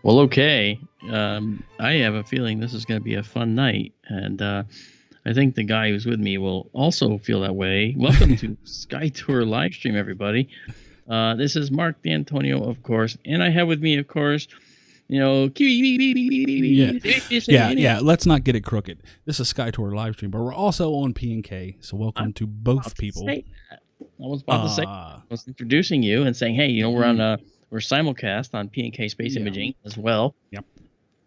Well, okay. I have a feeling this is going to be a fun night, and I think the guy who's with me will also feel that way. Welcome to Sky Tour livestream, everybody. This is Marc D'Antonio, of course, and I have with me, of course, yeah. Let's not get it crooked. This is Sky Tour livestream, but we're also on P&K, so welcome to both people. I was about to say, I was introducing you and saying, hey, we're on we're simulcast on P&K Space Imaging as well. Yep.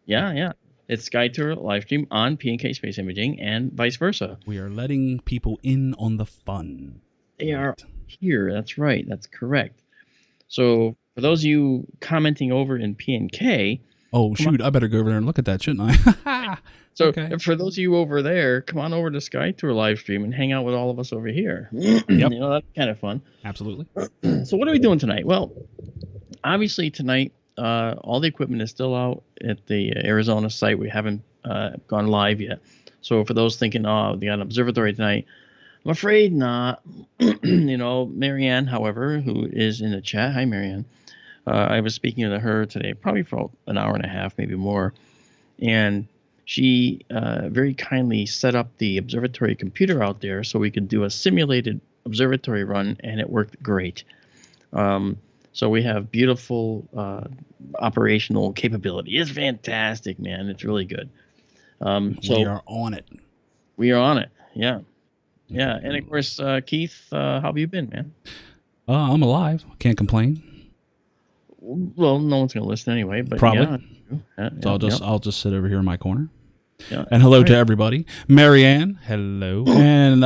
Yeah. It's Sky Tour livestream on P&K Space Imaging and vice versa. We are letting people in on the fun. They are here. That's right. That's correct. So for those of you commenting over in P&K. Oh, shoot. I better go over there and look at that, shouldn't I? So for those of you over there, come on over to Sky Tour livestream and hang out with all of us over here. Yep. That's kind of fun. Absolutely. So what are we doing tonight? Well, obviously tonight, all the equipment is still out at the Arizona site. We haven't gone live yet. So for those thinking, oh, they got an observatory tonight, I'm afraid not. Marianne, however, who is in the chat. Hi, Marianne. I was speaking to her today, probably for an hour and a half, maybe more. And she very kindly set up the observatory computer out there so we could do a simulated observatory run, and it worked great. So we have beautiful operational capability. It's fantastic, man. It's really good. So we are on it. We are on it. Yeah. Yeah. And of course, Keith, how have you been, man? I'm alive. Can't complain. Well, no one's going to listen anyway, but probably. Yeah. So I'll just sit over here in my corner. Yeah. And hello to everybody. Marianne, hello. And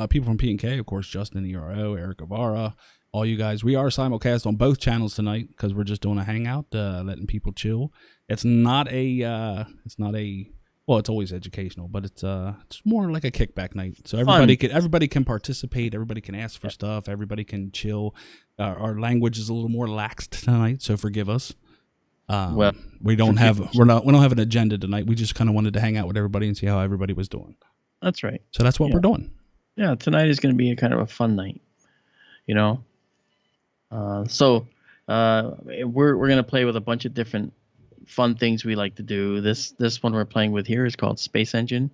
people from P&K, of course, Justin ERO, Eric Guevara, all you guys. We are simulcast on both channels tonight because we're just doing a hangout, letting people chill. It's not a well, it's always educational, but it's more like a kickback night. So everybody can participate, everybody can ask for stuff, everybody can chill. Our language is a little more laxed tonight, so forgive us. We don't have an agenda tonight. We just kind of wanted to hang out with everybody and see how everybody was doing. That's right. So that's what we're doing. Yeah, tonight is going to be a kind of a fun night, So we're going to play with a bunch of different fun things we like to do. This one we're playing with here is called Space Engine.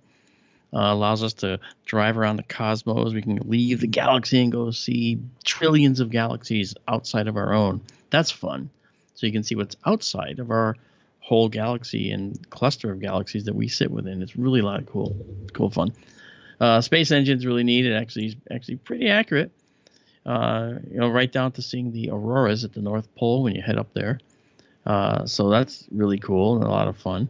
Allows us to drive around the cosmos. We can leave the galaxy and go see trillions of galaxies outside of our own. That's fun. So you can see what's outside of our whole galaxy and cluster of galaxies that we sit within. It's really a lot of cool fun. Space Engine's really neat. It actually is pretty accurate. Right down to seeing the auroras at the North Pole when you head up there. So that's really cool and a lot of fun.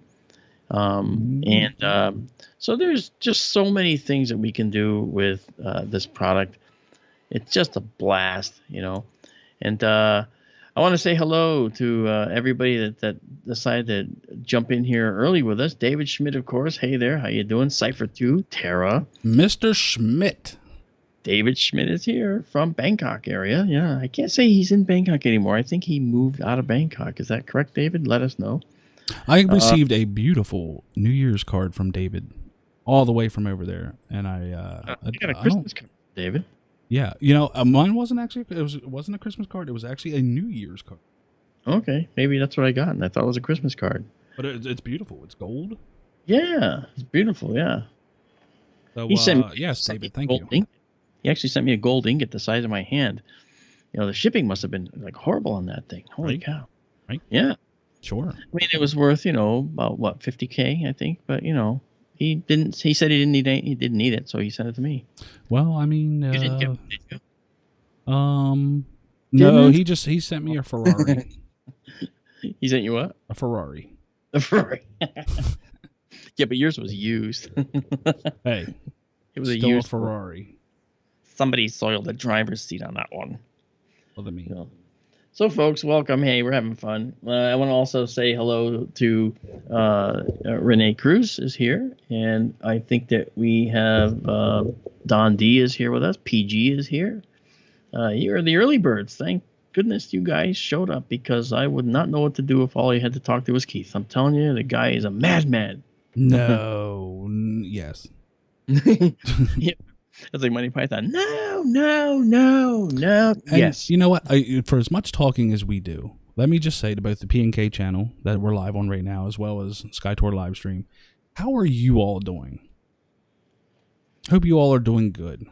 So there's just so many things that we can do with this product. It's just a blast, And I want to say hello to everybody that decided to jump in here early with us. David Schmidt, of course. Hey there, how you doing? Cypher 2, Tara. Mr. Schmidt. David Schmidt is here from Bangkok area. Yeah, I can't say he's in Bangkok anymore. I think he moved out of Bangkok. Is that correct, David? Let us know. I received a beautiful New Year's card from David, all the way from over there, and I got a Christmas card, David. Yeah, mine wasn't actually. It wasn't a Christmas card. It was actually a New Year's card. Okay, maybe that's what I got, and I thought it was a Christmas card. But it's beautiful. It's gold. Yeah, it's beautiful. Yeah. So he sent me, yes, David. Thank you. Ingot. He actually sent me a gold ingot the size of my hand. The shipping must have been like horrible on that thing. Holy cow! Right? Yeah. Sure. I mean, it was worth about what, $50K, I think. But he didn't. He said he didn't need it. He didn't need it, so he sent it to me. Well, I mean, you didn't get it, did you? No, he sent me a Ferrari. He sent you what? A Ferrari. A Ferrari. Yeah, but yours was used. Hey, it was still a used Ferrari. Somebody soiled the driver's seat on that one. Well, me. So, folks, welcome. Hey, we're having fun. I want to also say hello to Renee Cruz is here, and I think that we have Don D is here with us. PG is here. You're the early birds. Thank goodness you guys showed up, because I would not know what to do if all you had to talk to was Keith. I'm telling you, the guy is a madman. No. Yes. Yeah. It's like Monty Python. No. And yes. You know what? For as much talking as we do, let me just say to both the P&K channel that we're live on right now, as well as SkyTour live stream, how are you all doing? Hope you all are doing good.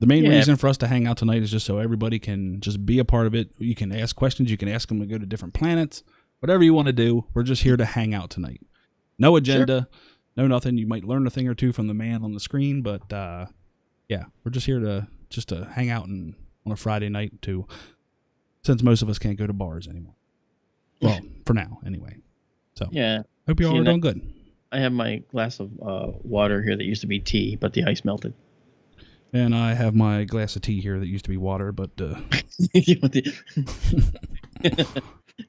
The main reason for us to hang out tonight is just so everybody can just be a part of it. You can ask questions. You can ask them to go to different planets. Whatever you want to do, we're just here to hang out tonight. No agenda, no nothing. You might learn a thing or two from the man on the screen, but yeah, we're just here to hang out on a Friday night since most of us can't go to bars anymore. Well, for now, anyway. So yeah, hope you all are doing good. I have my glass of water here that used to be tea, but the ice melted. And I have my glass of tea here that used to be water, but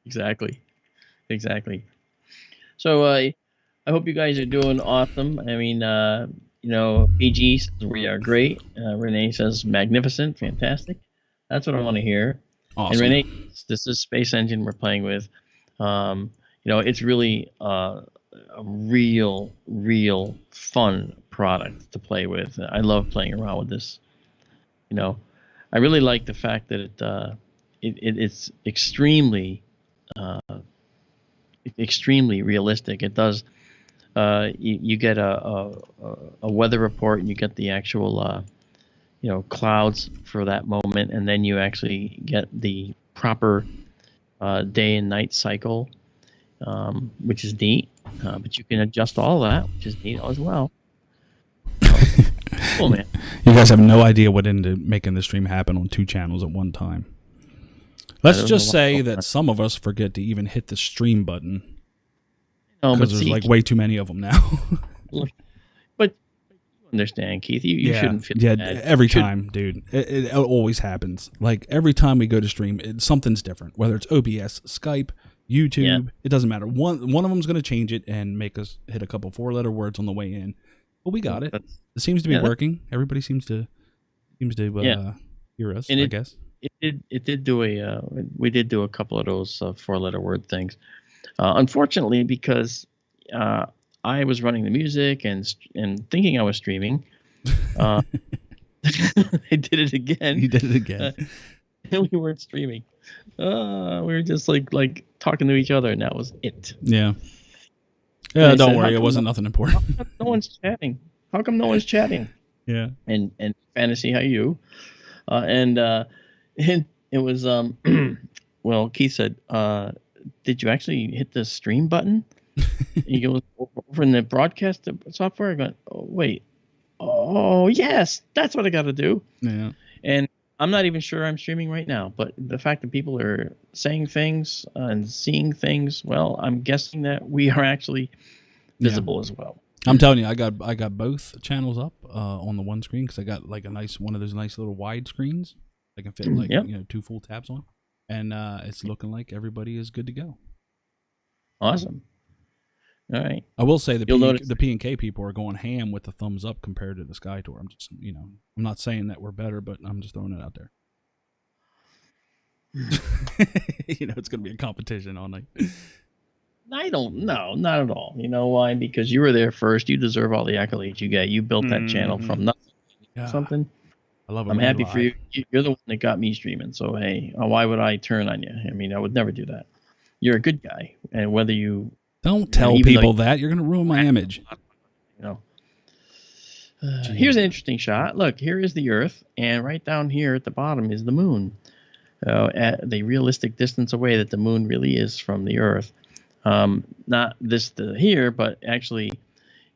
Exactly. So I hope you guys are doing awesome. I mean, PG says we are great. Renee says magnificent, fantastic. That's what I want to hear. Awesome. And Renee, this is Space Engine we're playing with. It's really a real fun product to play with. I love playing around with this. I really like the fact that it's extremely realistic. It does. You get a weather report, and you get the actual clouds for that moment, and then you actually get the proper day and night cycle, which is neat. But you can adjust all that, which is neat as well. Cool, man. You guys have no idea what into making the stream happen on 2 channels at one time. Let's just say that some of us forget to even hit the stream button. Because there's like way too many of them now. But you understand, Keith. You shouldn't feel bad. Every time, dude. It always happens. Like every time we go to stream, something's different. Whether it's OBS, Skype, YouTube, it doesn't matter. One of them's going to change it and make us hit a couple 4-letter words on the way in. But we got it. It seems to be working. Everybody seems to hear us, I guess. It did do we did do a couple of those 4-letter word things. Unfortunately, because I was running the music and thinking I was streaming, I did it again. You did it again. And we weren't streaming. We were just like talking to each other, and that was it. Yeah. Yeah, don't worry. It wasn't nothing important. How come no one's chatting? How come no one's chatting? Yeah. And Fantasy, how you? And it was well, Keith said, did you actually hit the stream button? He goes over in the broadcast software. I go, oh, wait. Oh, yes, that's what I got to do. Yeah. And I'm not even sure I'm streaming right now, but the fact that people are saying things and seeing things, well, I'm guessing that we are actually visible as well. I'm telling you, I got both channels up on the one screen because I got like one of those nice little wide screens I can fit like 2 full tabs on, and it's looking like everybody is good to go. Awesome. All right. I will say the P&K people are going ham with the thumbs up compared to the SkyTour. I'm just I'm not saying that we're better, but I'm just throwing it out there. It's going to be a competition all night. I don't know, not at all. You know why? Because you were there first. You deserve all the accolades you get. You built that channel from nothing. Something. I love it. I'm happy for you. You're the one that got me streaming. So hey, why would I turn on you? I mean, I would never do that. You're a good guy, and whether you don't tell people that, you're going to ruin my image. Here's an interesting shot. Look, here is the Earth, and right down here at the bottom is the Moon. At the realistic distance away that the Moon really is from the Earth. Not this to here, but actually,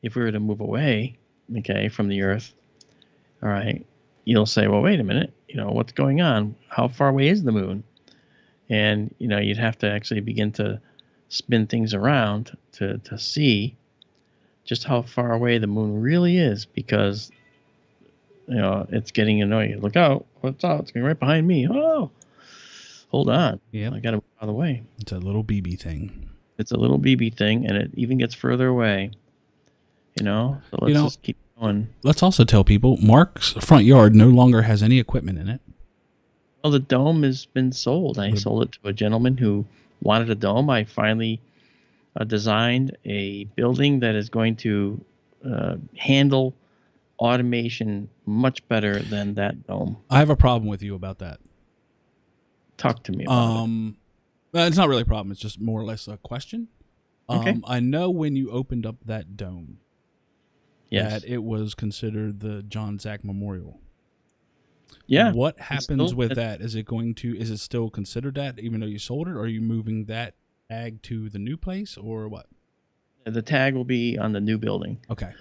if we were to move away, from the Earth, all right, you'll say, well, wait a minute, what's going on? How far away is the Moon? And, you'd have to actually begin to spin things around to see just how far away the Moon really is, because, it's getting annoying. Look out. What's out? It's going right behind me. Oh, hold on. Yeah, I got to move out of the way. It's a little BB thing. It's a little BB thing, and it even gets further away. So let's just keep going. Let's also tell people Marc's front yard no longer has any equipment in it. Well, the dome has been sold. I sold it to a gentleman who wanted a dome. I finally designed a building that is going to handle automation much better than that dome. I have a problem with you about that. Talk to me about it. It's not really a problem. It's just more or less a question. Okay. I know when you opened up that dome, Yes. that it was considered the John Zach Memorial. Yeah. What happens with that? Is it still considered that even though you sold it, or are you moving that tag to the new place, or what? The tag will be on the new building. Okay.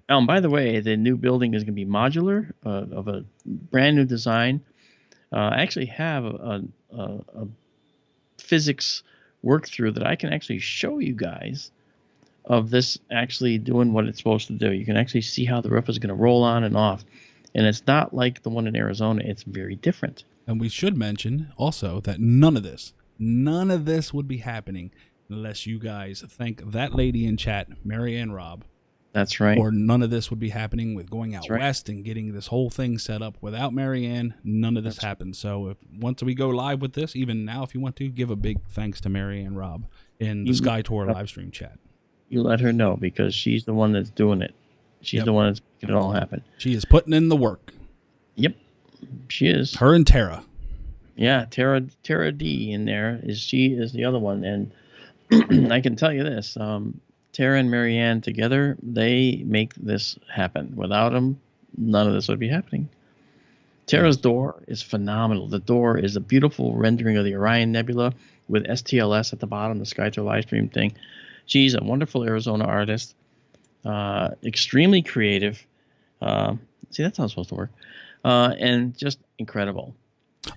By the way, the new building is going to be modular, of a brand new design. I actually have a physics work through that I can actually show you guys of this actually doing what it's supposed to do. You can actually see how the roof is going to roll on and off. And it's not like the one in Arizona. It's very different. And we should mention also that none of this would be happening unless you guys thank that lady in chat, Marianne Robb. That's right. Or none of this would be happening with going out right. west and getting this whole thing set up. Without Marianne, none of this happens. So once we go live with this, even now if you want to, give a big thanks to Marianne Robb in the Sky Tour live stream chat. You let her know, because she's the one that's doing it. She's the one that's making it all happen. She is putting in the work. Yep, she is. Her and Tara. Yeah, Tara D in there. She is the other one. And I can tell you this, Tara and Marianne together, they make this happen. Without them, none of this would be happening. Tara's door is phenomenal. The door is a beautiful rendering of the Orion Nebula with STLS at the bottom, the Skytour live stream thing. She's a wonderful Arizona artist, extremely creative. See, that's how it's supposed to work. And just incredible.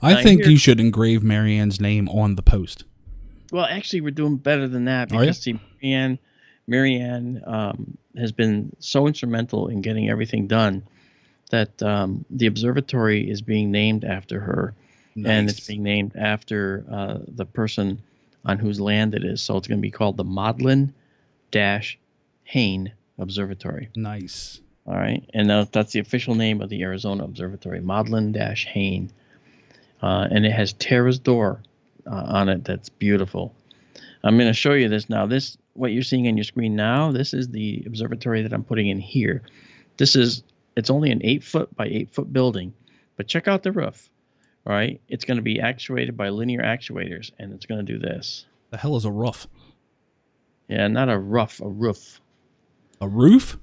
I think you should engrave Marianne's name on the post. Well, actually, we're doing better than that, because see, Marianne has been so instrumental in getting everything done that the observatory is being named after her. Nice. And it's being named after the person on whose land it is. So it's going to be called the Maudlin-Hain Observatory. Nice. All right. And that's the official name of the Arizona Observatory, Maudlin-Hain. And it has Tara's door on it. That's beautiful. I'm going to show you this now. What you're seeing on your screen now, this is the observatory that I'm putting in here. It's only an 8-foot by 8-foot building, but check out the roof. All right, it's going to be actuated by linear actuators, and it's going to do this. The hell is a roof? Yeah, not a roof, a roof. A roof?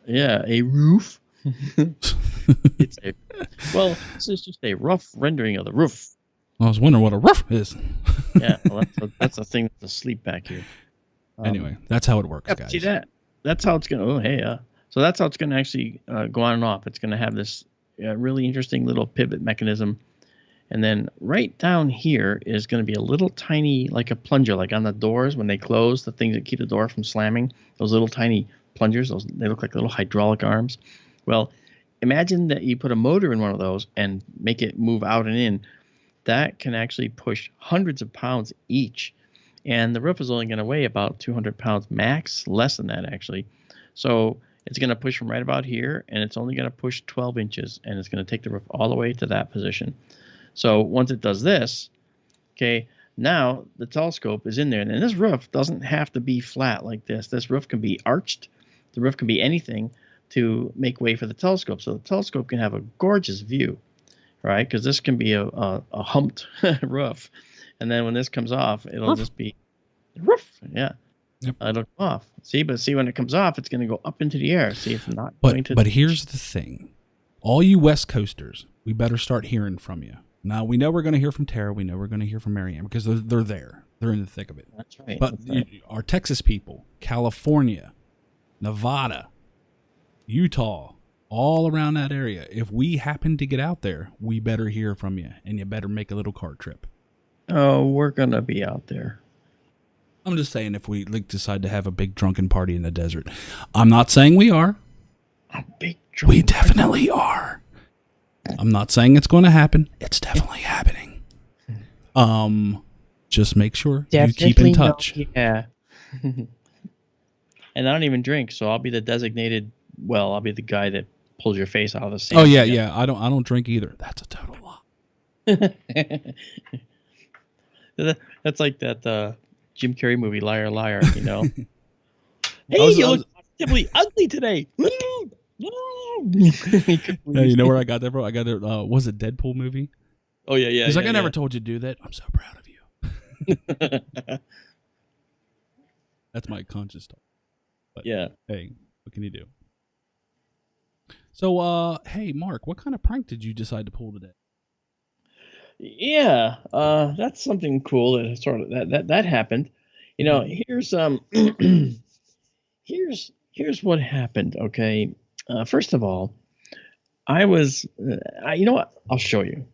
Yeah, a roof. This is just a rough rendering of the roof. I was wondering what a roof is. Yeah, well, that's a thing that's asleep back here. Anyway, that's how it works, guys. See that? That's how it's going to. Oh, hey, so that's how it's going to actually go on and off. It's going to have this really interesting little pivot mechanism. And then right down here is going to be a little tiny, like a plunger, like on the doors when they close, the things that keep the door from slamming, those little tiny plungers, they look like little hydraulic arms. Well, imagine that you put a motor in one of those and make it move out and in. That can actually push hundreds of pounds each. And the roof is only going to weigh about 200 pounds max, less than that actually. So it's going to push from right about here, and it's only going to push 12 inches, and it's going to take the roof all the way to that position. So once it does this, okay, now the telescope is in there. And this roof doesn't have to be flat like this. This roof can be arched. The roof can be anything to make way for the telescope. So the telescope can have a gorgeous view, right? Because this can be a humped roof. And then when this comes off, it'll just be roof. Yeah. Yep. It'll come off. See, when it comes off, it's going to go up into the air. See, it's not but, going to. But here's the thing. All you West Coasters, we better start hearing from you. Now, we know we're going to hear from Tara. We know we're going to hear from Marianne because they're there. They're in the thick of it. That's right. But our Texas people, California, Nevada, Utah, all around that area, if we happen to get out there, we better hear from you, and you better make a little car trip. Oh, we're going to be out there. I'm just saying if we decide to have a big drunken party in the desert. I'm not saying we are. A big drunken We definitely are. I'm not saying it's going to happen. It's definitely happening. Just make sure you keep in touch. Yeah. And I don't even drink, so I'll be the designated. Well, I'll be the guy that pulls your face out of the sand. Oh yeah. I don't drink either. That's a total lie. That's like that Jim Carrey movie, Liar Liar. You know. Hey, you look positively ugly today. Yeah, you know where I got that from? I got it. Was it Deadpool movie? Oh yeah. He's like, I never told you to do that. I'm so proud of you. That's my conscious thought. But, Yeah. hey, what can you do? So, hey, Mark, what kind of prank did you decide to pull today? Yeah, that's something cool that sort of that happened. Here's here's what happened. Okay, first of all, I was, you know what? I'll show you.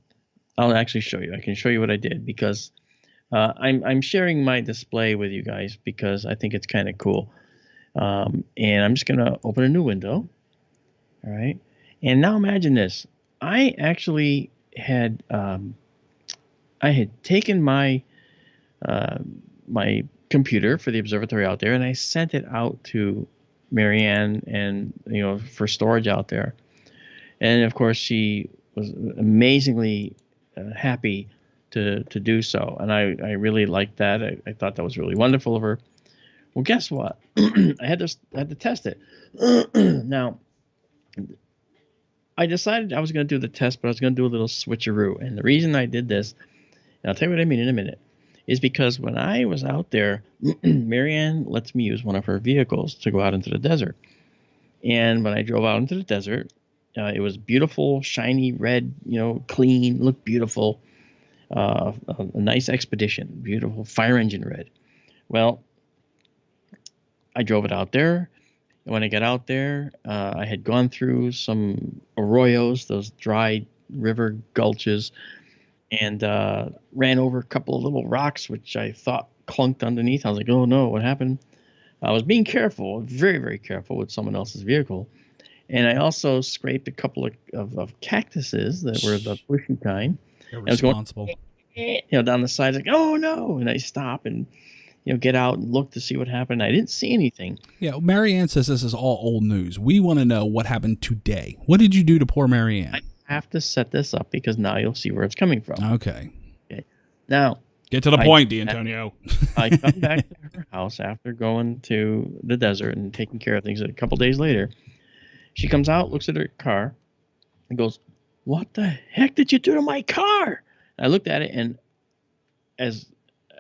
I'll actually show you. I can show you what I did because I'm sharing my display with you guys because I think it's kind of cool. And I'm just gonna open a new window. All right, and now imagine this. I actually had I had taken uh, my computer for the observatory out there, and I sent it out to Marianne, and for storage out there. And of course, she was amazingly happy to do so, and I really liked that. I thought that was really wonderful of her. Well, guess what? I had to test it. Now, I decided I was going to do the test, but I was going to do a little switcheroo. And the reason I did this, and I'll tell you what I mean in a minute, is because when I was out there, Marianne lets me use one of her vehicles to go out into the desert. And when I drove out into the desert, it was beautiful, shiny red, clean, looked beautiful. A nice expedition, beautiful fire engine red. Well, I drove it out there. And when I got out there, I had gone through some arroyos, those dry river gulches, and ran over a couple of little rocks, which I thought clunked underneath. I was like, oh no, what happened? I was being careful, very, very careful with someone else's vehicle. And I also scraped a couple of cactuses that were the bushy kind. Irresponsible. I was going, down the sides, like, oh no. And I stop and, get out and look to see what happened. I didn't see anything. Yeah, Marianne says this is all old news. We want to know what happened today. What did you do to poor Marianne? I have to set this up because now you'll see where it's coming from. Okay. Now, get to the point, D'Antonio. I come back to her house after going to the desert and taking care of things. A couple days later, she comes out, looks at her car, and goes, "What the heck did you do to my car?" And I looked at it, and as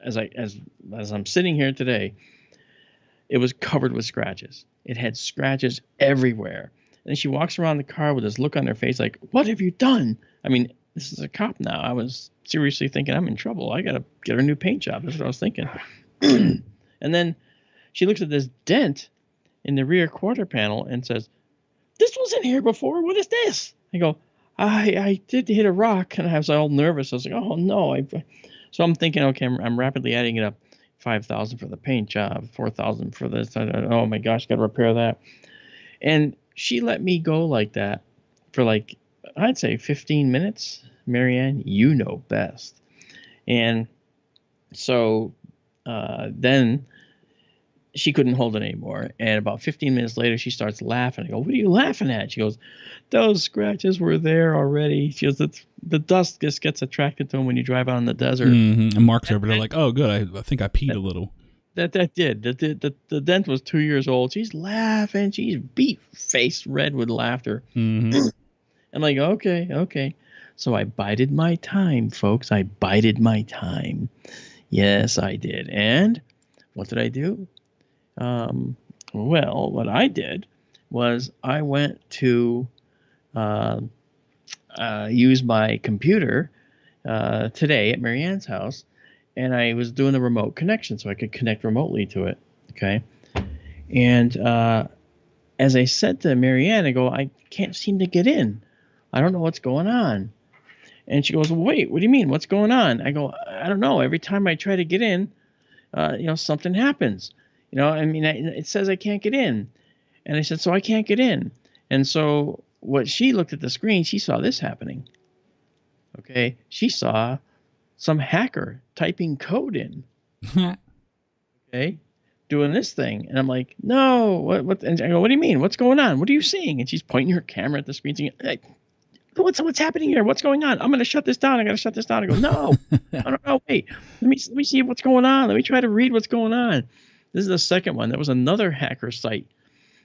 I'm sitting here today, it was covered with scratches. It had scratches everywhere. And she walks around the car with this look on her face like, "What have you done?" I mean, this is a cop now. I was seriously thinking I'm in trouble. I got to get her a new paint job. That's what I was thinking. And then she looks at this dent in the rear quarter panel and says, "This wasn't here before. What is this?" I go, I did hit a rock, and I was all nervous. I was like, oh no. So I'm thinking, okay, I'm rapidly adding it up. 5,000 for the paint job, 4,000 for this. Oh my gosh, got to repair that. And she let me go like that for like, I'd say 15 minutes. Marianne, you know best. And so then she couldn't hold it anymore. And about 15 minutes later, she starts laughing. I go, "What are you laughing at?" She goes, "Those scratches were there already." She goes, "The dust just gets attracted to them when you drive out in the desert." Mm-hmm. And Mark's over there like, "Oh, good. I think I peed a little." That did. The dent was 2 years old. She's laughing. She's face red with laughter. Mm-hmm. I'm like, okay. So I bided my time, folks. I bided my time. Yes, I did. And what did I do? Well, what I did was I went to use my computer today at Marianne's house, and I was doing the remote connection so I could connect remotely to it. Okay. And as I said to Marianne, I go, "I can't seem to get in. I don't know what's going on." And she goes, "Well, wait, what do you mean? What's going on?" I go, "I don't know. Every time I try to get in, something happens. It says I can't get in." And I said, "So I can't get in." And so what she looked at the screen, she saw this happening. Okay. She saw some hacker typing code in. Okay. Doing this thing. And I'm like, "No, what?" And I go, "What do you mean? What's going on? What are you seeing?" And she's pointing her camera at the screen saying, What's happening here? What's going on? I'm going to shut this down. I got to shut this down." I go, "No, I don't know. Wait, let me see what's going on. Let me try to read what's going on." This is the second one. There was another hacker site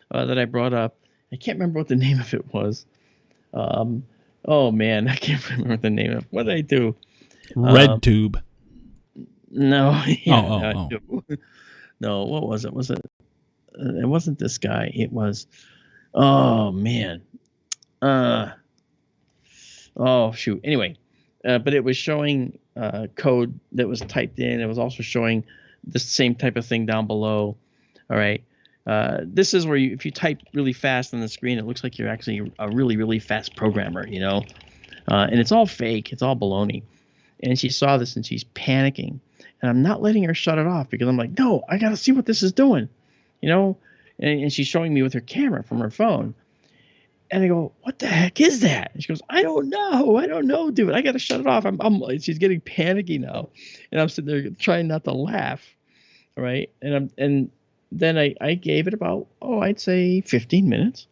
that I brought up. I can't remember what the name of it was. Oh man, I can't remember what the name of it. What did I do? RedTube. No, yeah, Oh. no. What was it? Was it? It wasn't this guy. It was. Oh man. Uh. Oh shoot. Anyway, but it was showing code that was typed in. It was also showing the same type of thing down below. All right. This is where if you type really fast on the screen, it looks like you're actually a really, really fast programmer, and it's all fake. It's all baloney. And she saw this and she's panicking. And I'm not letting her shut it off because I'm like, no, I got to see what this is doing, And she's showing me with her camera from her phone. And I go, what the heck is that? And she goes, I don't know, dude. I got to shut it off. She's getting panicky now. And I'm sitting there trying not to laugh. All right. And then I gave it about, I'd say 15 minutes,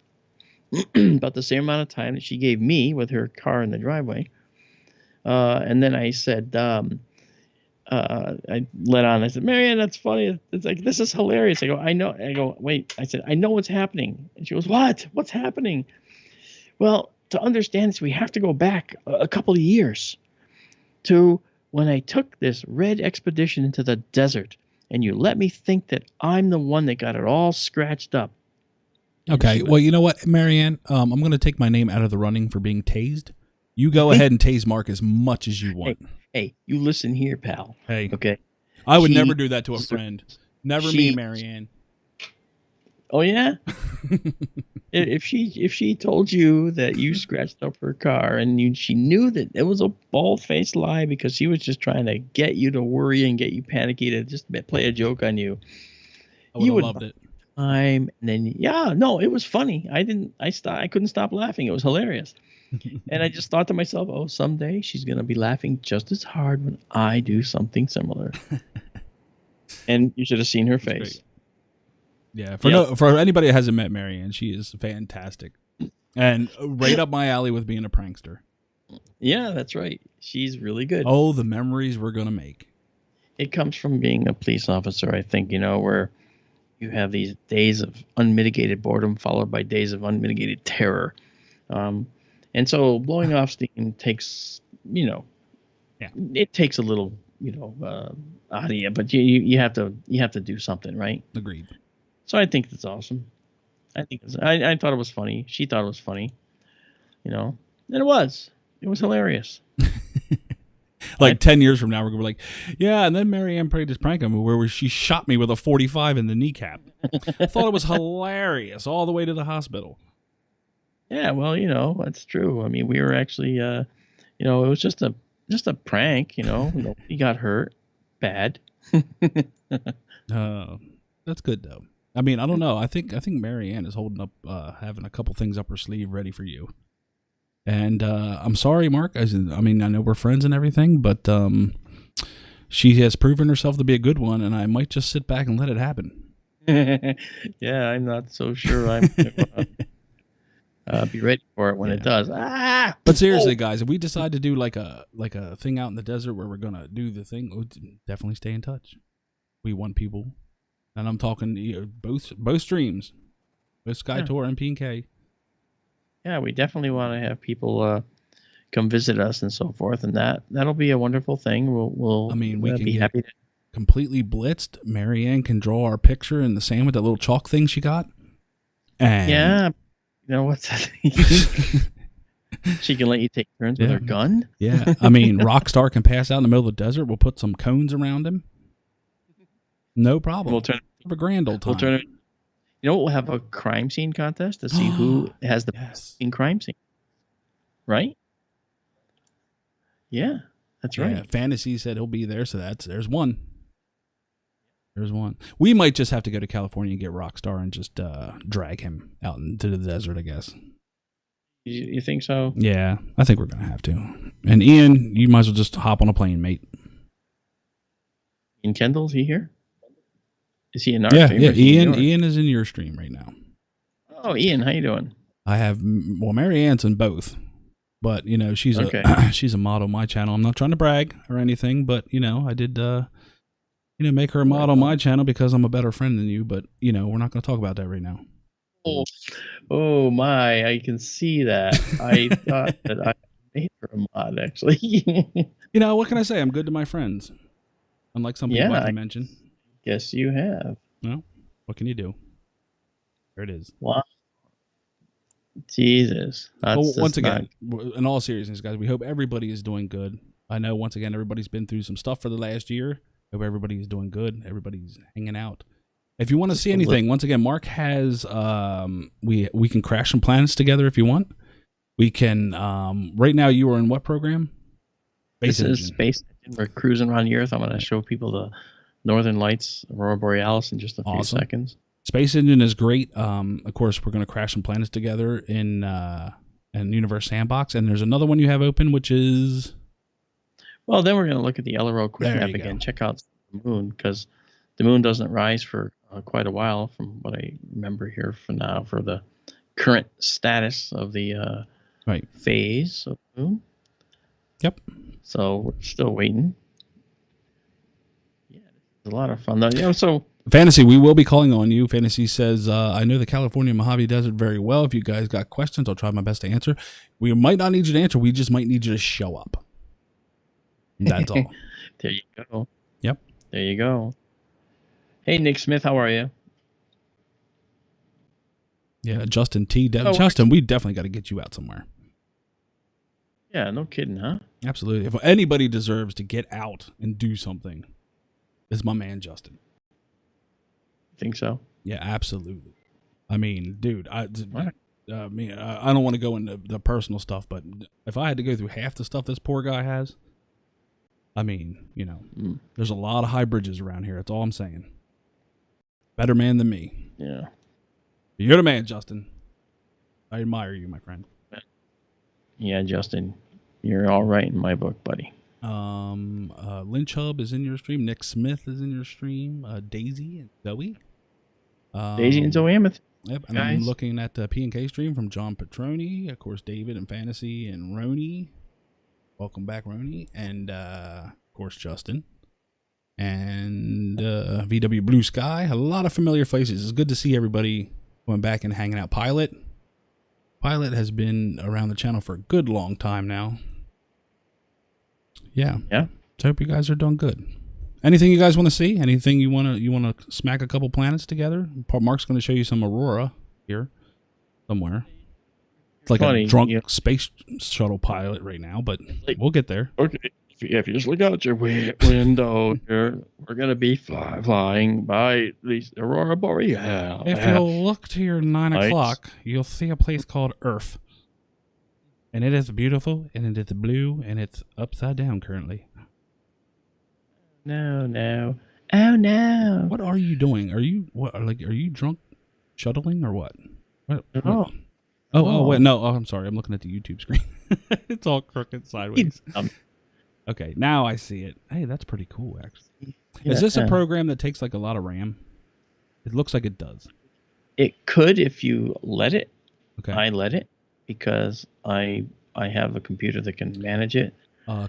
about the same amount of time that she gave me with her car in the driveway. And then I said, I let on. I said, Marianne, that's funny. It's like, this is hilarious. I go, I know. I go, wait. I said, I know what's happening. And she goes, what? What's happening? Well, to understand this, we have to go back a couple of years to when I took this red expedition into the desert, and you let me think that I'm the one that got it all scratched up. Okay. Well, you know what, Marianne? I'm going to take my name out of the running for being tased. You go ahead and tase Marc as much as you want. Hey, you listen here, pal. Hey. Okay. I would never do that to a friend. Never me, Marianne. Oh yeah. If she told you that you scratched up her car and she knew that it was a bald-faced lie because she was just trying to get you to worry and get you panicky to just play a joke on you, I would have loved it. And then it was funny. I couldn't stop laughing. It was hilarious. And I just thought to myself, someday she's gonna be laughing just as hard when I do something similar. And you should have seen her face. Yeah, for anybody that hasn't met Marianne, she is fantastic, and right up my alley with being a prankster. Yeah, that's right. She's really good. Oh, the memories we're gonna make. It comes from being a police officer, I think. Where you have these days of unmitigated boredom followed by days of unmitigated terror, and so blowing off steam takes, it takes a little, out of you, but you have to do something, right? Agreed. So I think that's awesome. I thought it was funny. She thought it was funny, and it was hilarious. Like 10 years from now, we're going to be like, yeah, and then Marianne played this prank on me where she shot me with a 45 in the kneecap. I thought it was hilarious all the way to the hospital. Yeah, well, that's true. I mean, we were actually, it was just a prank, Nobody got hurt. Bad. That's good, though. I mean, I don't know. I think Marianne is holding up, having a couple things up her sleeve ready for you. And I'm sorry, Marc. I mean, I know we're friends and everything, but she has proven herself to be a good one, and I might just sit back and let it happen. Yeah, I'm not so sure I'm going to be ready for it when it does. But seriously, guys, if we decide to do like a thing out in the desert where we're going to do the thing, we'll definitely stay in touch. We want people. And I'm talking both streams, both Sky Tour and P&K. Yeah, we definitely want to have people come visit us and so forth, and that'll be a wonderful thing. We'll we can be happy to. Completely blitzed. Marianne can draw our picture in the sand with that little chalk thing she got. And yeah, what's that? She can let you take turns with her gun. Yeah, I mean, Rockstar can pass out in the middle of the desert. We'll put some cones around him. No problem. We'll have a grand old time. We'll have a crime scene contest to see who has the best in crime scene. Right? Yeah, that's right. Fantasy said he'll be there, so there's one. There's one. We might just have to go to California and get Rockstar and just drag him out into the desert, I guess. You think so? Yeah, I think we're going to have to. And Ian, you might as well just hop on a plane, mate. Ian Kendall, is he here? Is he in our stream? Yeah, Ian is in your stream right now. Oh, Ian, how you doing? Marianne's in both. But, she's she's a model on my channel. I'm not trying to brag or anything, but, I did, make her a model on my channel because I'm a better friend than you. But, we're not going to talk about that right now. Oh my, I can see that. I thought that I made her a mod, actually. What can I say? I'm good to my friends. Unlike some people I can mention. Yes, you have. Well, what can you do? There it is. Wow. Jesus. Well, once again, in all seriousness, guys, we hope everybody is doing good. I know, once again, everybody's been through some stuff for the last year. Hope everybody is doing good. Everybody's hanging out. If you want to see anything, once again, Marc has we can crash some planets together if you want. We can right now you are in what program? This is Space Engine. We're cruising around the Earth. I'm going to show people the Northern Lights, Aurora Borealis in just a few seconds. Space Engine is great. Of course, we're going to crash some planets together in Universe Sandbox, and there's another one you have open, which is. Well, then we're going to look at the LRO quick map again. Check out the moon, because the moon doesn't rise for quite a while, from what I remember here for now, for the current status of the phase of the moon. Yep. So we're still waiting. Yeah, it's a lot of fun though. So. Fantasy, we will be calling on you. Fantasy says, I know the California Mojave Desert very well. If you guys got questions, I'll try my best to answer. We might not need you to answer. We just might need you to show up. That's all. There you go. Yep. There you go. Hey, Nick Smith, how are you? Yeah, Justin T. Justin, we definitely got to get you out somewhere. Yeah, no kidding, huh? Absolutely. If anybody deserves to get out and do something, it's my man, Justin. Think so? Yeah, absolutely. I mean, dude, I don't want to go into the personal stuff, but if I had to go through half the stuff this poor guy has, I mean, there's a lot of high bridges around here. That's all I'm saying. Better man than me. Yeah. You're the man, Justin. I admire you, my friend. Yeah, Justin, you're all right in my book, buddy. Lynch Hub is in your stream. Nick Smith is in your stream. Daisy and Zoe. Daisy and Zoe Ameth. Yep, and I'm looking at the P&K stream from John Petroni. Of course, David and Fantasy and Roni. Welcome back, Roni. And, of course, Justin. And VW Blue Sky. A lot of familiar faces. It's good to see everybody going back and hanging out. Pilot has been around the channel for a good long time now. Yeah. Yeah. So I hope you guys are doing good. Anything you guys want to see? Anything you want to smack a couple planets together? Marc's going to show you some aurora here somewhere. It's like a drunk space shuttle pilot right now, but we'll get there. Okay. If you just look out your window here, we're going to be flying by the aurora borealis. If you'll look to your 9 o'clock, you'll see a place called Earth. And it is beautiful, and it is blue, and it's upside down currently. No. Oh, no. What are you doing? Are you drunk shuttling or what? Oh, wait, no. Oh, I'm sorry. I'm looking at the YouTube screen. It's all crooked sideways. Okay, now I see it. Hey, that's pretty cool, actually. Yeah, is this a program that takes like a lot of RAM? It looks like it does. It could if you let it. Okay. I let it because I have a computer that can manage it.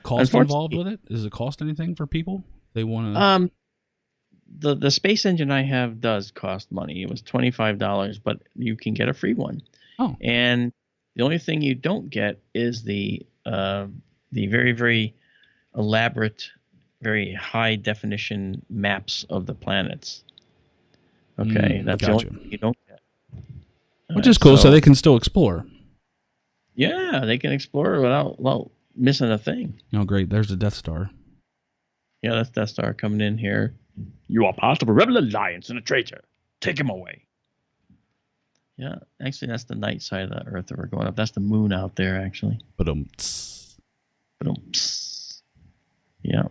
Cost involved with it? Does it cost anything for people? They want to. The space engine I have does cost money. It was $25, but you can get a free one. Oh. And the only thing you don't get is the very, very elaborate, very high definition maps of the planets. Okay, that's the only thing you don't get. Which is cool, so they can still explore. Yeah, they can explore without missing a thing. Oh, great. There's the Death Star. Yeah, that's Death Star coming in here. You are part of a rebel alliance and a traitor. Take him away. Yeah, actually, that's the night side of the Earth that we're going up. That's the moon out there, actually. Yeah.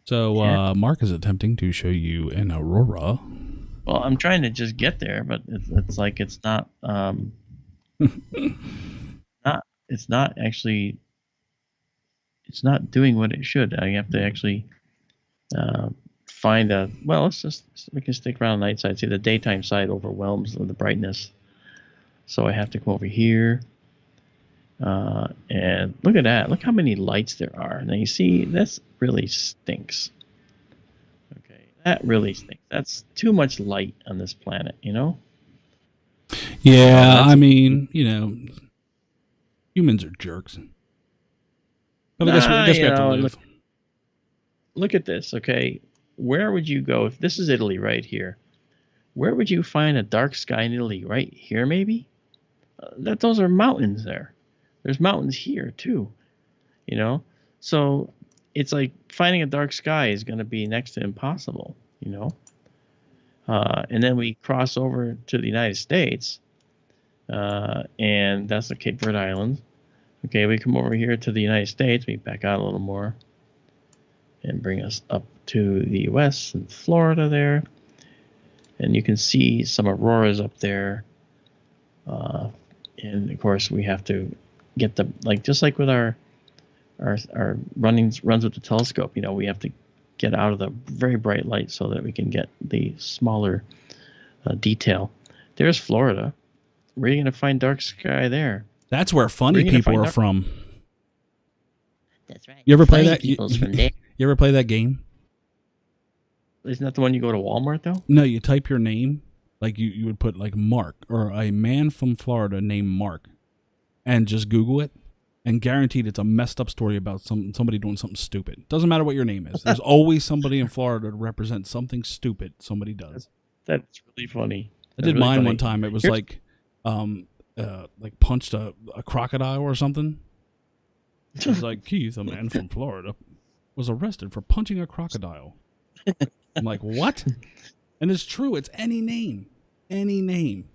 So Marc is attempting to show you an aurora. Well, I'm trying to just get there, but it's like it's not it's not actually, it's not doing what it should. I have to actually find a, well, we can stick around the night side. See, the daytime side overwhelms the brightness. So I have to go over here. And look at that. Look how many lights there are. Now you see, this really stinks. Okay, that really stinks. That's too much light on this planet, you know? Yeah, I mean, humans are jerks. But I guess we have to live. Look at this, okay? where would you go if this is Italy right here? Where would you find a dark sky in Italy? Right here, maybe? Those are mountains there. There's mountains here too, you know? So it's like finding a dark sky is going to be next to impossible, you know? And then we cross over to the United States, and that's the Cape Verde Islands. Okay, we come over here to the United States. We back out a little more and bring us up to the west and Florida there. And you can see some auroras up there. And of course, we have to get the, like, just like with our runs with the telescope, you know, we have to get out of the very bright light so that we can get the smaller detail. There's Florida. Where are you going to find dark sky there? That's where funny people are from. That's right. You ever play that? From there. You ever play that game? Isn't that the one you go to Walmart, though? No, you type your name. Like you would put like Mark or a man from Florida named Mark and just Google it. And guaranteed it's a messed up story about somebody doing something stupid. Doesn't matter what your name is. There's always somebody in Florida to represent something stupid somebody does. That's really funny. I did mine one time. It was like punched a crocodile or something. It was like, Keith, a man from Florida, was arrested for punching a crocodile. I'm like, what? And it's true. It's any name. Any name.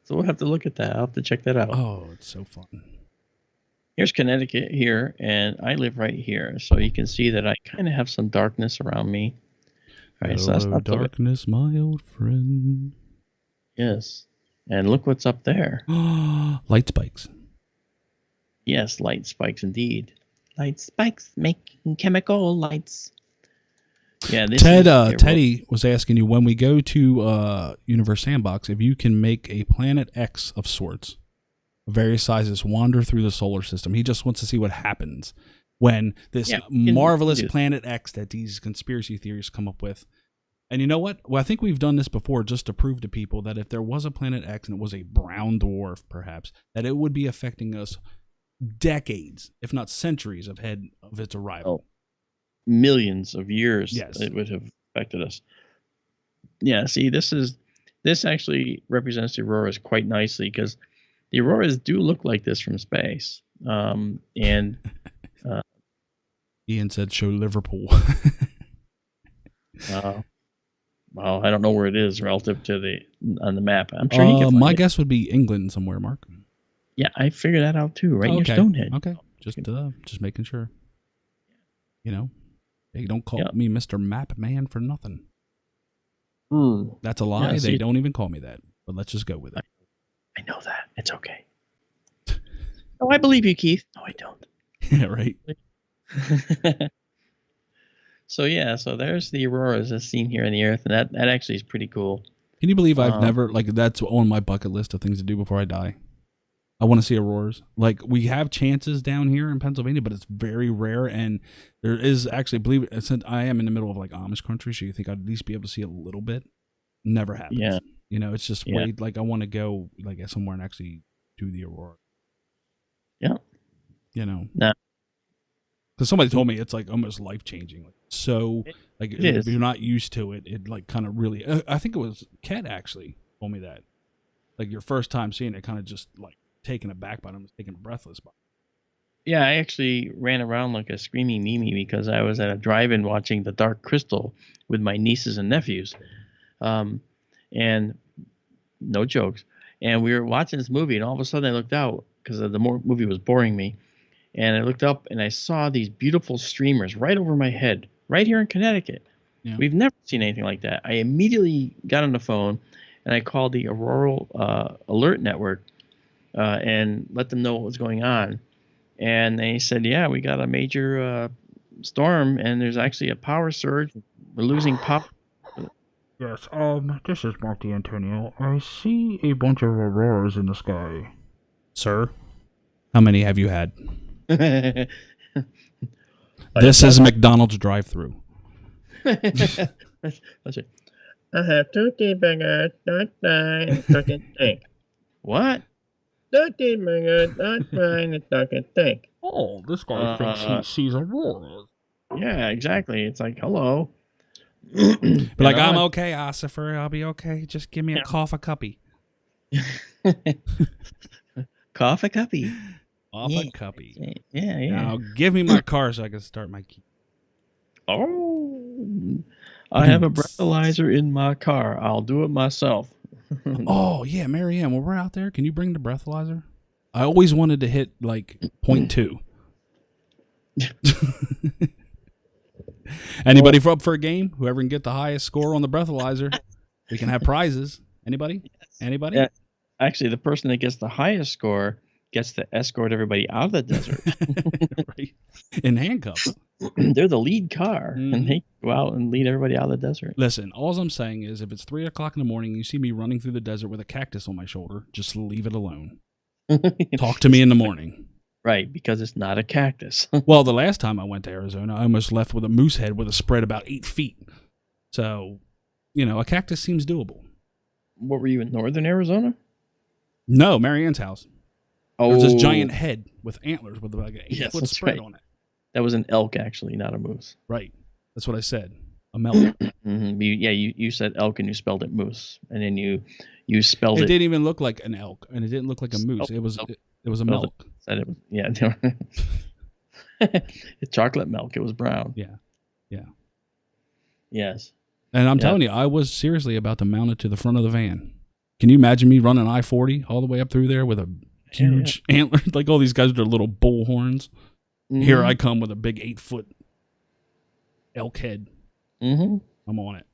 So we'll have to look at that. I'll have to check that out. Oh, it's so fun. Here's Connecticut here, and I live right here. So you can see that I kind of have some darkness around me. All right, so that's not darkness, my old friend. Yes. And look what's up there. Light spikes. Yes, light spikes indeed. Light spikes making chemical lights. Yeah, this Teddy was asking you, when we go to Universe Sandbox, if you can make a Planet X of sorts, various sizes, wander through the solar system. He just wants to see what happens when this marvelous Planet X that these conspiracy theories come up with. And you know what? Well, I think we've done this before just to prove to people that if there was a Planet X and it was a brown dwarf, perhaps, that it would be affecting us decades, if not centuries, ahead of its arrival. Oh, millions of years, yes, it would have affected us. Yeah, see, this actually represents the auroras quite nicely, because the auroras do look like this from space. And Ian said, "Show Liverpool." Well, I don't know where it is relative to on the map. I'm sure he can. My guess would be England somewhere, Mark. Yeah, I figured that out too. Right near Stonehenge. Okay, just making sure. You know, they don't call me Mr. Map Man for nothing. That's a lie. They don't even call me that. But let's just go with it. I know that. It's okay. Oh, I believe you, Keith. No, I don't. Yeah, right. So there's the auroras as seen here on the Earth, and that actually is pretty cool. Can you believe I've never, that's on my bucket list of things to do before I die? I want to see auroras. Like, we have chances down here in Pennsylvania, but it's very rare, and there is actually, since I am in the middle of like Amish country, so you think I'd at least be able to see a little bit. Never happens. Yeah. You know, it's just I want to go like somewhere and actually do the aurora. Yeah. You know. Nah. Because somebody told me it's like almost life changing. So like if you're not used to it, it like kind of really. I think it was Kat actually told me that. Like your first time seeing it, kind of just like taken aback by them, taken breathless by. Yeah, I actually ran around like a screaming Mimi because I was at a drive-in watching The Dark Crystal with my nieces and nephews. And no jokes. And we were watching this movie, and all of a sudden I looked out because the movie was boring me. And I looked up, and I saw these beautiful streamers right over my head, right here in Connecticut. Yeah. We've never seen anything like that. I immediately got on the phone, and I called the Auroral Alert Network and let them know what was going on. And they said, yeah, we got a major storm, and there's actually a power surge. We're losing power. Yes, this is Marc Antonio. I see a bunch of auroras in the sky. Sir, how many have you had? This is McDonald's drive-thru. That's it. I have 2 cheeseburgers, not 9, chicken steak. What? 2 cheeseburgers, not 9, chicken steak. Oh, this guy thinks he sees auroras. Yeah, exactly. It's like, hello. Be like, I'm okay, Ossifer. I'll be okay. Just give me a cough a cuppy. Cough a cuppy. Off a cuppy. Yeah. Now give me my car so I can start my key. Oh, I have a breathalyzer in my car. I'll do it myself. Oh, yeah, Marianne, when we're out there, can you bring the breathalyzer? I always wanted to hit like 0.2. Anybody up for a game? Whoever can get the highest score on the breathalyzer, we can have prizes. Anybody? Anybody? Yeah. Actually, the person that gets the highest score gets to escort everybody out of the desert. Right. In handcuffs. They're the lead car, and they go out and lead everybody out of the desert. Listen, all I'm saying is if it's 3 o'clock in the morning and you see me running through the desert with a cactus on my shoulder, just leave it alone. Talk to me in the morning. Right, because it's not a cactus. Well, the last time I went to Arizona, I almost left with a moose head with a spread about 8 feet. So, a cactus seems doable. What were you in northern Arizona? No, Marianne's house. Oh, there's this giant head with antlers with like an 8-foot spread on it. That was an elk, actually, not a moose. Right. That's what I said. A melk. You said elk and you spelled it moose, and then you spelled it. It didn't even look like an elk, and it didn't look like a moose. It was a milk. Said it was, yeah. It's chocolate milk. It was brown. Yeah. Yes. And I'm telling you, I was seriously about to mount it to the front of the van. Can you imagine me running I-40 all the way up through there with a huge antler? Like all these guys with their little bull horns. Mm-hmm. Here I come with a big 8-foot elk head. Mm-hmm. I'm on it.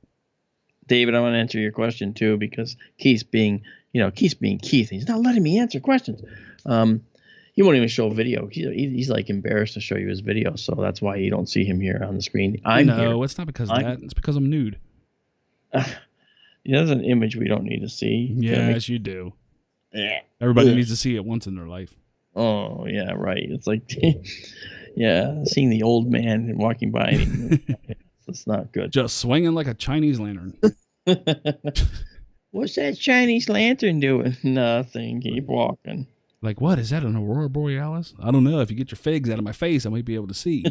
David, I want to answer your question too, because Keith's being Keith. He's not letting me answer questions. He won't even show video. He's like embarrassed to show you his video, so that's why you don't see him here on the screen. No, it's not because of that. It's because I'm nude. There's an image we don't need to see. Yes, you do. Yeah. Everybody needs to see it once in their life. Oh, yeah, right. It's like, seeing the old man walking by. It's not good. Just swinging like a Chinese lantern. What's that Chinese lantern doing? Nothing. Keep walking. Like, what? Is that an aurora borealis? I don't know. If you get your figs out of my face, I might be able to see.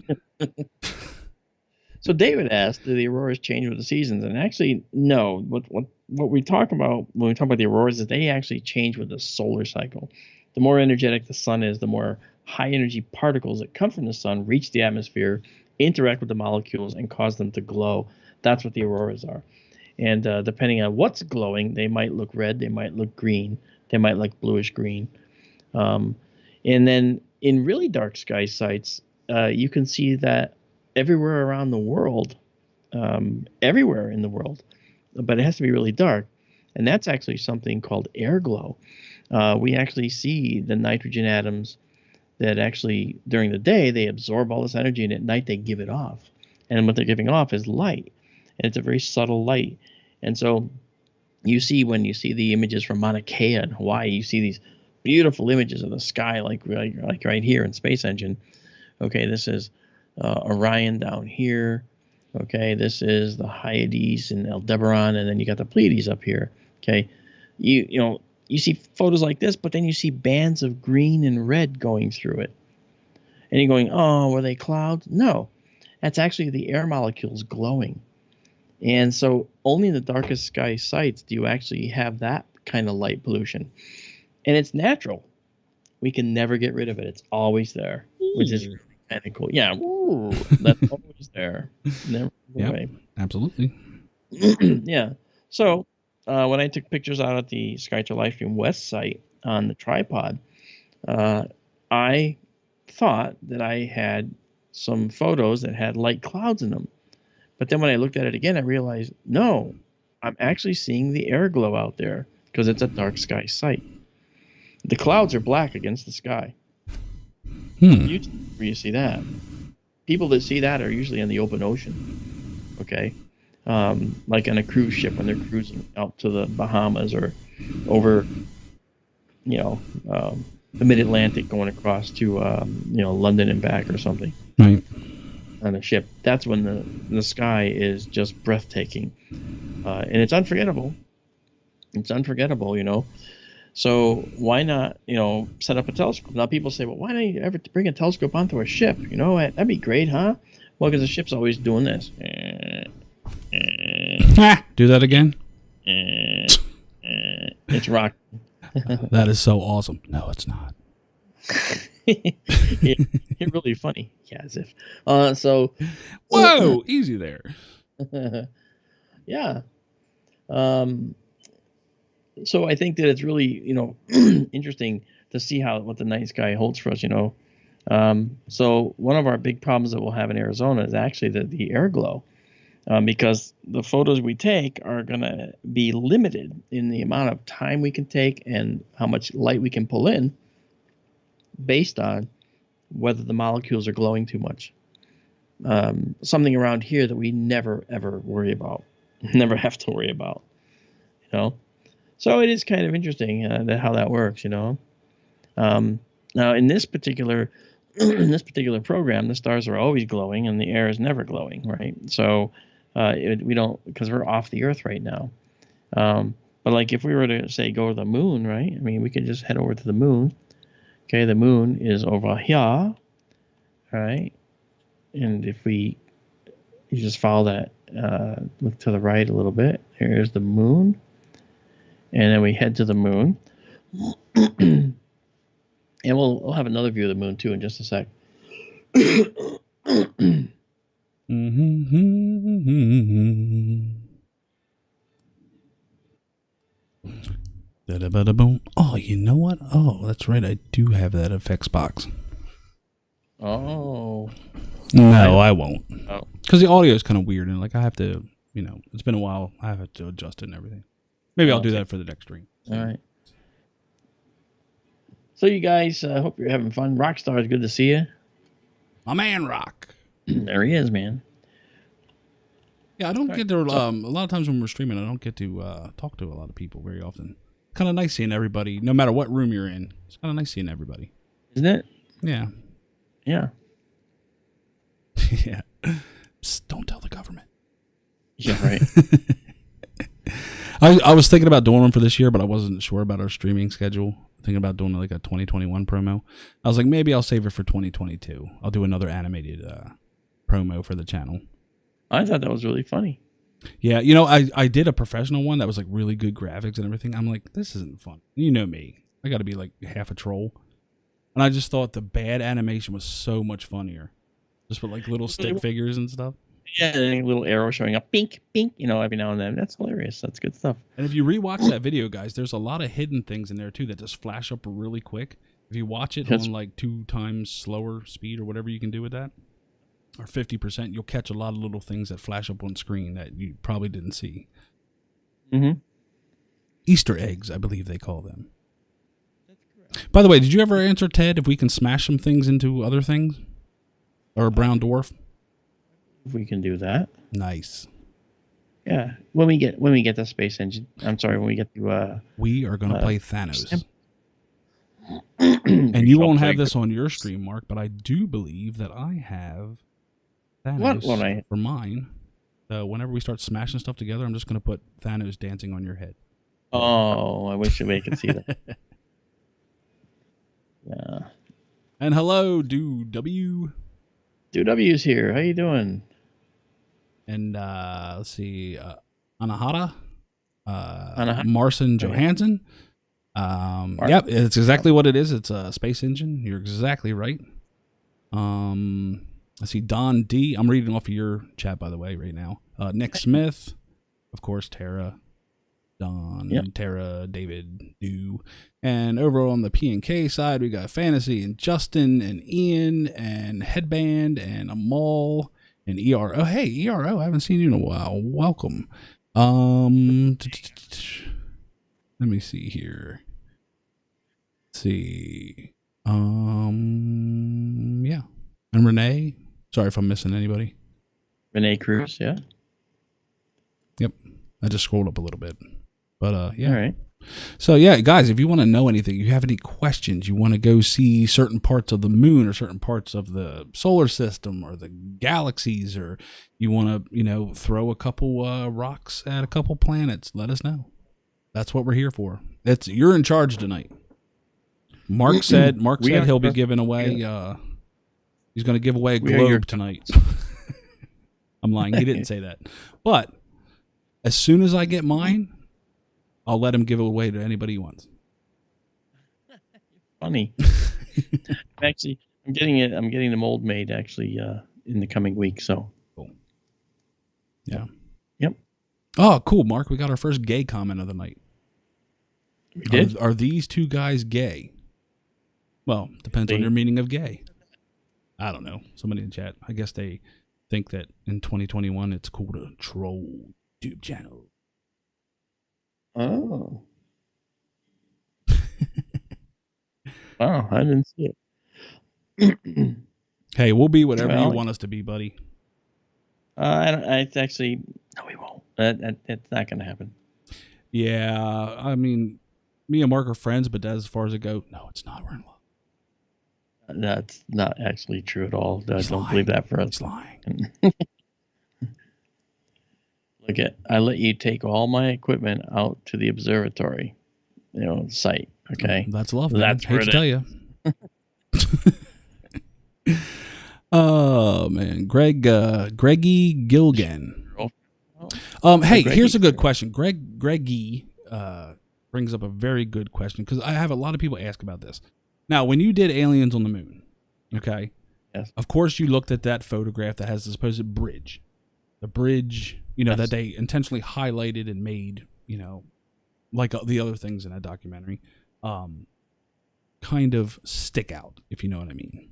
So David asked, do the auroras change with the seasons? And actually, no. What we talk about when we talk about the auroras is they actually change with the solar cycle. The more energetic the sun is, the more high energy particles that come from the sun reach the atmosphere, interact with the molecules, and cause them to glow. That's what the auroras are. And depending on what's glowing, they might look red, they might look green, they might look bluish green. And then in really dark sky sites, you can see that everywhere around the world, everywhere in the world, but it has to be really dark. And that's actually something called air glow. We actually see the nitrogen atoms that actually during the day, they absorb all this energy, and at night they give it off. And what they're giving off is light. And it's a very subtle light. And so you see, when you see the images from Mauna Kea in Hawaii, you see these beautiful images of the sky, like right here in Space Engine. Okay, this is Orion down here. Okay, this is the Hyades and Aldebaran, and then you got the Pleiades up here. Okay, you see photos like this, but then you see bands of green and red going through it, and you're going, oh, were they clouds? No, that's actually the air molecules glowing. And so only in the darkest sky sites do you actually have that kind of light pollution. And it's natural. We can never get rid of it. It's always there, which is kind of cool. Yeah, that's always there. Never go away. Absolutely. Yeah. So when I took pictures out at the Skytra Livestream West site on the tripod, I thought that I had some photos that had light clouds in them. But then when I looked at it again, I realized, no, I'm actually seeing the air glow out there because it's a dark sky site. The clouds are black against the sky. Where you see that. People that see that are usually in the open ocean. Okay? Like on a cruise ship when they're cruising out to the Bahamas or over, the mid-Atlantic going across to, London and back or something. Right. On a ship. That's when the sky is just breathtaking. And it's unforgettable. It's unforgettable, So why not, set up a telescope? Now people say, well, why don't you ever bring a telescope onto a ship? That'd be great, huh? Well, because the ship's always doing this. Do that again. It's rock. That is so awesome. No, it's not. It's really funny. Yeah, as if. So. Whoa, easy there. Yeah. So I think that it's really, interesting to see what the night sky holds for us, So one of our big problems that we'll have in Arizona is actually the air glow, because the photos we take are going to be limited in the amount of time we can take and how much light we can pull in based on whether the molecules are glowing too much. Something around here that we never, ever worry about, never have to worry about, So it is kind of interesting how that works, Now, in this particular program, the stars are always glowing and the air is never glowing, right? So we don't, because we're off the Earth right now. But like if we were to say go to the moon, right? I mean, we could just head over to the moon. Okay, the moon is over here, right? And if you just follow that, look to the right a little bit. Here's the moon. And then we head to the moon. And we'll have another view of the moon, too, in just a sec. Oh, you know what? Oh, that's right. I do have that effects box. Oh. No, I won't. Oh. Because the audio is kind of weird, and I have to, it's been a while. I have to adjust it and everything. Maybe I'll do that for the next stream. All right. So you guys, I hope you're having fun. Rockstar, it's good to see you. My man, Rock. There he is, man. Yeah, I don't get to, a lot of times when we're streaming, I don't get to talk to a lot of people very often. Kind of nice seeing everybody, no matter what room you're in. It's kind of nice seeing everybody. Isn't it? Yeah. Yeah. Yeah. Psst, don't tell the government. Yeah, right. I was thinking about doing one for this year, but I wasn't sure about our streaming schedule. Thinking about doing like a 2021 promo. I was like, maybe I'll save it for 2022. I'll do another animated promo for the channel. I thought that was really funny. Yeah, I did a professional one that was like really good graphics and everything. I'm like, this isn't fun. You know me. I got to be like half a troll. And I just thought the bad animation was so much funnier. Just with like little stick figures and stuff. Yeah, and a little arrow showing up, bink, bink, every now and then. That's hilarious. That's good stuff. And if you rewatch that video, guys, there's a lot of hidden things in there too that just flash up really quick. If you watch it on like 2 times slower speed or whatever you can do with that, or 50%, you'll catch a lot of little things that flash up on screen that you probably didn't see. Mm-hmm. Easter eggs, I believe they call them. That's correct. By the way, did you ever answer Ted if we can smash some things into other things? Or a brown dwarf? If we can do that. Nice. Yeah. When we get the space engine. I'm sorry, when we get to we are gonna play Thanos. And you won't have this on your stream, Mark, but I do believe that I have Thanos for mine. Whenever we start smashing stuff together, I'm just gonna put Thanos dancing on your head. Oh, I wish we could see that. Yeah. And hello, Dude W. Dude W's here. How you doing? And let's see, Anahata, Marcin Johansson. Yep, it's exactly what it is. It's a space engine. You're exactly right. I see Don D. I'm reading off of your chat, by the way, right now. Nick Smith, of course, Tara, Don, Tara, David, Du. And over on the P&K side, we got Fantasy and Justin and Ian and Headband and Amal. And ERO. Oh, hey, ERO. I haven't seen you in a while. Welcome. Let me see here. Let's see. Yeah. And Renee. Sorry if I'm missing anybody. Renee Cruz, yeah. Yep. I just scrolled up a little bit. But yeah. All right. So yeah, guys, if you want to know anything, you have any questions, you want to go see certain parts of the moon or certain parts of the solar system or the galaxies, or you want to, throw a couple rocks at a couple planets, let us know. That's what we're here for. You're in charge tonight. Mark said he'll be giving away. He's going to give away a globe tonight. I'm lying. He didn't say that, but As soon as I get mine, I'll let him give it away to anybody he wants. Funny. I'm getting the mold made actually in the coming week. So. Cool. Yeah. Yep. Oh, cool, Mark. We got our first gay comment of the night. We did. Are these two guys gay? Well, depends on your meaning of gay. I don't know. Somebody in chat. I guess they think that in 2021 it's cool to troll YouTube channel. Oh. Wow, I didn't see it. Hey, we'll be whatever you want us to be, buddy. It's actually no, we won't. That's not going to happen. Yeah, I mean, me and Mark are friends, but as far as it goes, no, it's not. We're in love. That's not actually true at all. I He's don't lying. believe that for us. He's lying. Look I let you take all my equipment out to the observatory, site. Okay, That's love. Man. That's hate to tell you. Oh man, Greggy Gilgan. Hey, here's a good question. Greggy brings up a very good question because I have a lot of people ask about this. Now, when you did Aliens on the Moon, okay, yes. Of course you looked at that photograph that has the supposed bridge, the bridge, yes. That they intentionally highlighted and made, like the other things in that documentary, kind of stick out, if you know what I mean.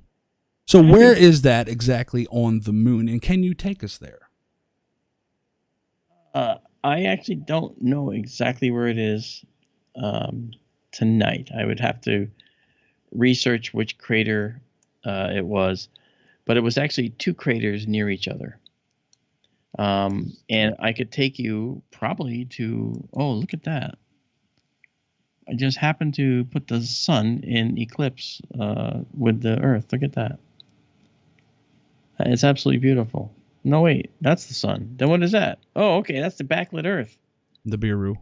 So where is that exactly on the moon, and can you take us there? I actually don't know exactly where it is tonight. I would have to research which crater it was, but it was actually two craters near each other. And I could take you probably to, oh, look at that. I just happened to put the sun in eclipse with the Earth. Look at that. It's absolutely beautiful. No, wait, that's the sun. Then what is that? Oh, okay, that's the backlit Earth. The Nibiru.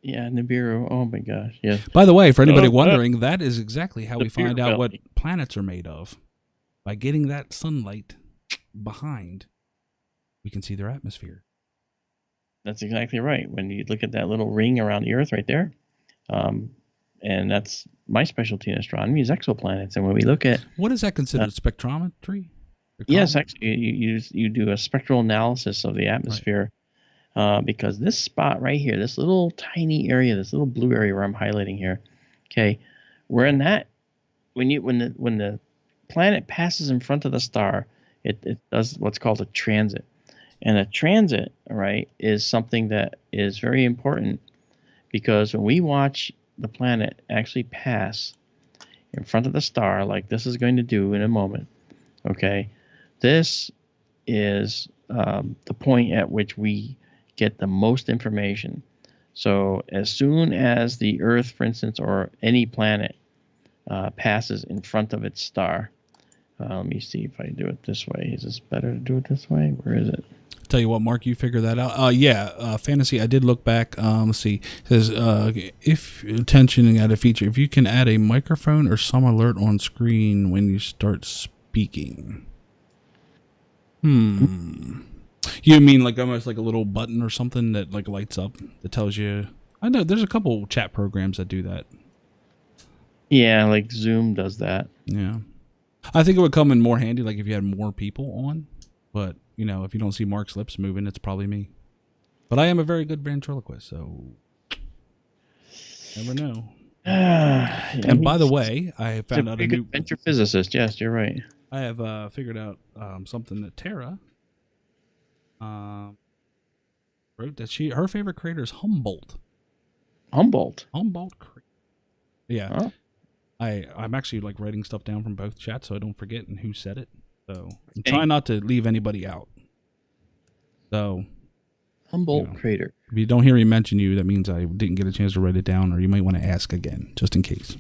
Yeah, Nibiru. Oh my gosh, yes. By the way, for anybody wondering, that is exactly how we find out belly. what planets are made of. By getting that sunlight behind, we can see their atmosphere. That's exactly right. When you look at that little ring around the Earth right there, and that's my specialty in astronomy is exoplanets. And when we look at what is that considered? Spectrometry? Yes, actually, you do a spectral analysis of the atmosphere, right. Because this spot right here, this little tiny area, this little blue area where I'm highlighting here, okay, we're in that when the planet passes in front of the star, it does what's called a transit. And a transit, right, is something that is very important because when we watch the planet actually pass in front of the star, like this is going to do in a moment, okay, this is the point at which we get the most information. So as soon as the Earth, for instance, or any planet passes in front of its star, let me see if I do it this way. Is this better to do it this way? Where is it? Tell you what, Mark, you figure that out. Fantasy, I did look back. Let's see. It says, if attention at a feature, if you can add a microphone or some alert on screen when you start speaking. You mean like almost like a little button or something that like lights up that tells you? I know there's a couple chat programs that do that. Yeah, like Zoom does that. Yeah. I think it would come in more handy like if you had more people on, but if you don't see Mark's lips moving, it's probably me. But I am a very good ventriloquist, so never know. And by the way, I found out a new venture physicist. Yes, you're right. I have figured out something that Tara wrote that her favorite crater is Humboldt. Humboldt crater. Yeah. Huh? I'm actually like writing stuff down from both chats so I don't forget and who said it. So I'm trying not to leave anybody out. So Humboldt crater. If you don't hear me mention you, that means I didn't get a chance to write it down, or you might want to ask again, just in case.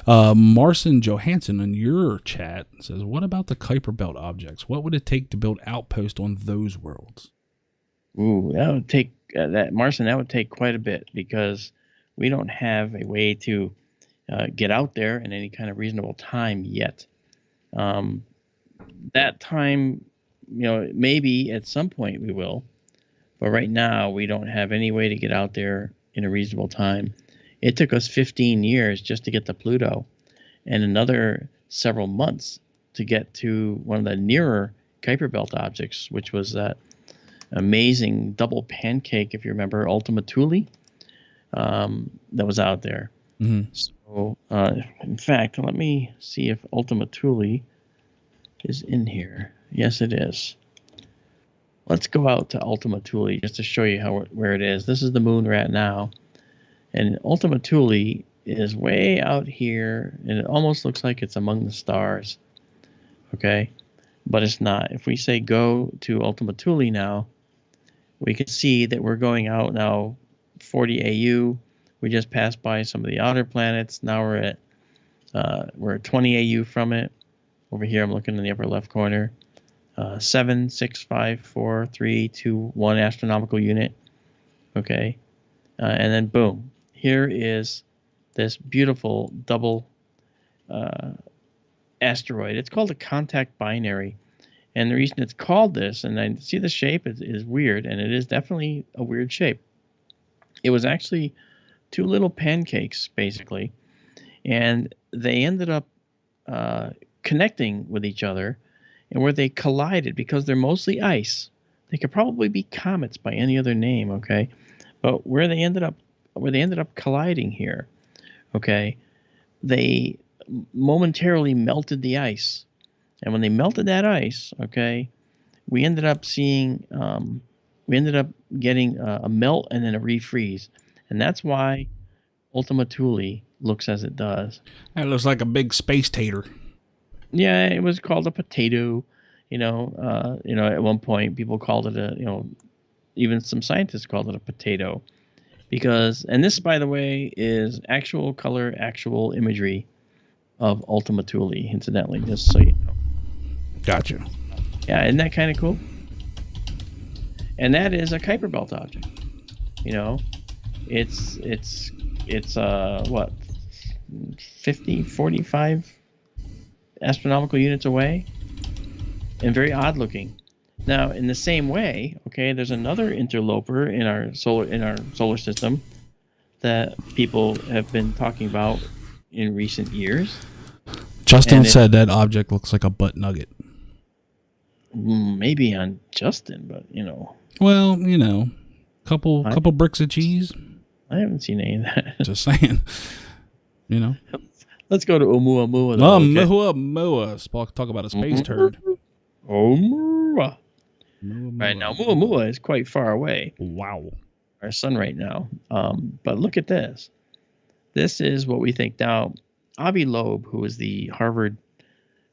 Marcin Johansson in your chat says, what about the Kuiper Belt objects? What would it take to build outposts on those worlds? Ooh, that would take Marcin, that would take quite a bit because we don't have a way to get out there in any kind of reasonable time yet. That time maybe at some point we will, but right now we don't have any way to get out there in a reasonable time. It took us 15 years just to get to Pluto, and another several months to get to one of the nearer Kuiper belt objects, which was that amazing double pancake, if you remember, Ultima Thule, that was out there. Mm-hmm. So, in fact, let me see if Ultima Thule is in here. Yes, it is. Let's go out to Ultima Thule just to show you where it is. This is the moon we're at now. And Ultima Thule is way out here, and it almost looks like it's among the stars. Okay? But it's not. If we say go to Ultima Thule now, we can see that we're going out now 40 AU. We just passed by some of the outer planets. Now we're at 20 AU from it. Over here, I'm looking in the upper left corner. 7, 6, 5, 4, 3, 2, 1 astronomical unit. Okay. And then boom. Here is this beautiful double asteroid. It's called a contact binary. And the reason it's called this, and I see the shape is weird, and it is definitely a weird shape. It was actually two little pancakes, basically, and they ended up connecting with each other, and where they collided, because they're mostly ice, they could probably be comets by any other name, okay? But where they ended up colliding here, okay, they momentarily melted the ice. And when they melted that ice, okay, we ended up getting a melt and then a refreeze. And that's why Ultima Thule looks as it does. It looks like a big space tater. Yeah, it was called a potato. At one point people called it even some scientists called it a potato. And this, by the way, is actual color, actual imagery of Ultima Thule, incidentally, just so you know. Gotcha. Yeah, isn't that kind of cool? And that is a Kuiper belt object. It's what, 45 astronomical units away, and very odd looking. Now, in the same way, okay, there's another interloper in our solar system that people have been talking about in recent years. Justin said that object looks like a butt nugget. Maybe on Justin, but Well, couple bricks of cheese. I haven't seen any of that. Just saying. Let's go to Oumuamua. Oumuamua. Talk about a space turd. Oumuamua. Right now, Oumuamua is quite far away. Wow. Our sun right now. But look at this. This is what we think now. Avi Loeb, who is the Harvard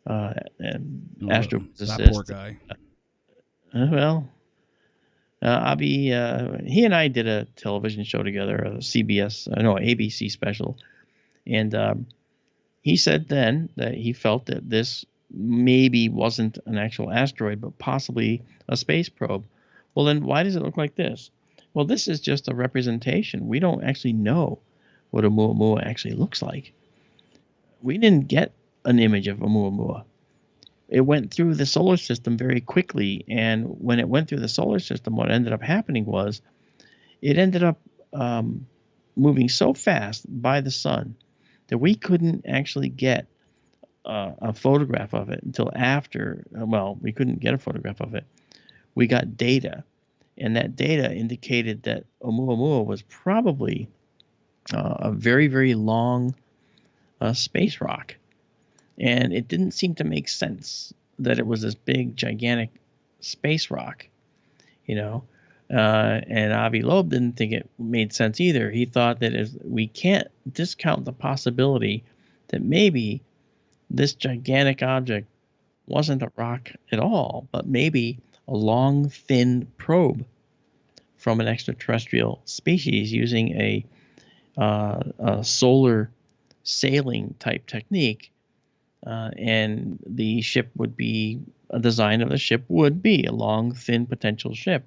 astrophysicist. That poor guy. Avi, he and I did a television show together, a ABC special. And he said then that he felt that this maybe wasn't an actual asteroid, but possibly a space probe. Well, then why does it look like this? Well, this is just a representation. We don't actually know what Oumuamua actually looks like. We didn't get an image of Oumuamua. It went through the solar system very quickly, and when it went through the solar system, what ended up happening was it ended up moving so fast by the sun that we couldn't actually get a photograph of it until after. We couldn't get a photograph of it. We got data, and that data indicated that Oumuamua was probably a very, very long space rock. And it didn't seem to make sense that it was this big, gigantic space rock, and Avi Loeb didn't think it made sense either. He thought that we can't discount the possibility that maybe this gigantic object wasn't a rock at all, but maybe a long, thin probe from an extraterrestrial species using a solar sailing type technique. And the design of the ship would be a long, thin potential ship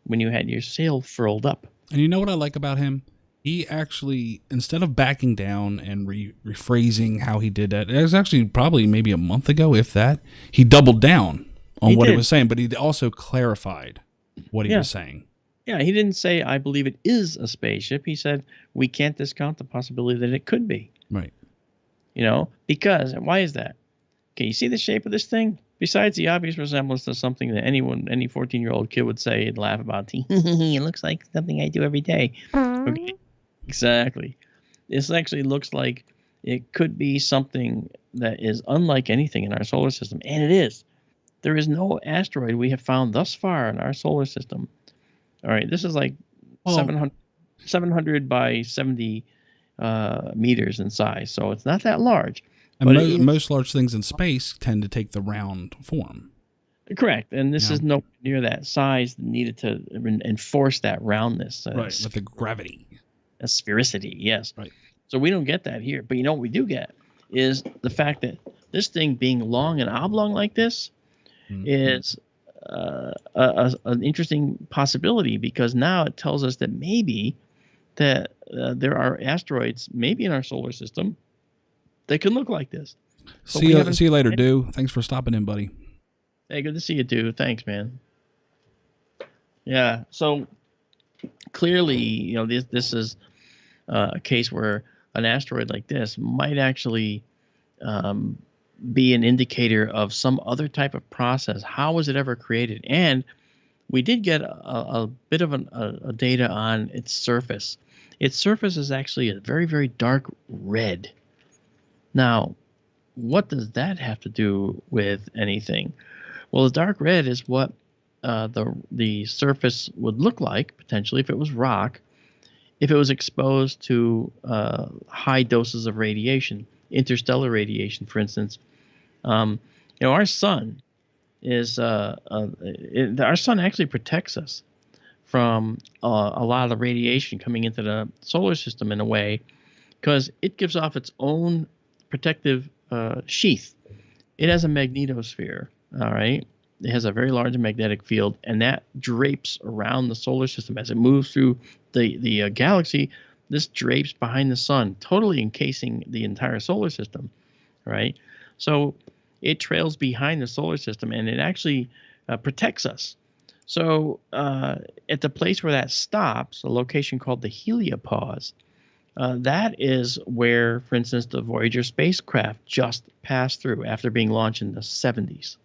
when you had your sail furled up. And you know what I like about him? He actually, instead of backing down and rephrasing how he did that, it was actually probably maybe a month ago, if that, he doubled down on what did. it was saying, but he also clarified what he Yeah. was saying. Yeah, he didn't say, I believe it is a spaceship. He said, we can't discount the possibility that it could be. Right. Because, and why is that? Can you see the shape of this thing? Besides the obvious resemblance to something that any 14-year-old kid would say and laugh about. It looks like something I do every day. Okay, exactly. This actually looks like it could be something that is unlike anything in our solar system. And it is. There is no asteroid we have found thus far in our solar system. All right, this is like 700 by 70 meters in size. So it's not that large. And most large things in space tend to take the round form. Correct. And this is nowhere near that size needed to enforce that roundness. Right, with the gravity. A sphericity, yes. Right. So we don't get that here. But you know what we do get is the fact that this thing being long and oblong like this is an interesting possibility, because now it tells us that maybe that there are asteroids maybe in our solar system that can look like this. See you later, Du. Thanks for stopping in, buddy. Hey, good to see you, Du. Thanks, man. Yeah, so clearly, this is a case where an asteroid like this might actually be an indicator of some other type of process. How was it ever created? And we did get a bit of a data on its surface. Its surface is actually a very, very dark red. Now, what does that have to do with anything? Well, the dark red is what the surface would look like, potentially, if it was rock, if it was exposed to high doses of radiation, interstellar radiation, for instance. Our sun is our sun actually protects us from a lot of the radiation coming into the solar system in a way, because it gives off its own protective sheath. It has a magnetosphere, all right? It has a very large magnetic field, and that drapes around the solar system as it moves through the galaxy. This drapes behind the sun, totally encasing the entire solar system, right? So it trails behind the solar system, and it actually protects us. So at the place where that stops, a location called the heliopause, that is where, for instance, the Voyager spacecraft just passed through after being launched in the 70s.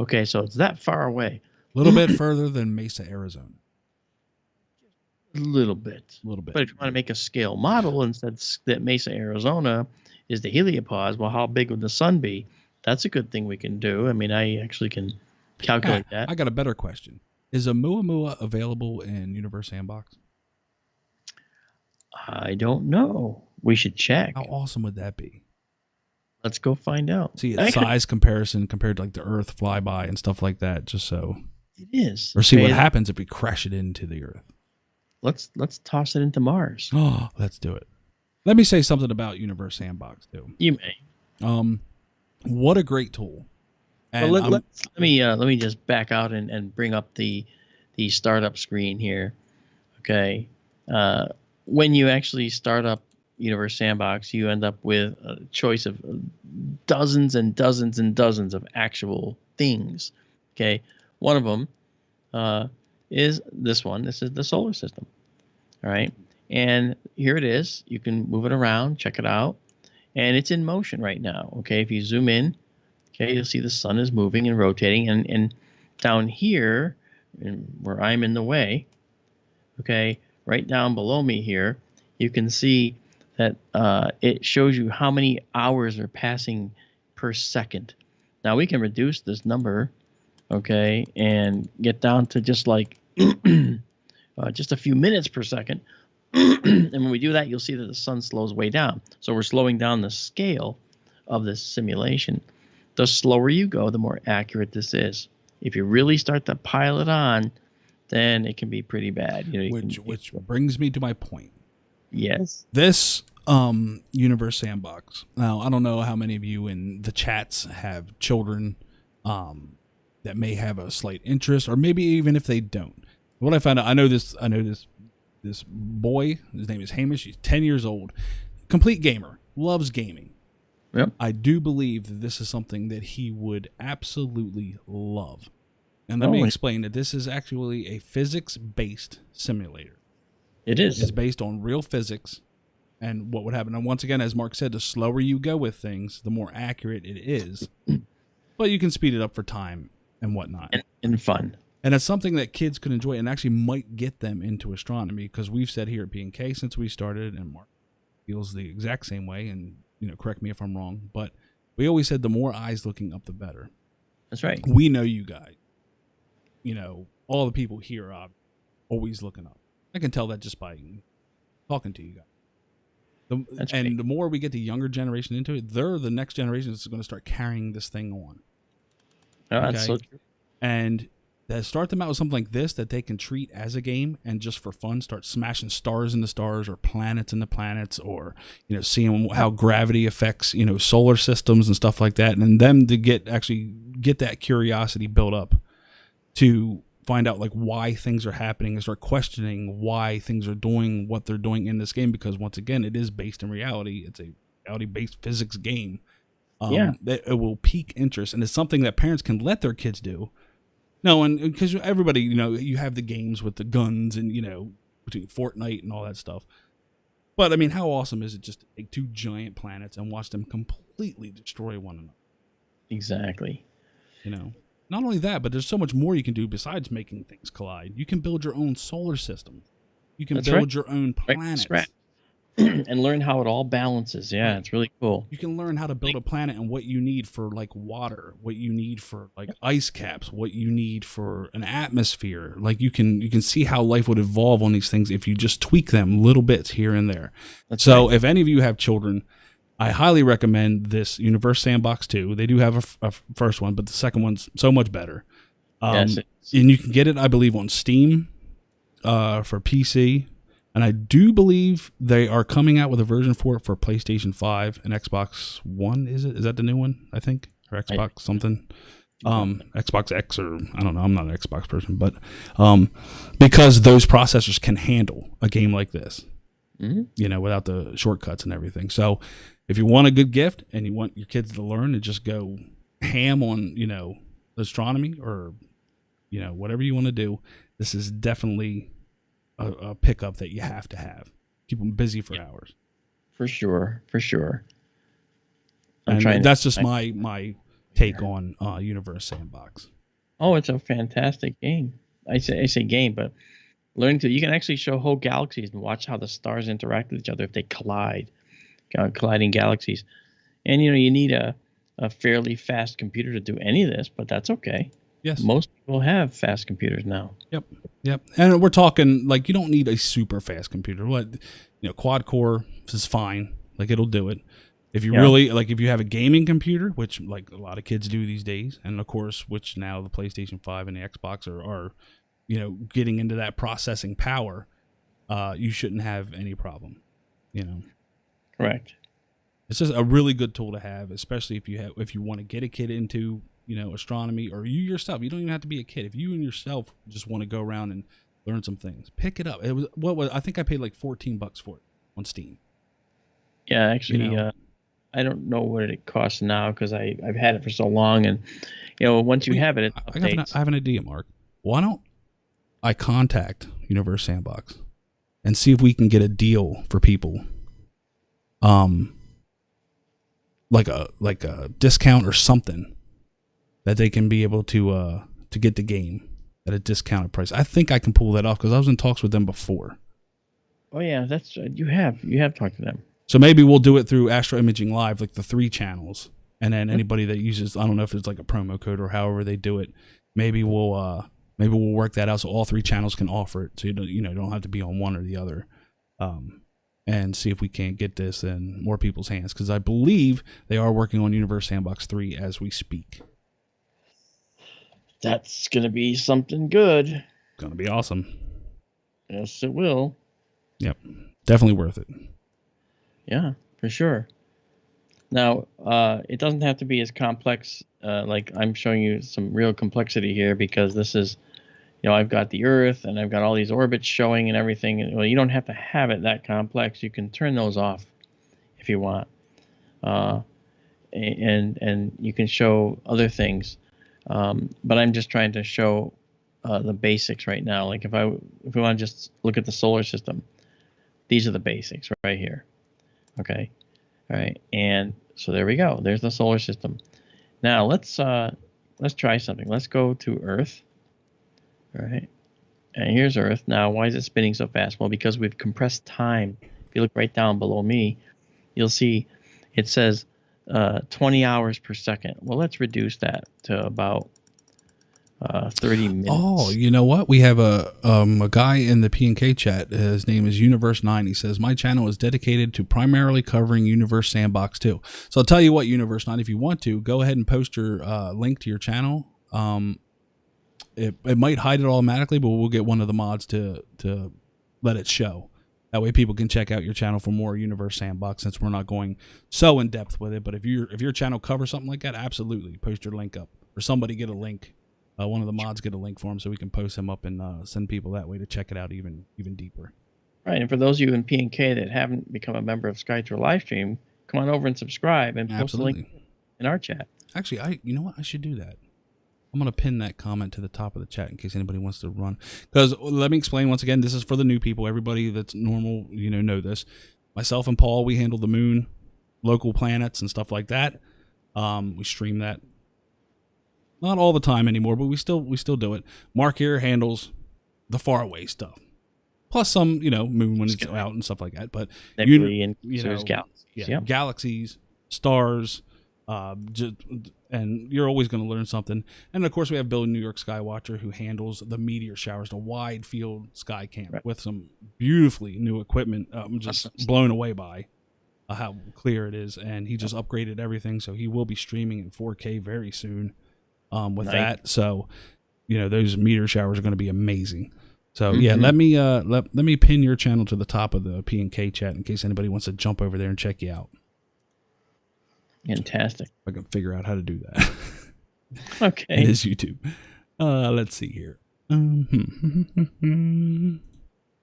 Okay, so it's that far away. A little bit further than Mesa, Arizona. A little bit. But if you want to make a scale model and said that Mesa, Arizona is the heliopause, well, how big would the sun be? That's a good thing we can do. I mean, I actually can calculate that. I got a better question. Is Oumuamua available in Universe Sandbox? I don't know. We should check. How awesome would that be? Let's go find out. See its size comparison compared to like the Earth flyby and stuff like that, just so. It is. Or see what happens if we crash it into the Earth. Let's toss it into Mars. Oh, let's do it. Let me say something about Universe Sandbox too. You may. What a great tool. And well, let me just back out and bring up the startup screen here. Okay. When you actually start up Universe Sandbox, you end up with a choice of dozens and dozens and dozens of actual things. Okay. One of them is this one. This is the solar system. All right. And here it is. You can move it around, check it out. And it's in motion right now. Okay. If you zoom in, okay, you'll see the sun is moving and rotating. And down here, where I'm in the way, okay, right down below me here, you can see that it shows you how many hours are passing per second. Now we can reduce this number, okay, and get down to just like just a few minutes per second. And when we do that, you'll see that the sun slows way down. So we're slowing down the scale of this simulation. The slower you go, the more accurate this is. If you really start to pile it on, then it can be pretty bad. Which brings me to my point. Yes. This Universe Sandbox. Now, I don't know how many of you in the chats have children that may have a slight interest, or maybe even if they don't. What I found out, I know this boy, his name is Hamish. He's 10 years old, complete gamer, loves gaming. Yep. I do believe that this is something that he would absolutely love. And let me explain that this is actually a physics-based simulator. It is. It's based on real physics and what would happen. And once again, as Mark said, the slower you go with things, the more accurate it is. But you can speed it up for time and whatnot. And fun. And it's something that kids could enjoy and actually might get them into astronomy, because we've said here at P&K since we started, and Mark feels the exact same way, and correct me if I'm wrong, but we always said the more eyes looking up, the better. That's right. We know you guys. All the people here are always looking up. I can tell that just by talking to you guys. The more we get the younger generation into it, they're the next generation that's going to start carrying this thing on. Oh, that's so true. And to start them out with something like this that they can treat as a game and just for fun, start smashing stars into stars or planets into planets, or seeing how gravity affects solar systems and stuff like that, and them to get that curiosity built up to find out why things are happening and start questioning why things are doing what they're doing in this game, because once again, it is based in reality. It's a reality-based physics game. It will pique interest, and it's something that parents can let their kids do. No, and because everybody, you have the games with the guns and, between Fortnite and all that stuff. But, I mean, how awesome is it just to take two giant planets and watch them completely destroy one another? Exactly. Not only that, but there's so much more you can do besides making things collide. You can build your own solar system. You can build your own planets. Right. And learn how it all balances. Yeah, it's really cool. You can learn how to build a planet and what you need for water, what you need for ice caps, what you need for an atmosphere. You can see how life would evolve on these things if you just tweak them little bits here and there. If any of you have children, I highly recommend this Universe Sandbox 2. They do have a first one, but the second one's so much better. And you can get it, I believe, on Steam for PC. And I do believe they are coming out with a version for it for PlayStation 5 and Xbox One. Is it? Is that the new one, I think? Or Xbox something? Xbox X, or I don't know. I'm not an Xbox person. But because those processors can handle a game like this, without the shortcuts and everything. So if you want a good gift and you want your kids to learn and just go ham on, astronomy or, whatever you want to do, this is definitely a pickup that you have to have. Keep them busy for hours. For sure. That's just my take on Universe Sandbox. Oh, it's a fantastic game. I say game, but you can actually show whole galaxies and watch how the stars interact with each other if they colliding galaxies. And you need a fairly fast computer to do any of this, but that's okay. Yes. Most people have fast computers now. Yep. And we're talking you don't need a super fast computer. Quad core is fine. It'll do it. If you really if you have a gaming computer, which a lot of kids do these days, and of course, which now the PlayStation 5 and the Xbox are getting into that processing power, you shouldn't have any problem. Correct. It's just a really good tool to have, especially if you want to get a kid into astronomy, or you yourself. You don't even have to be a kid. If you and yourself just want to go around and learn some things, pick it up. It was I think I paid $14 for it on Steam. Yeah, actually, I don't know what it costs now because I've had it for so long, and once you have it, it updates. I have an idea, Mark. Why don't I contact Universe Sandbox and see if we can get a deal for people, like a discount or something, that they can be able to get the game at a discounted price. I think I can pull that off because I was in talks with them before. Oh yeah, that's you have talked to them. So maybe we'll do it through Astro Imaging Live, the 3 channels, and then anybody that uses, I don't know if it's a promo code or however they do it. Maybe we'll work that out so all 3 channels can offer it, so you don't have to be on one or the other, and see if we can't get this in more people's hands, because I believe they are working on Universe Sandbox 3 as we speak. That's going to be something good. It's going to be awesome. Yes, it will. Yep. Definitely worth it. Yeah, for sure. Now, it doesn't have to be as complex. I'm showing you some real complexity here because this is, I've got the Earth and I've got all these orbits showing and everything. Well, you don't have to have it that complex. You can turn those off if you want. and you can show other things. But I'm just trying to show the basics right now. Like if we want to just look at the solar system, these are the basics right here. Okay, all right, and so there we go. There's the solar system. Now let's try something. Let's go to Earth. All right, and here's Earth. Now, why is it spinning so fast? Well, because we've compressed time. If you look right down below me, you'll see it says 20 hours per second. Well, let's reduce that to about 30 minutes. Oh, you know what? We have a guy in the P&K chat. His name is Universe9. He says, my channel is dedicated to primarily covering Universe Sandbox 2. So I'll tell you what, Universe9, if you want to, go ahead and post your link to your channel. It might hide it automatically, but we'll get one of the mods to let it show. That way people can check out your channel for more Universe Sandbox, since we're not going so in depth with it. But if your channel covers something like that, absolutely post your link up, or somebody get a link. One of the mods get a link for him, so we can post him up and send people that way to check it out even deeper. Right, and for those of you in P&K that haven't become a member of SkyTour Livestream, come on over and subscribe and post a link in our chat. Actually, you know what? I should do that. I'm going to pin that comment to the top of the chat in case anybody wants to run. Because let me explain once again, this is for the new people. Everybody that's normal, know this. Myself and Paul, we handle the moon, local planets, and stuff like that. We stream that. Not all the time anymore, but we still do it. Marc here handles the faraway stuff. Plus some, moon when it's out and stuff like that. But and galaxies. Yeah, galaxies, stars, and you're always going to learn something. And of course, we have Bill, New York Skywatcher, who handles the meteor showers, the wide field sky cam with some beautifully new equipment. I'm just blown away by how clear it is, and he just upgraded everything, so he will be streaming in 4K very soon. With that, so those meteor showers are going to be amazing. So yeah, let me pin your channel to the top of the P&K chat in case anybody wants to jump over there and check you out. Fantastic. I can figure out how to do that. Okay. It is YouTube. Let's see here. Okay,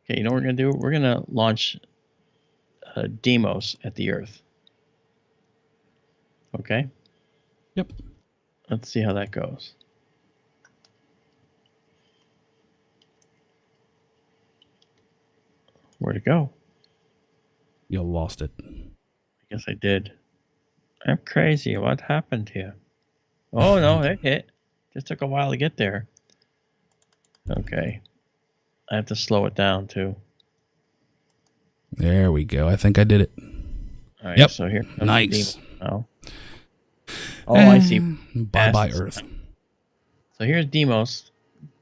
you know what we're gonna do? We're gonna launch Deimos at the Earth. Okay. Yep. Let's see how that goes. Where'd it go? You lost it. I guess I did. I'm crazy. What happened here? Oh, no, it hit. Just took a while to get there. Okay. I have to slow it down, too. There we go. I think I did it. All right, yep. So here comes nice. Oh, I see. Bye-bye, Earth. So here's Deimos.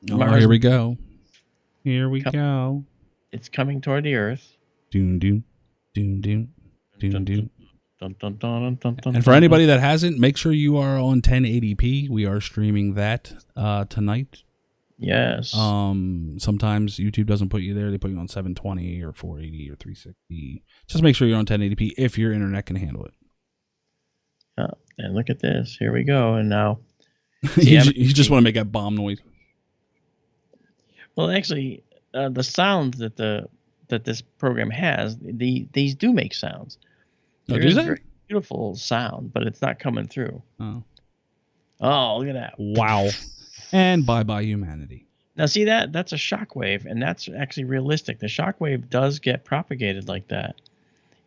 Here we go. Here we go. It's coming toward the Earth. Doom, doom, doom, doom, doom, doom. Dun, dun, dun, dun, dun, and for anybody that hasn't, make sure you are on 1080p. We are streaming that tonight. Yes. Sometimes YouTube doesn't put you there. They put you on 720 or 480 or 360. Just make sure you're on 1080p if your internet can handle it. And look at this. Here we go. And now you just want to make that bomb noise. Well, actually, the sounds that this program has, these do make sounds. Oh, do they? A very beautiful sound, but it's not coming through. Oh, look at that! Wow. And bye-bye humanity. Now, see that's a shockwave, and that's actually realistic. The shockwave does get propagated like that.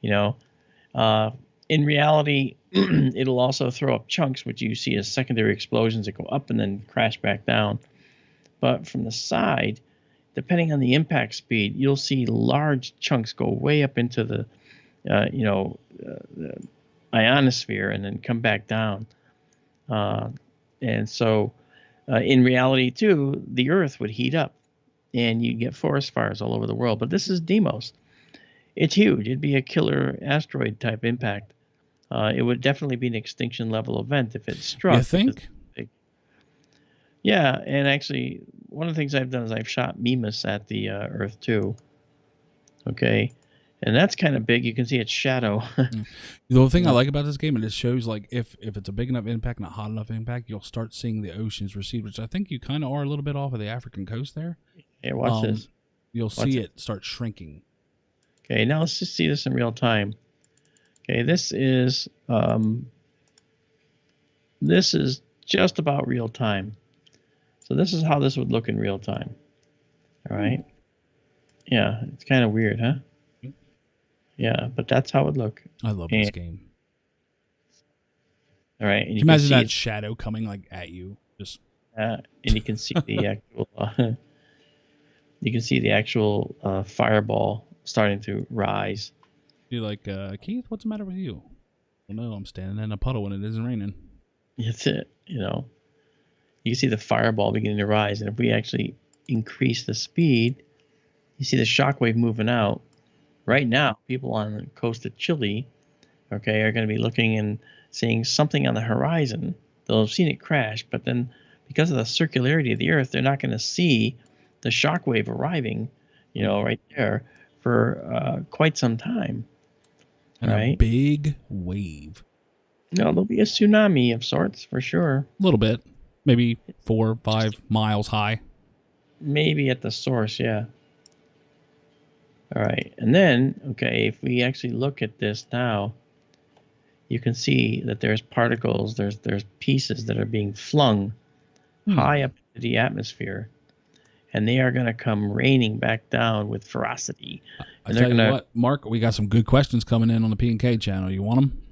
In reality, it'll also throw up chunks, which you see as secondary explosions that go up and then crash back down. But from the side, depending on the impact speed, you'll see large chunks go way up into the, the ionosphere and then come back down. And so, in reality, too, the Earth would heat up, and you'd get forest fires all over the world. But this is Deimos. It's huge. It'd be a killer asteroid type impact. It would definitely be an extinction level event if it struck. You think? Yeah, and actually, one of the things I've done is I've shot Mimas at the Earth too. Okay, and that's kind of big. You can see its shadow. The thing I like about this game, it shows like if it's a big enough impact and a hot enough impact, you'll start seeing the oceans recede, which I think you kind of are a little bit off of the African coast there. Here, watch this. You'll see it start shrinking. Okay, now let's just see this in real time. Okay, this is this is just about real time. So this is how this would look in real time. All right. Yeah, it's kind of weird, huh? Yeah, but that's how it would look. I love this game. All right, and Can you can imagine see that shadow coming like at you? Just and you can see the actual fireball starting to rise. be like, Keith, what's the matter with you? Well, no, I'm standing in a puddle when it isn't raining. That's it. You can see the fireball beginning to rise, and if we actually increase the speed, you see the shockwave moving out. Right now, people on the coast of Chile, okay, are going to be looking and seeing something on the horizon. They'll have seen it crash, but then because of the circularity of the Earth, they're not going to see the shockwave arriving, right there for quite some time. And right? a big wave. No, there'll be a tsunami of sorts for sure. A little bit. Maybe 4 or 5 miles high. Maybe at the source, yeah. All right. And then, okay, if we actually look at this now, you can see that there's particles, there's pieces that are being flung high up into the atmosphere, and they are going to come raining back down with ferocity. I tell you what, Mark, we got some good questions coming in on the P&K channel. You want them?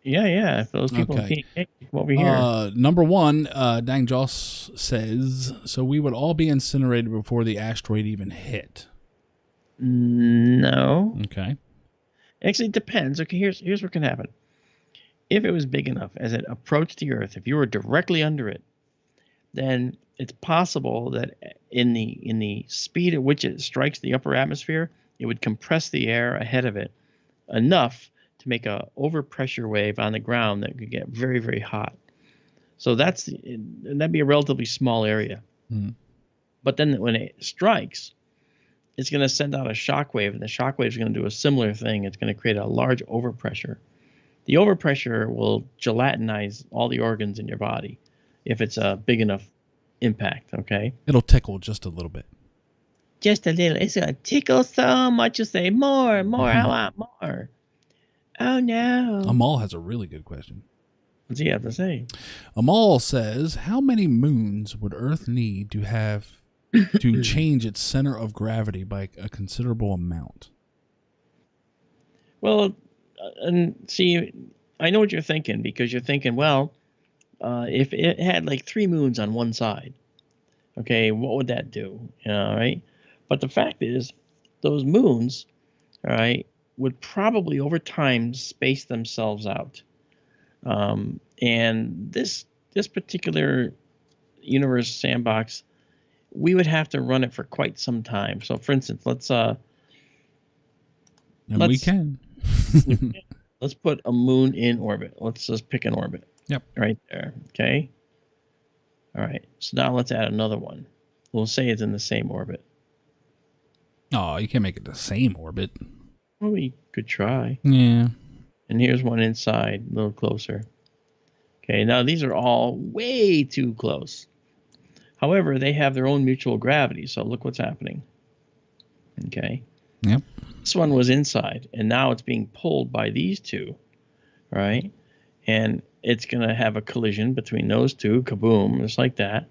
Yeah. If those people in P&K come over here. Number one, Dang Joss says, so we would all be incinerated before the asteroid even hit. No. Okay. Actually, it depends. Okay, here's what can happen. If it was big enough as it approached the Earth, if you were directly under it, then it's possible that in the speed at which it strikes the upper atmosphere, it would compress the air ahead of it enough to make a overpressure wave on the ground that could get very, very hot. So that'd be a relatively small area. Mm-hmm. But then when it strikes, it's going to send out a shock wave, and the shock wave is going to do a similar thing. It's going to create a large overpressure. The overpressure will gelatinize all the organs in your body if it's a big enough impact, okay? It'll tickle just a little bit. Just a little. It's going to tickle so much you say, more, I want more. Oh, no. Amal has a really good question. What's he have to say? Amal says, how many moons would Earth need to have to change its center of gravity by a considerable amount? Well, and see, I know what you're thinking, because you're thinking, well, if it had like 3 moons on one side, okay, what would that do? Right? But the fact is, those moons, all right, would probably over time space themselves out. And this particular universe sandbox, we would have to run it for quite some time. So, for instance, let's let's put a moon in orbit. Let's just pick an orbit. Yep. Right there. Okay. All right. So now let's add another one. We'll say it's in the same orbit. Oh, you can't make it the same orbit. Well, we could try. Yeah. And here's one inside, a little closer. Okay. Now these are all way too close. However, they have their own mutual gravity. So look what's happening. Okay. Yep. This one was inside, and now it's being pulled by these two, right? And it's going to have a collision between those two, kaboom, just like that,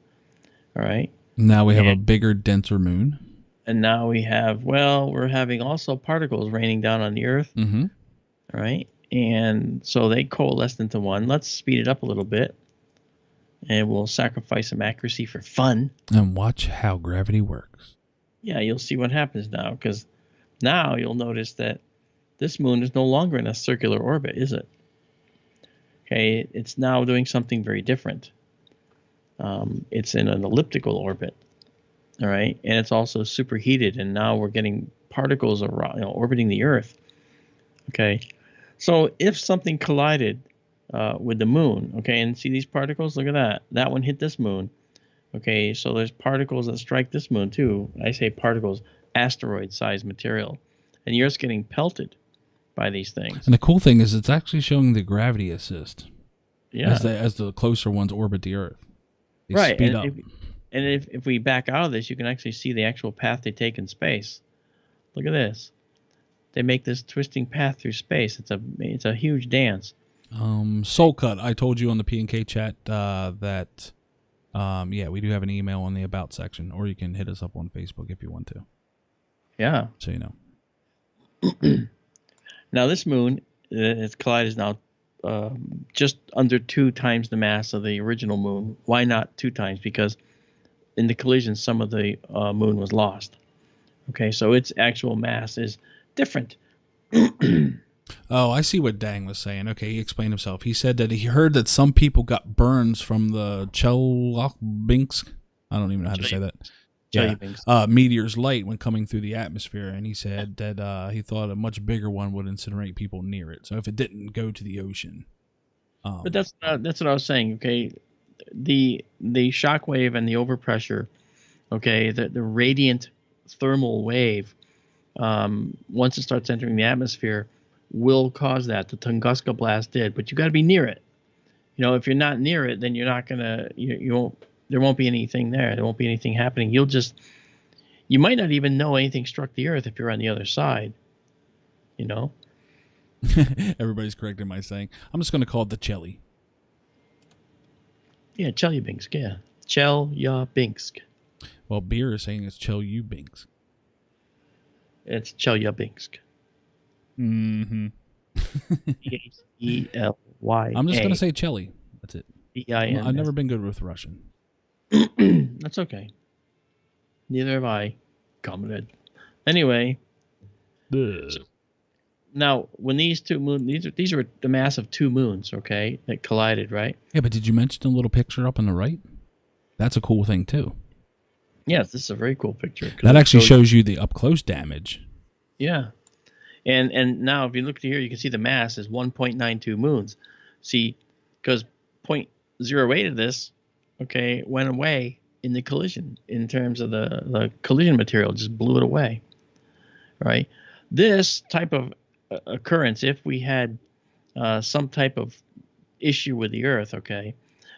all right? Now we have a bigger, denser moon. And now we're having also particles raining down on the Earth, all right? And so they coalesced into one. Let's speed it up a little bit, and we'll sacrifice some accuracy for fun. And watch how gravity works. Yeah, you'll see what happens now, because now you'll notice that this moon is no longer in a circular orbit, is it? Okay, it's now doing something very different. It's in an elliptical orbit, all right? And it's also superheated, and now we're getting particles around, orbiting the Earth. Okay, so if something collided with the moon, okay, and see these particles? Look at that. That one hit this moon. Okay, so there's particles that strike this moon too. I say particles, asteroid-sized material. And the Earth's getting pelted by these things. And the cool thing is it's actually showing the gravity assist. Yeah. As the closer ones orbit the Earth. They right. speed up. If we back out of this, you can actually see the actual path they take in space. Look at this. They make this twisting path through space. It's a huge dance. Soul Cut. I told you on the P&K chat that we do have an email on the About section, or you can hit us up on Facebook if you want to. Yeah. So you know. Now this moon, its collide is now just under 2 times the mass of the original moon. Why not 2 times? Because in the collision, some of the moon was lost. Okay, so its actual mass is different. Oh, I see what Dang was saying. Okay, he explained himself. He said that he heard that some people got burns from the Chelyabinsk. I don't even know how to say that. Meteor's light when coming through the atmosphere, and he said that he thought a much bigger one would incinerate people near it. So if it didn't go to the ocean, but that's what I was saying. Okay, the shock wave and the overpressure. Okay, the radiant thermal wave. Once it starts entering the atmosphere, will cause that. The Tunguska blast did, but you got to be near it. You know, if you're not near it, then you're not gonna. You won't. There won't be anything there. There won't be anything happening. You might not even know anything struck the Earth if you're on the other side. You know. Everybody's correcting my saying. I'm just going to call it the Chelly. Yeah, Chelyabinsk. Yeah, Chelyabinsk. Well, beer is saying it's Chelyabinsk. It's Chelyabinsk. Mm-hmm. Chely. I'm just going to say Chelly. That's it. E-I-N. I've never been good with Russian. That's okay. Neither have I. Commented. Anyway. So, now, when these two moons, these are the mass of 2 moons, okay, that collided, right? Yeah, but did you mention the little picture up on the right? That's a cool thing too. Yes, this is a very cool picture. That actually shows you the up close damage. Yeah, and now if you look here, you can see the mass is 1.92 moons. See, because 0.08 of this, okay, went away in the collision in terms of the collision material, just blew it away, right? This type of occurrence, if we had some type of issue with the Earth, okay,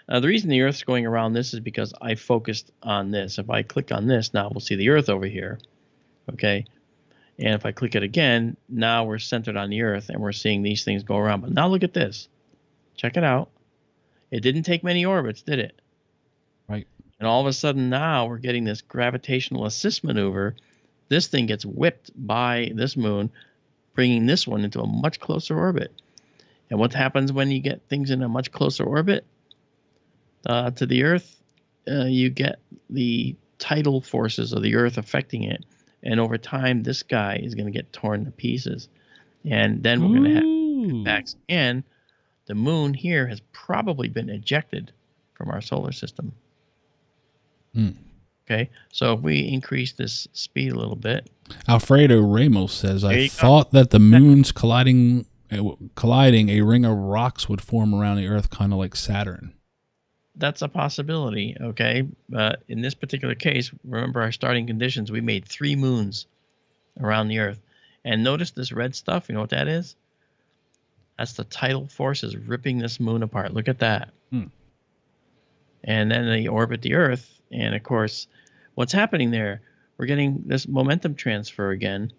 the reason the Earth's going around this is because I focused on this. If I click on this, now we'll see the Earth over here, okay? And if I click it again, now we're centered on the Earth and we're seeing these things go around. But now look at this. Check it out. It didn't take many orbits, did it? Right. And all of a sudden now we're getting this gravitational assist maneuver. This thing gets whipped by this moon, bringing this one into a much closer orbit. And what happens when you get things in a much closer orbit to the Earth? You get the tidal forces of the Earth affecting it. And over time, this guy is going to get torn to pieces. And then we're going to have impacts. And the moon here has probably been ejected from our solar system. Okay, so if we increase this speed a little bit. Alfredo Ramos says, I thought that the moon's colliding, a ring of rocks would form around the Earth, kind of like Saturn. That's a possibility, okay? But in this particular case, remember our starting conditions, we made 3 moons around the Earth. And notice this red stuff, you know what that is? That's the tidal forces ripping this moon apart. Look at that. And then they orbit the Earth. And, of course, what's happening there? We're getting this momentum transfer again.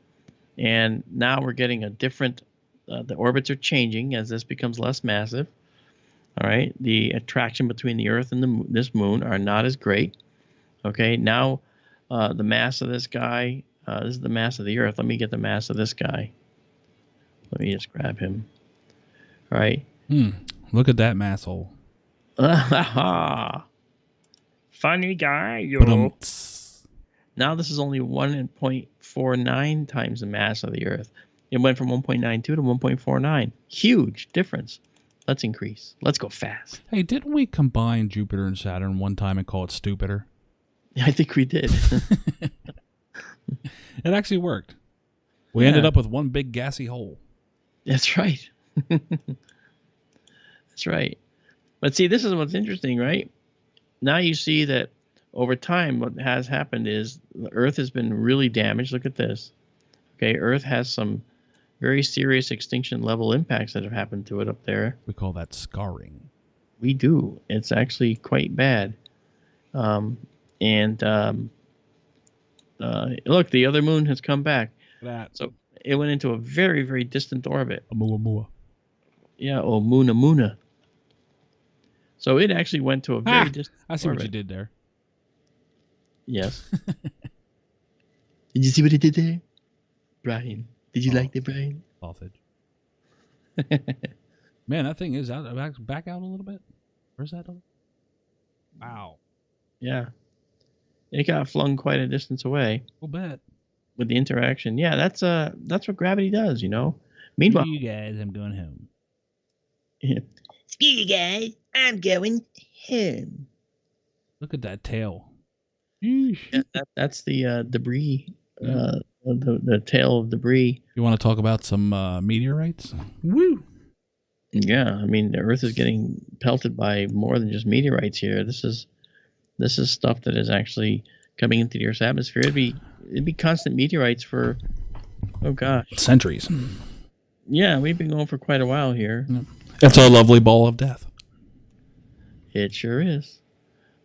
And now we're getting a different, the orbits are changing as this becomes less massive. All right, the attraction between the Earth and this moon are not as great. Okay, now the mass of this guy, this is the mass of the Earth. Let me get the mass of this guy. Let me just grab him. All right. Look at that mass hole. Funny guy, yo. Now this is only 1.49 times the mass of the Earth. It went from 1.92 to 1.49. Huge difference. Let's increase. Let's go fast. Hey, didn't we combine Jupiter and Saturn one time and call it Stupider? I think we did. It actually worked. We ended up with one big gassy hole. That's right. That's right. But see, this is what's interesting, right? Now you see that over time what has happened is the Earth has been really damaged. Look at this. Okay, Earth has some very serious extinction level impacts that have happened to it up there. We call that scarring. We do. It's actually quite bad. Look, the other moon has come back. So it went into a very, very distant orbit. Oumuamua. Yeah, Oumuamua. So it actually went to a very distant I see orbit. what you did there. Yes. Did you see what it did there? Brian, did you like that, Brian? Sausage. Man, that thing is out back out a little bit. Where's that? Wow. Yeah. It got flung quite a distance away We'll bet. with the interaction. Yeah, that's what gravity does, you know. Meanwhile, You guys, I'm going home. Screw you guys. I'm going home. Look at that tail. yeah, that's the debris, the tail of debris. You want to talk about some meteorites? Woo! Yeah, I mean the Earth is getting pelted by more than just meteorites here. This is stuff that is actually coming into the Earth's atmosphere. It'd be constant meteorites for, oh gosh, Centuries. Yeah, we've been going for quite a while here. It's a lovely ball of death. It sure is.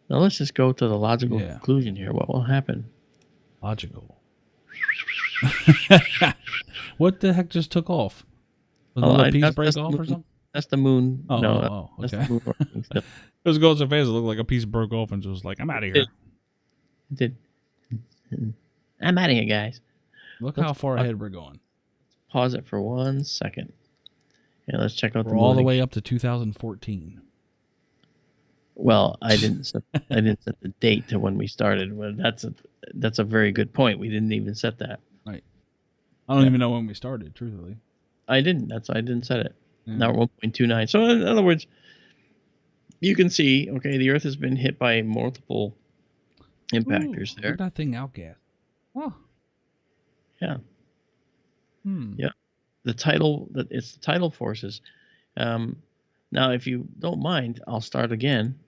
Now let's just go to the logical conclusion here. What will happen? Logical. What the heck just took off? Was Oh, another piece break off or something? That's the moon. Oh, that's okay. the moon working still. It was going so fast, it looked like a piece broke off and just like, I'm out of here. I'm out of here, guys. Look how far ahead we're going. Pause it for 1 second. Yeah, let's check out We're all the way up to 2014. Well, I didn't set the date to when we started. Well, that's a very good point. We didn't even set that. Right. I don't even know when we started, truthfully. I didn't. I didn't set it. Yeah. Now we're 1.29. So in other words, you can see, okay, the Earth has been hit by multiple impactors there. Look at that thing outgas. Oh. Yeah. Yeah. It's the tidal forces. Now, if you don't mind, I'll start again,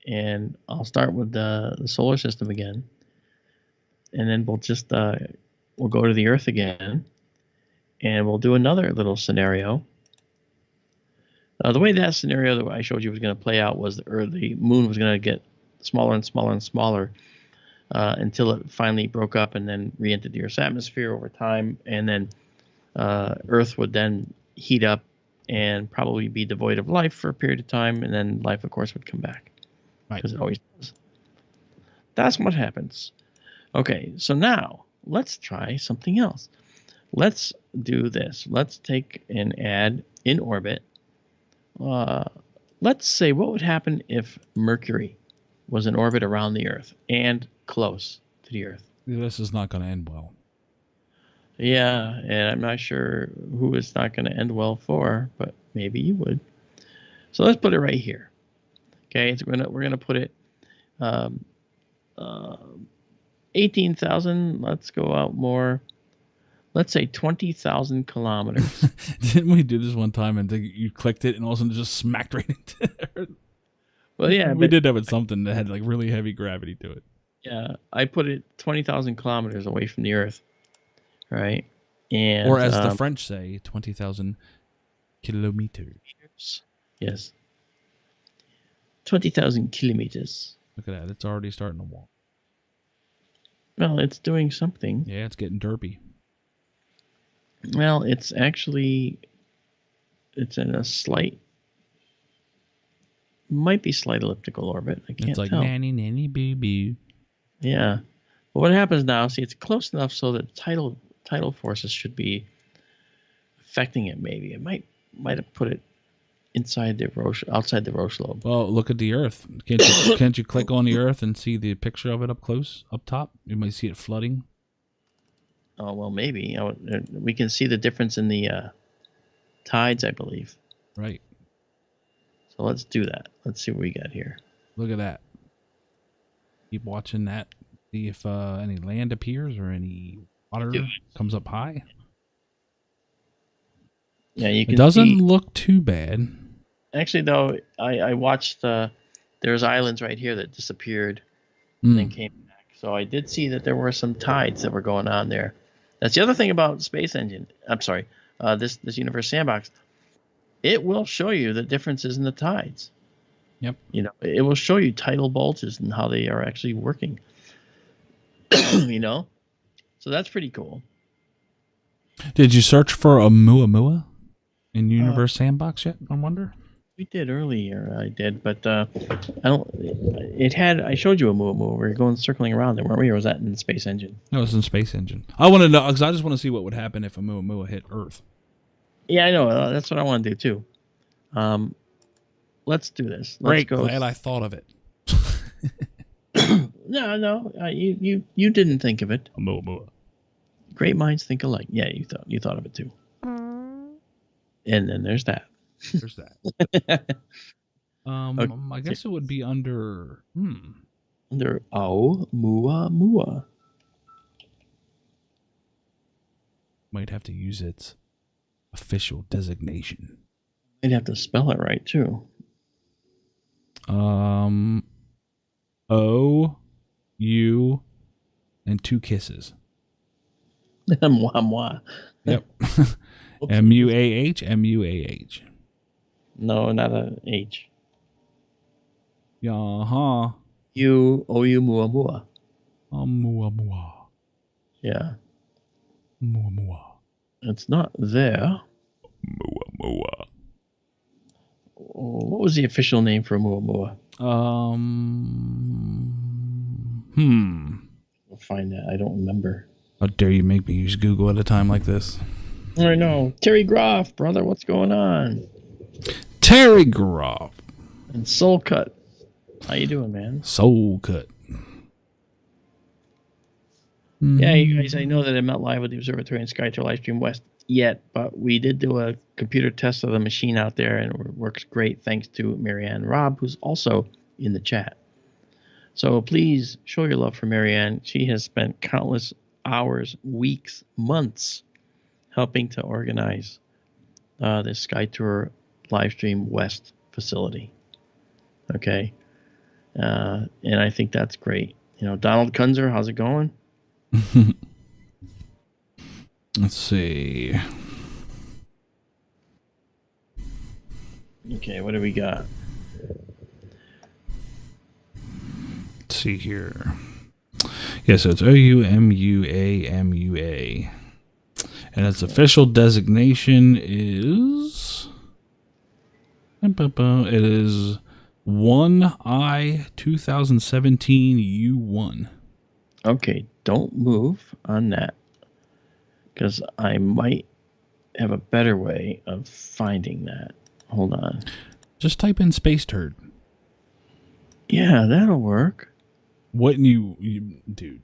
and I'll start with the solar system again, and then we'll just we'll go to the Earth again, and we'll do another little scenario. The way that scenario that I showed you was going to play out was the moon was going to get smaller and smaller and smaller until it finally broke up and then re-entered the Earth's atmosphere over time, and then Earth would then heat up and probably be devoid of life for a period of time, and then life, of course, would come back. Right. Because it always does. That's what happens. Okay, so now let's try something else. Let's do this. Let's take and add in orbit. Let's say what would happen if Mercury was in orbit around the Earth and close to the Earth. This is not going to end well. Yeah, and I'm not sure who it's not going to end well for, but maybe you would. So let's put it right here. Okay, so we're gonna put it 18,000. Let's go out more. Let's say 20,000 kilometers. Didn't we do this one time and you clicked it and all of a sudden it just smacked right into it? Well, yeah, we did have it something that had like really heavy gravity to it. Yeah, I put it 20,000 kilometers away from the Earth. Right, and or as the French say, 20,000 kilometers. Yes, 20,000 kilometers. Look at that; it's already starting to walk. Well, it's doing something. Yeah, it's getting derpy. Well, it's in a might be slight elliptical orbit. I can't tell. It's like nanny boo boo. Yeah, but what happens now? See, it's close enough so that tidal forces should be affecting it. Maybe it might have put it outside the Roche lobe. Well, look at the Earth. Can't you click on the Earth and see the picture of it up close, up top? You might see it flooding. Oh well, maybe we can see the difference in the tides, I believe. Right. So let's do that. Let's see what we got here. Look at that. Keep watching that. See if any land appears or any water comes up high. Yeah, you can. It doesn't look too bad. Actually, though, I watched there's islands right here that disappeared and then came back. So I did see that there were some tides that were going on there. That's the other thing about Space Engine. I'm sorry, this Universe Sandbox. It will show you the differences in the tides. Yep. You know, it will show you tidal bulges and how they are actually working. You know, so that's pretty cool. Did you search for Oumuamua? In Universe Sandbox yet? I wonder. We did earlier. I did, but I don't. It had. I showed you a Oumuamua. We were going circling around there, weren't we? Or was that in the Space Engine? No, it's in Space Engine. I want to know because I just want to see what would happen if a Oumuamua hit Earth. Yeah, I know. That's what I want to do too. Let's do this. Great. Glad I thought of it. No. You didn't think of it. Oumuamua. Great minds think alike. Yeah, you thought of it too. And then there's that. There's that. Okay. I guess it would be under. Under Oumuamua. Might have to use its official designation. You'd have to spell it right too. O, U, and 2 kisses. Oumuamua. Yep. M-U-A-H, M-U-A-H. No, not a H. Uh-huh. Oumuamua. Oumuamua. Yeah. Oumuamua. It's not there. Oumuamua. What was the official name for Oumuamua? We'll find that. I don't remember. How dare you make me use Google at a time like this? I know. Terry Groff, brother, what's going on? Terry Groff. And Soul Cut. How you doing, man? Soul Cut. Yeah, you guys, I know that I'm not live with the Observatory and Skytour Livestream West yet, but we did do a computer test of the machine out there, and it works great thanks to Marianne Robb, who's also in the chat. So please show your love for Marianne. She has spent countless hours, weeks, months helping to organize this Skytour Livestream West facility. Okay. And I think that's great. You know, Donald Kunzer, how's it going? Let's see. Okay, what do we got? Let's see here. Yeah, so it's Oumuamua. And its official designation is... It is 1I 2017 U1. Okay, don't move on that, because I might have a better way of finding that. Hold on. Just type in space turd. Yeah, that'll work. Wouldn't you, dude?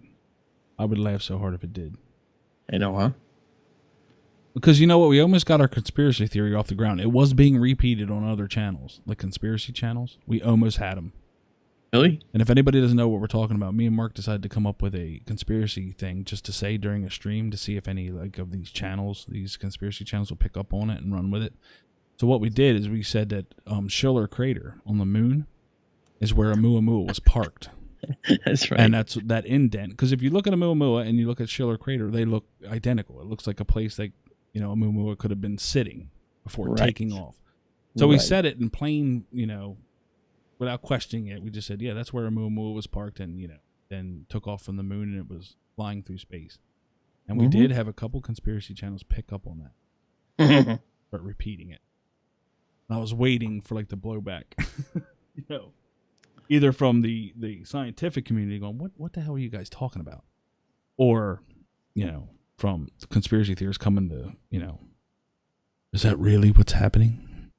I would laugh so hard if it did. I know, huh? Because you know what? We almost got our conspiracy theory off the ground. It was being repeated on other channels, like conspiracy channels. We almost had them. Really? And if anybody doesn't know what we're talking about, me and Mark decided to come up with a conspiracy thing just to say during a stream to see if any of these channels, these conspiracy channels, will pick up on it and run with it. So what we did is we said that Schiller Crater on the moon is where Oumuamua was parked. That's right. And that's that indent. Because if you look at Oumuamua and you look at Schiller Crater, they look identical. It looks like a place that, Oumuamua could have been sitting before taking off. So we said it in plain, without questioning it. We just said, yeah, that's where Oumuamua was parked and, then took off from the moon and it was flying through space. And we did have a couple conspiracy channels pick up on that. But repeating it. And I was waiting for the blowback. Either from the scientific community going, what the hell are you guys talking about? Or, from the conspiracy theorists coming to, is that really what's happening?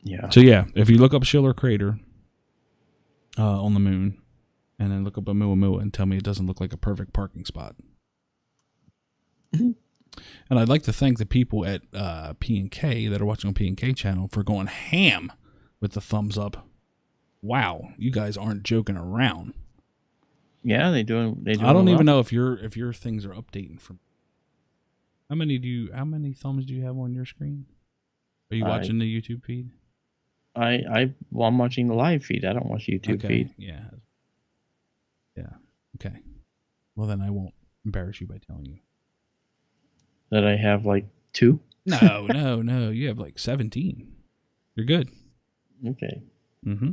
Yeah. So, yeah, if you look up Schiller Crater on the moon and then look up Oumuamua and tell me it doesn't look like a perfect parking spot. And I'd like to thank the people at P&K that are watching on P&K channel for going ham with the thumbs up. Wow, you guys aren't joking around. Yeah, they do. I don't even know if your things are updating from. How many thumbs do you have on your screen? Are you watching the YouTube feed? I'm watching the live feed. I don't watch YouTube feed. Yeah. Okay. Well, then I won't embarrass you by telling you that I have 2. No. You have 17. You're good. Okay. Mm-hmm.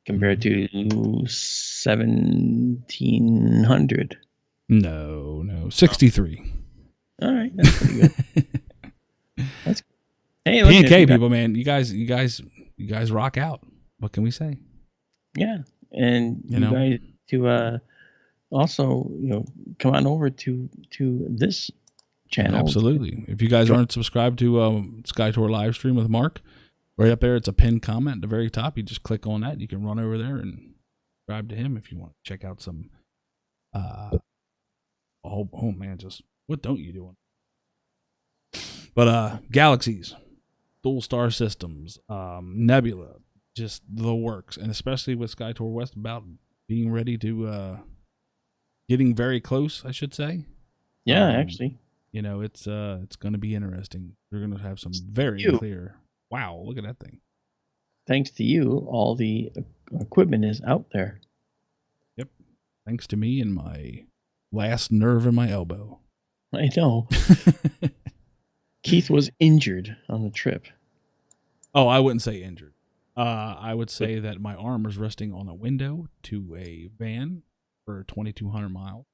Compared to 1,700. No, 63. All right, that's pretty good. Hey, look, if P&K you got- people, man, you guys rock out. What can we say? Yeah, and You you know? guys to also come on over to this channel. Absolutely. If you guys aren't subscribed to Sky Tour live stream with Mark, right up there, it's a pinned comment at the very top. You just click on that. You can run over there and subscribe to him if you want to check out some. Oh man, just what don't you do? But galaxies, dual star systems, nebula, just the works, and especially with Sky Tour West about being ready to getting very close, I should say. Yeah, actually. It's going to be interesting. We're going to have some very clear. Wow, look at that thing. Thanks to you, all the equipment is out there. Yep. Thanks to me and my last nerve in my elbow. I know. Keith was injured on the trip. Oh, I wouldn't say injured. I would say that my arm was resting on a window to a van for 2,200 miles.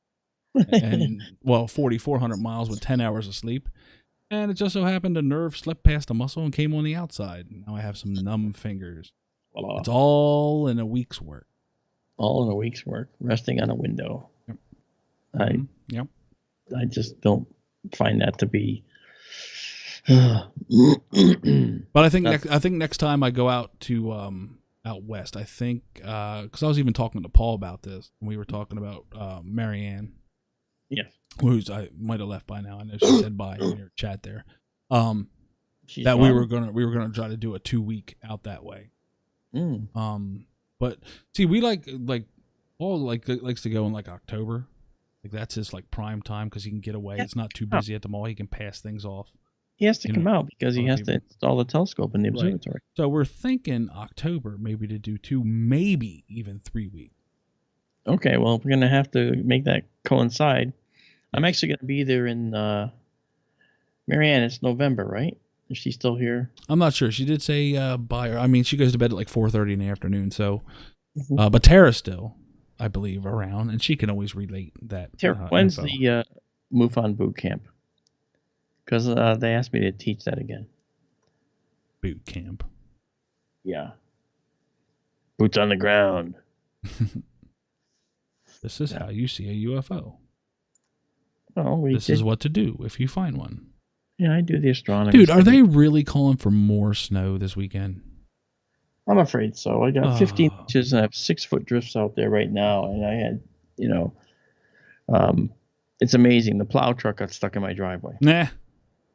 And 4,400 miles with 10 hours of sleep, and it just so happened a nerve slipped past a muscle and came on the outside. Now I have some numb fingers. Voila. It's all in a week's work. All in a week's work, resting on a window. Yep. I just don't find that to be. But I think next time I go out to out west, I think because I was even talking to Paul about this, and we were talking about Marianne. Yeah. Who's I might have left by now. I know she said bye in your chat there. She's that gone. we were gonna try to do a 2-week out that way. But see, we like Paul likes to go in like October. Like that's his like prime time because he can get away. It's not too busy at the mall. He can pass things off. He has to come out because he has to install the telescope in the observatory. Right. So we're thinking October maybe to do 2, maybe even 3 weeks. Okay, well we're gonna have to make that coincide. I'm actually gonna be there in Marianne. It's November, right? Is she still here? I'm not sure. She did say bye. I mean, she goes to bed at like 4:30 in the afternoon. So, but Tara's still, I believe, around, and she can always relate that. Tara, when's the MUFON boot camp? Because they asked me to teach that again. Boot camp. Yeah. Boots on the ground. This is how you see a UFO. Oh, this is what to do if you find one. Yeah, I do the astronomy. Dude, are they really calling for more snow this weekend? I'm afraid so. I got 15 inches and I have 6-foot drifts out there right now. And I had, it's amazing. The plow truck got stuck in my driveway. Nah.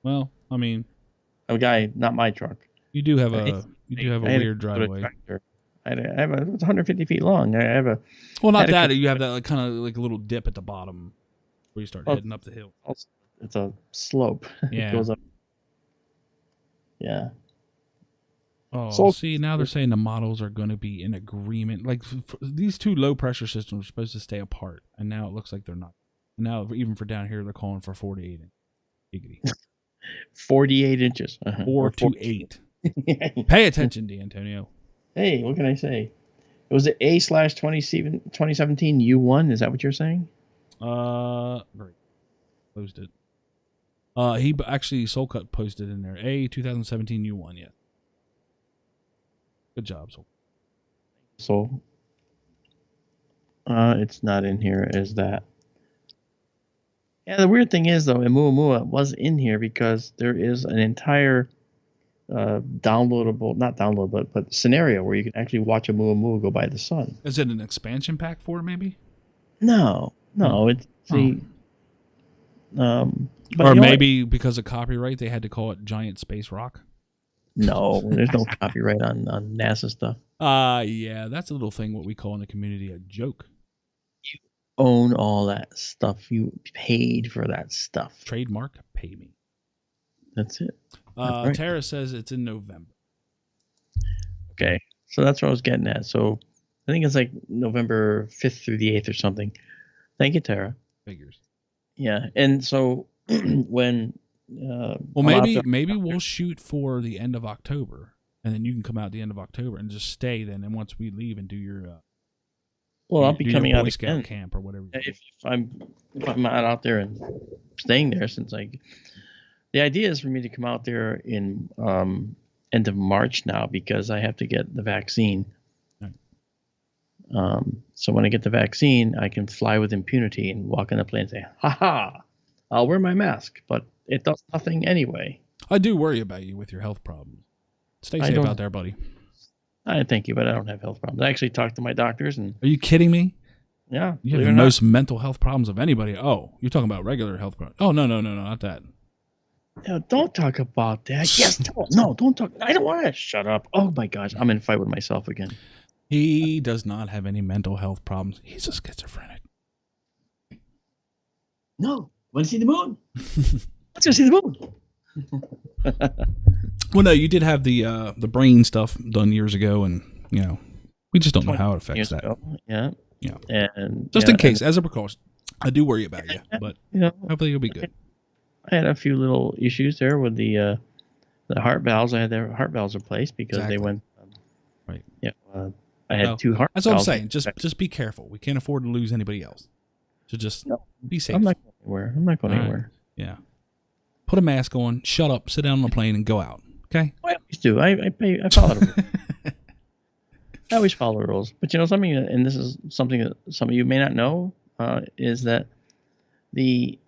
Well, I mean, a guy, not my truck. You do have a weird driveway. I have it's 150 feet long. I have a. Well, not that. You have that like kind of like a little dip at the bottom where you start heading up the hill. It's a slope. Yeah. It goes up. Yeah. Oh, so, see, now they're saying the models are going to be in agreement. Like these 2 low pressure systems are supposed to stay apart, and now it looks like they're not. And now, even for down here, they're calling for 48 inches. 48 inches. 4 to 8. Pay attention, D'Antonio. Hey, what can I say? It was the A/2017 U1. Is that what you're saying? Great. Closed it. He actually Soulcut posted in there. A 2017 U1, yeah. Good job, Soul. So, it's not in here as that. Yeah, the weird thing is though, Oumuamua was in here because there is an entire downloadable, not downloadable, but scenario where you can actually watch Oumuamua go by the sun. Is it an expansion pack for it, maybe? No, it's the. Or maybe because of copyright, they had to call it Giant Space Rock. No, there's no copyright on NASA stuff. Yeah, that's a little thing what we call in the community a joke. You own all that stuff. You paid for that stuff. Trademark, pay me. That's it. Right. Tara says it's in November. Okay, so that's what I was getting at. So I think it's like November 5th through the 8th or something. Thank you, Tara. Figures. Yeah, and so when maybe we'll shoot for the end of October, and then you can come out at the end of October and just stay then. And once we leave and do your I'll be coming out Boy Scout again. camp or whatever. If I'm not out there and staying there, since The idea is for me to come out there in end of March now because I have to get the vaccine. Right. So when I get the vaccine, I can fly with impunity and walk on the plane and say, "Ha ha! I'll wear my mask," but it does nothing anyway. I do worry about you with your health problems. Stay safe out there, buddy. I thank you, but I don't have health problems. I actually talked to my doctors, and Are you kidding me? yeah, You have the most mental health problems of anybody. Oh, you're talking about regular health problems. Oh, no, not that. No, don't talk about that. Yes, don't talk. I don't want to. Shut up. Oh my gosh, I'm in a fight with myself again. He does not have any mental health problems. He's a schizophrenic. No. Want to see the moon? Let's go see the moon. Well, no, you did have the brain stuff done years ago, and we just don't know how it affects that. Yeah. And just in case, as a precaution, I do worry about you, but hopefully you'll be good. I had a few little issues there with the heart valves. I had their heart valves replaced because they went. Right. Yeah. I had 2 heart. That's what I'm saying. Just be careful. We can't afford to lose anybody else. So just be safe. I'm not going anywhere. Yeah. Put a mask on. Shut up. Sit down on the plane and go out. Okay. I always do. I follow the rules. I always follow the rules. But something, and this is something that some of you may not know, is that the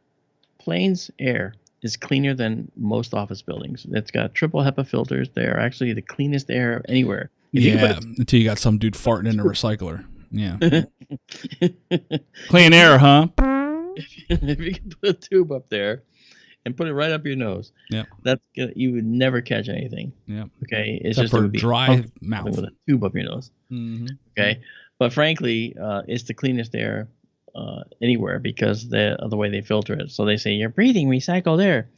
plane's air is cleaner than most office buildings. It's got triple HEPA filters. They're actually the cleanest air anywhere. Until you got some dude farting in a recycler. Yeah. Clean air, huh? If you can put a tube up there and put it right up your nose, you would never catch anything. Yeah. Okay. It's Except just for dry mouth with a tube up your nose. Mm-hmm. Okay. But frankly, it's the cleanest air anywhere because of the way they filter it. So they say you're breathing recycled air.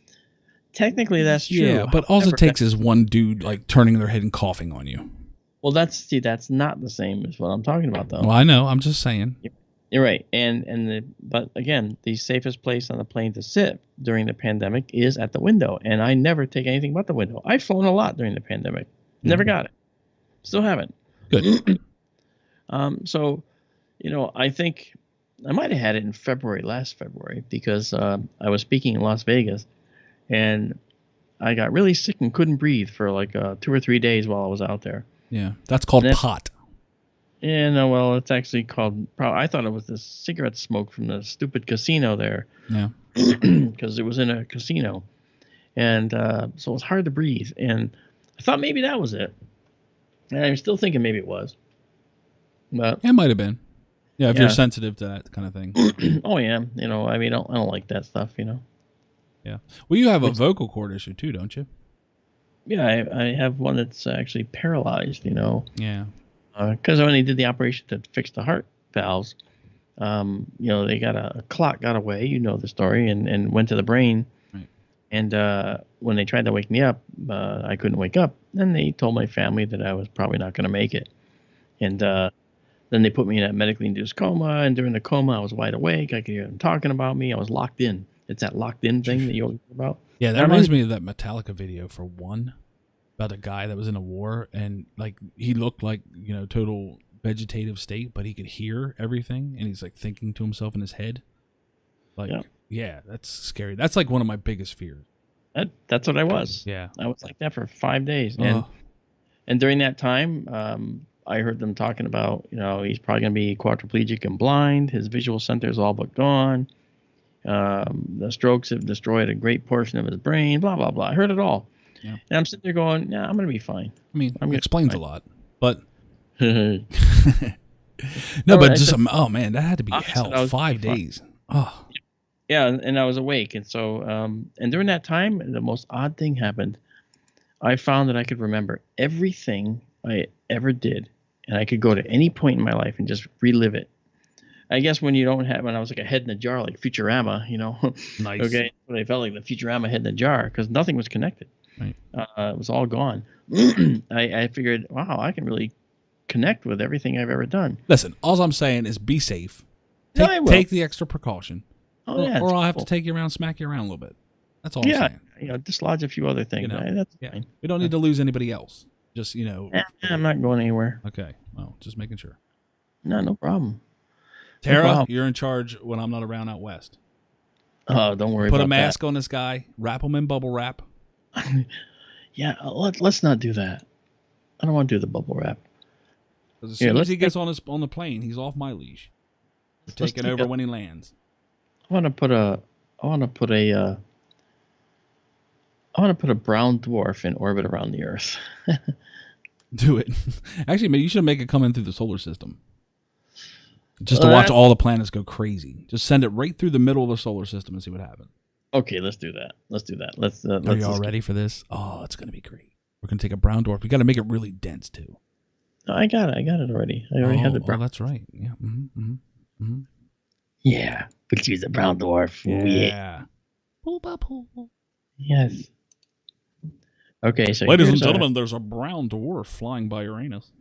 Technically, that's true. Yeah, but all it takes is one dude like turning their head and coughing on you. Well, that's not the same as what I'm talking about, though. Well, I know. I'm just saying. You're right. But again, the safest place on the plane to sit during the pandemic is at the window, and I never take anything but the window. I've flown a lot during the pandemic. Never got it. Still haven't. Good. So, I think I might have had it in last February, because I was speaking in Las Vegas, and I got really sick and couldn't breathe for like 2 or 3 days while I was out there. Yeah, that's called pot. Yeah, no, well, it's actually called. I thought it was the cigarette smoke from the stupid casino there. Yeah, because it was in a casino, and so it was hard to breathe. And I thought maybe that was it, and I'm still thinking maybe it was. But it might have been. Yeah, if you're sensitive to that kind of thing. Oh yeah, I mean, I don't like that stuff, Yeah. Well, you have a vocal cord issue too, don't you? Yeah, I have one that's actually paralyzed, Yeah. Because when they did the operation to fix the heart valves, they got a clot got away, the story, and went to the brain. Right. And when they tried to wake me up, I couldn't wake up. Then they told my family that I was probably not going to make it. And then they put me in a medically induced coma, and during the coma, I was wide awake. I could hear them talking about me. I was locked in. It's that locked in thing that you always hear about. Yeah, that reminds me of that Metallica video for one, about a guy that was in a war, and like he looked like total vegetative state, but he could hear everything, and he's like thinking to himself in his head. Like, yeah, that's scary. That's like one of my biggest fears. That's what I was. Yeah, I was like that for 5 days, and during that time, I heard them talking about he's probably going to be quadriplegic and blind. His visual center is all but gone. The strokes have destroyed a great portion of his brain, blah, blah, blah. I heard it all. Yeah. And I'm sitting there going, yeah, I'm going to be fine. I mean, it explains a lot, but no, but just, oh man, that had to be hell. 5 days. Oh, yeah. And I was awake. And so, and during that time, the most odd thing happened. I found that I could remember everything I ever did, and I could go to any point in my life and just relive it. I guess when I was like a head in a jar, like Futurama, Nice. Okay, but I felt like the Futurama head in a jar because nothing was connected. Right. It was all gone. I figured, wow, I can really connect with everything I've ever done. Listen, all I'm saying is be safe. Take the extra precaution. Or I'll have to take you around, smack you around a little bit. That's all I'm saying. Dislodge a few other things. That's fine. We don't need to lose anybody else. Just, I'm not going anywhere. Okay. Well, just making sure. No problem. Tara, you're in charge when I'm not around out west. Oh, don't worry Put about a mask on this guy. Wrap him in bubble wrap. that. Yeah, let's not do that. I don't want to do the bubble wrap. 'Cause as Here, soon as let's he gets on the plane, he's off my leash. let's Taking take over a- when he lands. I want to put a I want to put a brown dwarf in orbit around the Earth. Do it. Actually, maybe you should make it come in through the solar system. Just to watch all the planets go crazy. Just send it right through the middle of the solar system and see what happens. Okay, let's do that. Let's do that. Let's. Are y'all ready for this? Oh, it's gonna be great. We're gonna take a brown dwarf. We got to make it really dense too. No, I got it. I got it already. I already have the brown. Oh, that's right. Yeah. Yeah, but use a brown dwarf. Yeah. Yes. Okay, so Ladies and here's our- gentlemen, there's a brown dwarf flying by Uranus.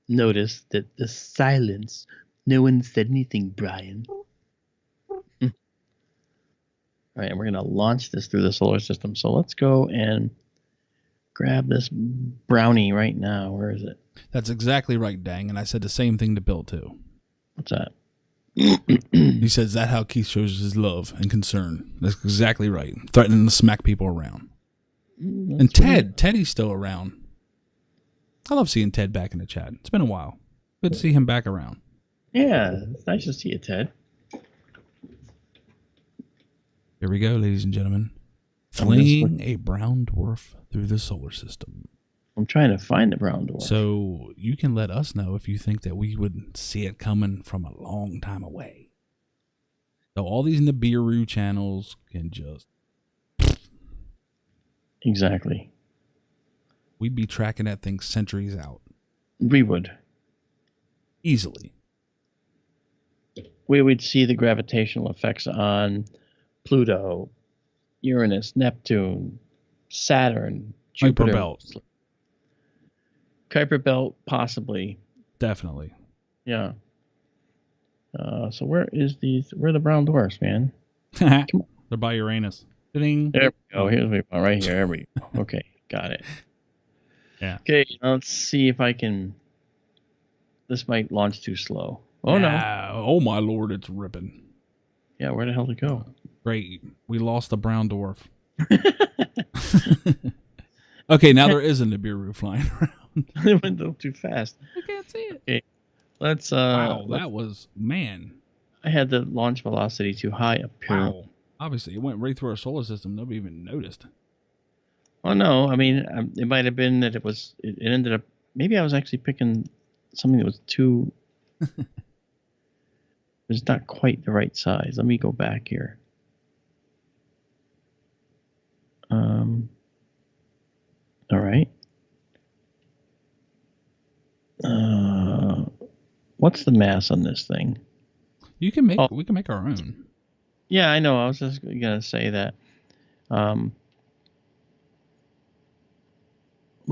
Notice that the silence. No one said anything, Brian. All right, and we're going to launch this through the solar system. So let's go and grab this brownie right now. Where is it? That's exactly right, Dang. And I said the same thing to Bill, too. What's that? He says that how Keith shows his love and concern. That's exactly right. Threatening to smack people around. And Teddy's still around. I love seeing Ted back in the chat. It's been a while. Good to see him back around. Yeah, it's nice to see you, Ted. Here we go, ladies and gentlemen. Fleeing a brown dwarf through the solar system. I'm trying to find the brown dwarf. So you can let us know if you think that we would see it coming from a long time away. So all these Nibiru channels can just... Exactly. We'd be tracking that thing centuries out. We would. Easily. We would see the gravitational effects on Pluto, Uranus, Neptune, Saturn, Jupiter. Kuiper belt. Kuiper belt, possibly. Definitely. Yeah. So where are the brown dwarfs, man? They're by Uranus. Ding. There we go. Here's we go. Right here. There we go. Okay, got it. Yeah. Okay, let's see if I can. This might launch too slow. Oh no. Oh my lord, it's ripping. Yeah, where the hell did it go? Great. We lost the brown dwarf. Okay, now there is a Nibiru flying around. It went a little too fast. I can't see it. Okay, let's. Wow, that was, man. I had the launch velocity too high up here. Wow. Obviously, it went right through our solar system. Nobody even noticed. Oh no, I mean, it might have been that it ended up. Maybe I was actually picking something that was too. It was not quite the right size. Let me go back here. All right. What's the mass on this thing? You can make. We can make our own. Yeah, I know. I was just gonna say that. Well,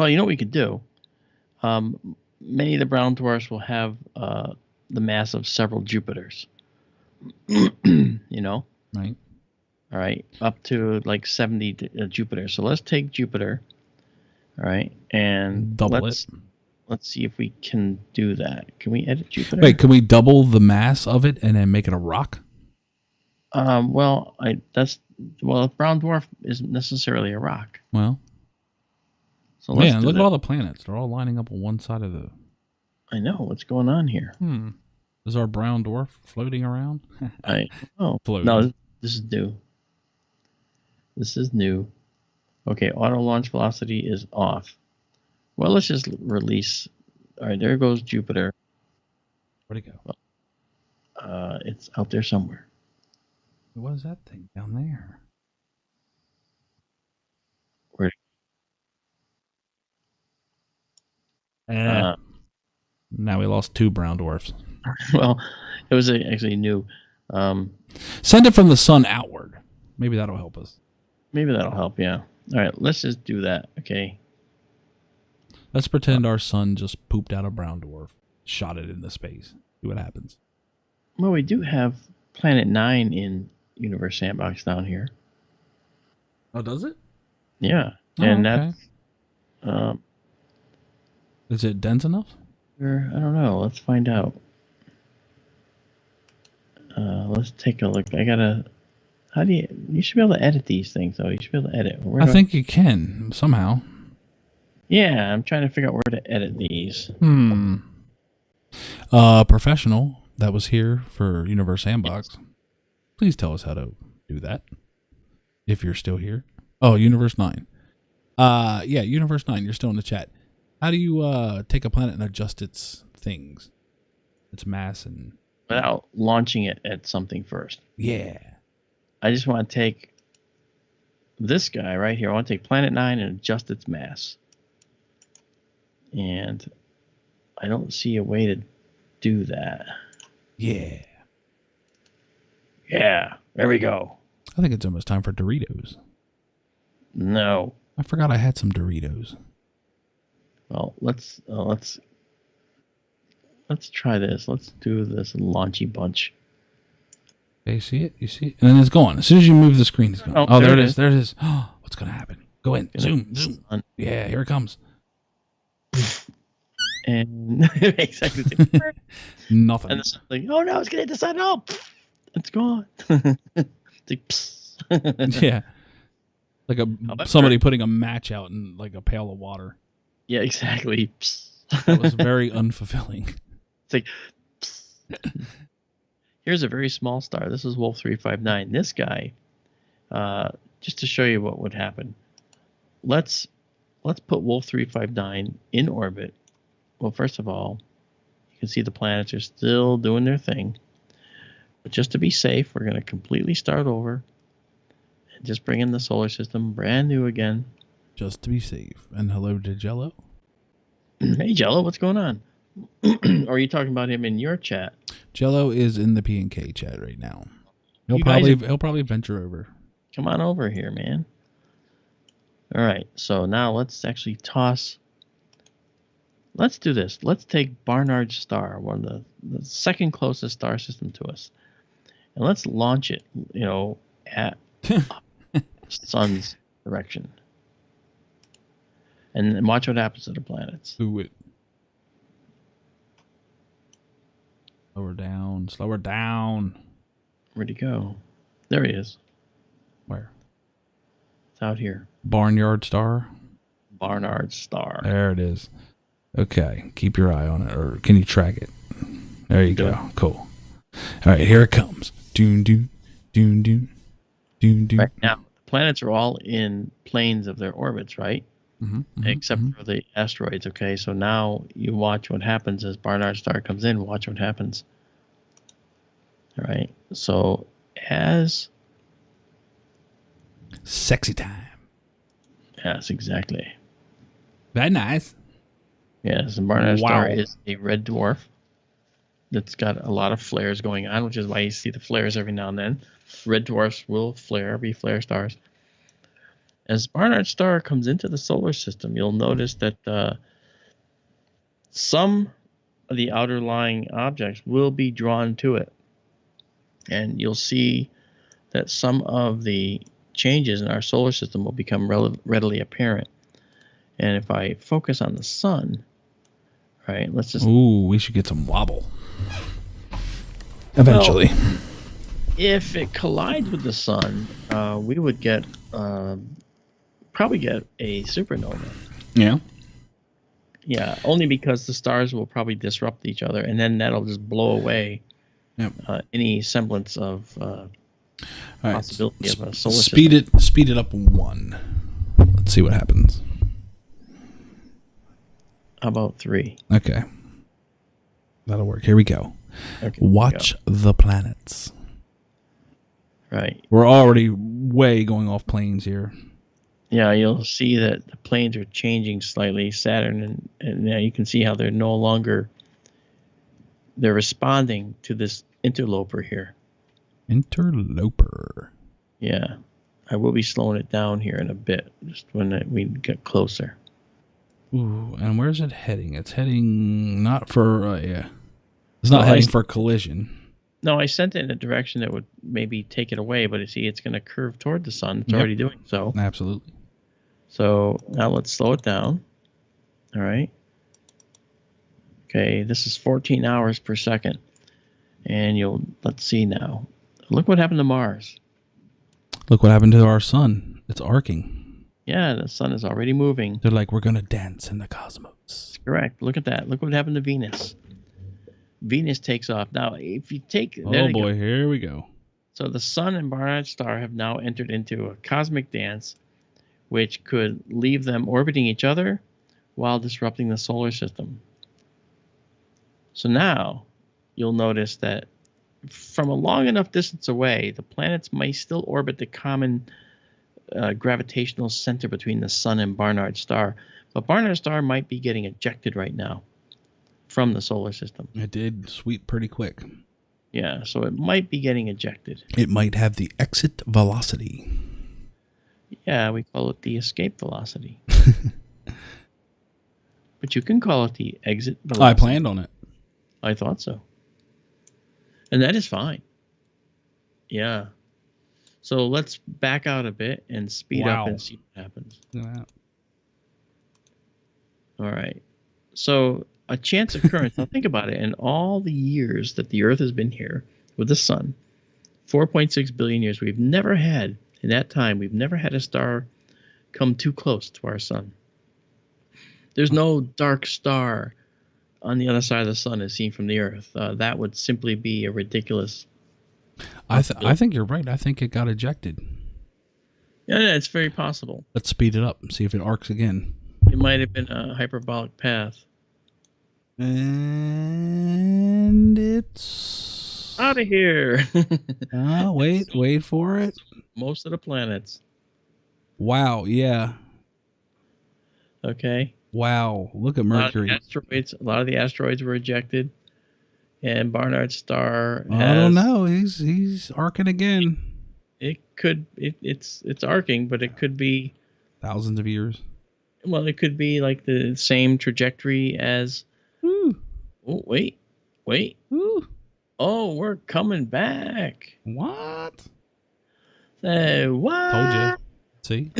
you know what we could do? Many of the brown dwarfs will have the mass of several Jupiters. You know? Right. All right. Up to like 70 Jupiters. So let's take Jupiter. All right. And double it. Let's see if we can do that. Can we edit Jupiter? Wait, can we double the mass of it and then make it a rock? Well, a brown dwarf isn't necessarily a rock. Well, so let's man, look at all the planets. They're all lining up on one side of the... I know. What's going on here? Is our brown dwarf floating around? Floating. No, this is new. This is new. Okay, auto launch velocity is off. Well, let's just release. All right, there goes Jupiter. Where'd it go? It's out there somewhere. What is that thing down there? Where? Now we lost 2 brown dwarfs. Well, it was actually new. Send it from the sun outward. Maybe that'll help us. Maybe that'll help, yeah. All right, let's just do that, okay? Let's pretend our sun just pooped out a brown dwarf, shot it into space. See what happens. Well, we do have Planet 9 in Universe Sandbox down here. Oh, does it? Yeah. Oh, and okay. That's... Is it dense enough? I don't know. Let's find out. let's take a look. How do you should be able to edit these things though. You should be able to edit. I think you can somehow. Yeah, I'm trying to figure out where to edit these. Professional that was here for Universe Sandbox. Please tell us how to do that. If you're still here. Oh, Universe 9. Yeah, Universe 9, you're still in the chat. How do you take a planet and adjust its things? Its mass and... Without launching it at something first. Yeah. I just want to take this guy right here. I want to take Planet 9 and adjust its mass. And I don't see a way to do that. Yeah. Yeah, there we go. I think it's almost time for Doritos. No. I forgot I had some Doritos. Well, let's try this. Let's do this launchy bunch. Okay, you see it? You see it? And then it's gone. As soon as you move the screen, it's gone. Oh, there it is. There it is. Oh, what's going to happen? Go in. Zoom. Yeah, here it comes. And exactly. Nothing. And it's like, oh no, it's going to hit the sun. Oh, it's gone. It's like, yeah. Like somebody putting a match out in like a pail of water. Yeah, exactly. That was very unfulfilling. It's like, here's a very small star. This is Wolf 359. This guy, just to show you what would happen. Let's put Wolf 359 in orbit. Well, first of all, you can see the planets are still doing their thing. But just to be safe, we're going to completely start over and just bring in the solar system brand new again. Just to be safe. And hello to Jello. Hey, Jello, what's going on? Or are you talking about him in your chat? Jello is in the P&K chat right now. He'll probably venture over. Come on over here, man. All right, so now let's actually toss. Let's do this. Let's take Barnard's star, one of the second closest star system to us, and let's launch it, at sun's direction. And watch what happens to the planets. Do it. Slow her down. Where'd he go? There he is. Where? It's out here. Barnyard star? Barnard's star. There it is. Okay, keep your eye on it, or can you track it? There you go. Cool. All right, here it comes. Doon, doon, doon, doon, doon, doon. Right now, the planets are all in planes of their orbits, right? Except for the asteroids. Okay, so now you watch what happens as Barnard star comes in. Watch what happens. All right, so as sexy time. Yes, exactly. Very nice. Yes, and Barnard star is a red dwarf that's got a lot of flares going on, which is why you see the flares every now and then. Red dwarfs will be flare stars. As Barnard star comes into the solar system, you'll notice that some of the outer lying objects will be drawn to it. And you'll see that some of the changes in our solar system will become readily apparent. And if I focus on the sun, right, let's just... Ooh, we should get some wobble. Eventually. Well, if it collides with the sun, we would get... probably get a supernova. Yeah. Yeah, only because the stars will probably disrupt each other, and then that'll just blow away any semblance of possibility of a solar system. Speed it up 1. Let's see what happens. How about 3? Okay. That'll work. Here we go. Okay, watch the planets. Right. We're already way going off planes here. Yeah, you'll see that the planes are changing slightly. Saturn, and now you can see how they're no longer... They're responding to this interloper here. Interloper. Yeah. I will be slowing it down here in a bit, just when we get closer. Ooh, and where's it heading? It's heading not for... It's not heading for collision. No, I sent it in a direction that would maybe take it away, but you see it's going to curve toward the sun. It's already doing so. Absolutely. So now let's slow it down. All right. Okay, this is 14 hours per second. And let's see now. Look what happened to Mars. Look what happened to our sun. It's arcing. Yeah, the sun is already moving. They're like, we're going to dance in the cosmos. Correct. Look at that. Look what happened to Venus. Venus takes off. Now, if you take... Oh, boy. Here we go. So the sun and Barnard's star have now entered into a cosmic dance, which could leave them orbiting each other while disrupting the solar system. So now you'll notice that from a long enough distance away, the planets might still orbit the common gravitational center between the sun and Barnard's star. But Barnard's star might be getting ejected right now from the solar system. It did sweep pretty quick. Yeah, so it might be getting ejected. It might have the exit velocity. Yeah, we call it the escape velocity. But you can call it the exit velocity. I planned on it. I thought so. And that is fine. Yeah. So let's back out a bit and speed up and see what happens. Yeah. All right. So a chance occurrence. Now think about it. In all the years that the Earth has been here with the sun, 4.6 billion years, we've never had a star come too close to our sun. There's no dark star on the other side of the sun as seen from the Earth. That would simply be a ridiculous... I think you're right. I think it got ejected. Yeah, it's very possible. Let's speed it up and see if it arcs again. It might have been a hyperbolic path. And it's... Out of here. Wait for it. Most of the planets. Wow, yeah. Okay. Wow, look at Mercury. A lot of the asteroids were ejected. And Barnard's star has... I don't know. He's arcing again. It's arcing, but it could be... Thousands of years. Well, it could be like the same trajectory as... Ooh. Oh, wait. Ooh. Oh, we're coming back. What? What? Told you. See?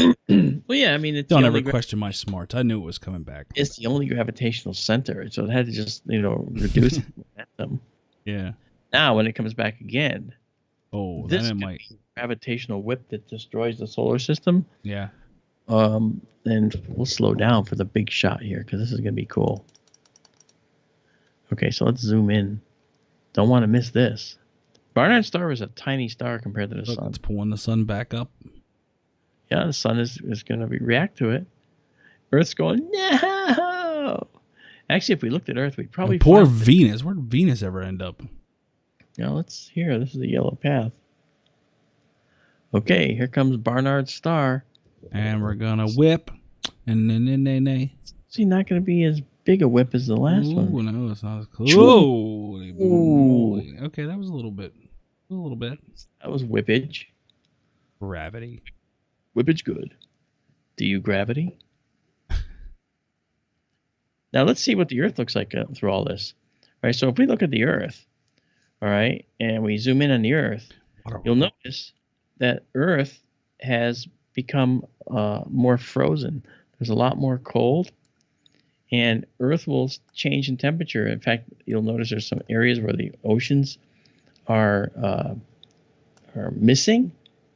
Well, yeah, I mean... Don't ever question my smarts. I knew it was coming back. It's the only gravitational center, so it had to just, reduce momentum. Yeah. Now, when it comes back again... Oh, this then it could might... be a gravitational whip that destroys the solar system. Yeah. Then we'll slow down for the big shot here, because this is going to be cool. Okay, so let's zoom in. Don't want to miss this. Barnard's star is a tiny star compared to the sun. It's pulling the sun back up. Yeah, the sun is going to react to it. Earth's going, no! Actually, if we looked at Earth, we'd probably... And poor Venus. Where'd Venus ever end up? Now, this is the yellow path. Okay, here comes Barnard's star. And we're going to whip. And then. Is he not going to be as big a whip as the last one? No, it's not as close. Whoa! Okay, that was a little bit. That was whippage. Gravity. Whippage good. Do you gravity? Now let's see what the Earth looks like through all this. All right, so if we look at the Earth, all right, and we zoom in on the Earth, you'll notice that Earth has become more frozen. There's a lot more cold, and Earth will change in temperature. In fact, you'll notice there's some areas where the oceans are missing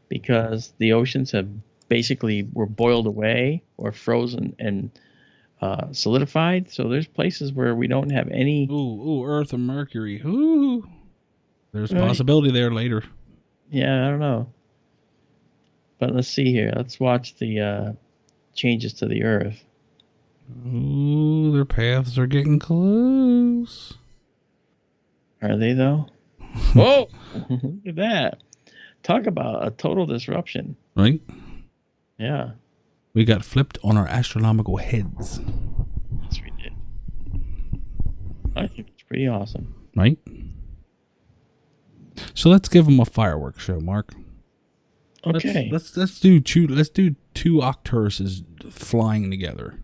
because the oceans have basically were boiled away or frozen and solidified. So there's places where we don't have any. Ooh, Earth and Mercury. Ooh, there's a possibility there later. Yeah, I don't know. But let's see here. Let's watch the changes to the Earth. Ooh, their paths are getting close. Are they though? Whoa! Look at that. Talk about a total disruption. Right? Yeah. We got flipped on our astronomical heads. Yes, we did. I think it's pretty awesome. Right? So let's give them a fireworks show, Mark. Okay. Let's do two Octaruses flying together.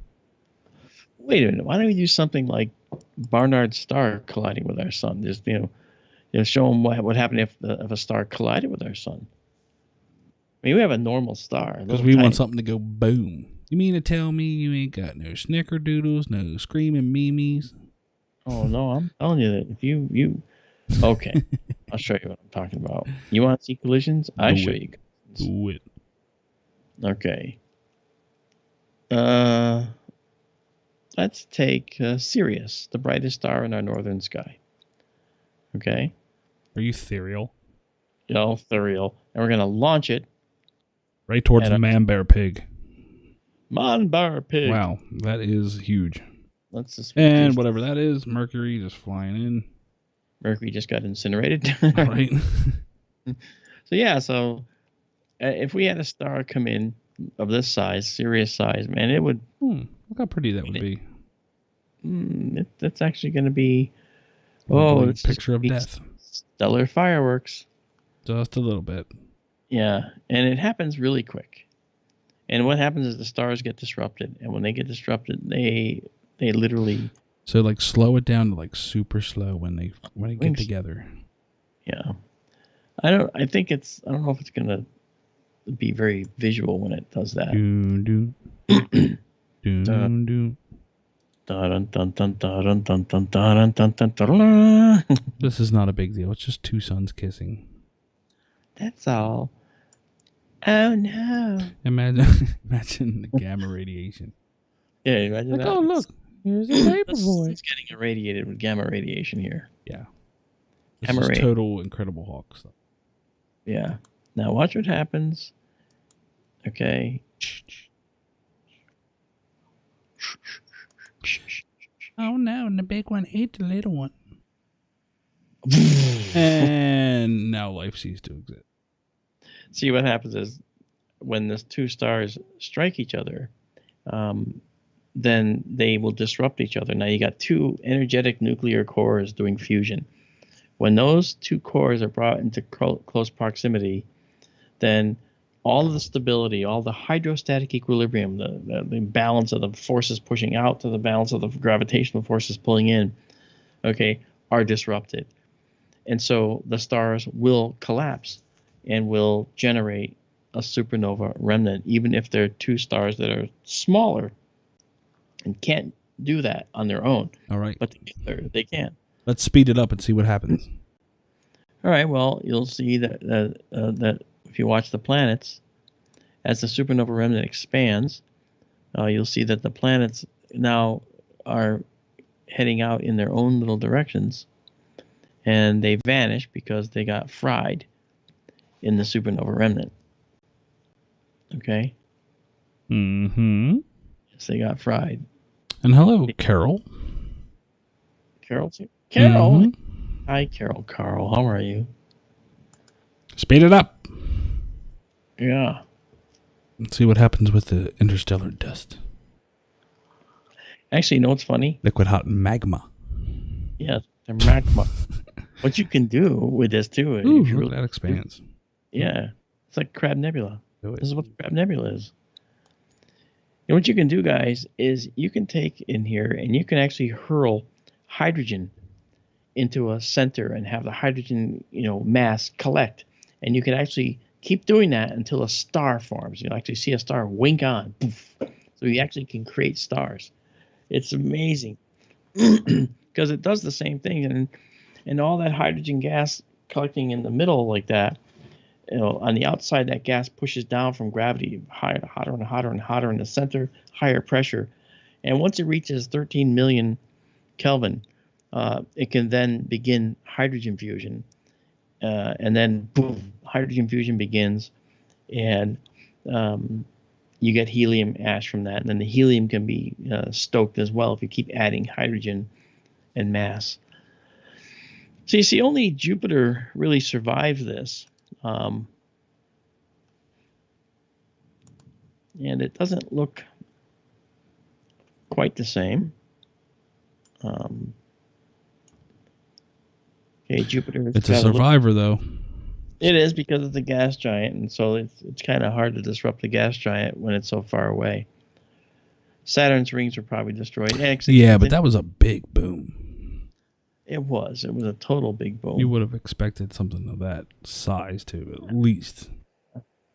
Wait a minute. Why don't we do something like Barnard's star colliding with our sun? Just show them what would happen if a star collided with our sun. I mean, we have a normal star. Because we want something to go boom. You mean to tell me you ain't got no snickerdoodles, no screaming memes? Oh no, I'm telling you that if you Okay, I'll show you what I'm talking about. You want to see collisions? I Do show it. you. Do it. Okay. Let's take Sirius, the brightest star in our northern sky. Okay. Are you ethereal? Ethereal, and we're gonna launch it. Right towards Man Bear Pig. Monbar Pig. Wow, that is huge. Let's just And whatever that is, Mercury just flying in. Mercury just got incinerated. Right. So yeah, if we had a star come in of this size, Sirius size, man, it would. Look how pretty that would be. That's actually going to be. Oh, it's picture of death. Stellar fireworks. Just a little bit. Yeah, and it happens really quick. And what happens is the stars get disrupted, and when they get disrupted, they literally. So like slow it down to like super slow when they get together. Yeah, I don't know if it's gonna be very visual when it does that. This is not a big deal. It's just two suns kissing. That's all. Oh no! Imagine the gamma radiation. Yeah, imagine that. Oh look, here's a paper boy. It's getting irradiated with gamma radiation here. Yeah. This is total Incredible Hulk stuff. Yeah. Now watch what happens. Okay. Oh no, and the big one ate the little one. And now life ceased to exist. See, what happens is when the two stars strike each other, then they will disrupt each other. Now you got two energetic nuclear cores doing fusion. When those two cores are brought into close proximity, then all of the stability, all the hydrostatic equilibrium, the balance of the forces pushing out to the balance of the gravitational forces pulling in, okay, are disrupted. And so the stars will collapse and will generate a supernova remnant, even if they're two stars that are smaller and can't do that on their own. All right. But together they can. Let's speed it up and see what happens. All right. Well, you'll see that if you watch the planets, as the supernova remnant expands, you'll see that the planets now are heading out in their own little directions, and they vanish because they got fried in the supernova remnant. Okay? Mm-hmm. Yes, they got fried. And hello, Carol. Carol? Carol? Mm-hmm. Hi, Carol. Carl, how are you? Speed it up. Yeah. Let's see what happens with the interstellar dust. Actually, you know what's funny? Liquid hot magma. Yeah, the magma. What you can do with this, too. Ooh, look, that expands. Yeah. It's like Crab Nebula. Do it. This is what the Crab Nebula is. And what you can do, guys, is you can take in here and you can actually hurl hydrogen into a center and have the hydrogen, mass collect. And you can actually keep doing that until a star forms. You'll actually see a star wink on. Poof. So you actually can create stars. It's amazing because it does the same thing. And all that hydrogen gas collecting in the middle like that, on the outside, that gas pushes down from gravity, higher, hotter and hotter and hotter in the center, higher pressure. And once it reaches 13 million Kelvin, it can then begin hydrogen fusion. And then, boom, hydrogen fusion begins. And you get helium ash from that. And then the helium can be stoked as well if you keep adding hydrogen and mass. So you see, only Jupiter really survives this. And it doesn't look quite the same. Okay, Jupiter. It's a survivor, though. It is because it's a gas giant, and so it's kind of hard to disrupt the gas giant when it's so far away. Saturn's rings were probably destroyed. Actually, yeah, but that was a big boom. It was a total big boom. You would have expected something of that size to at least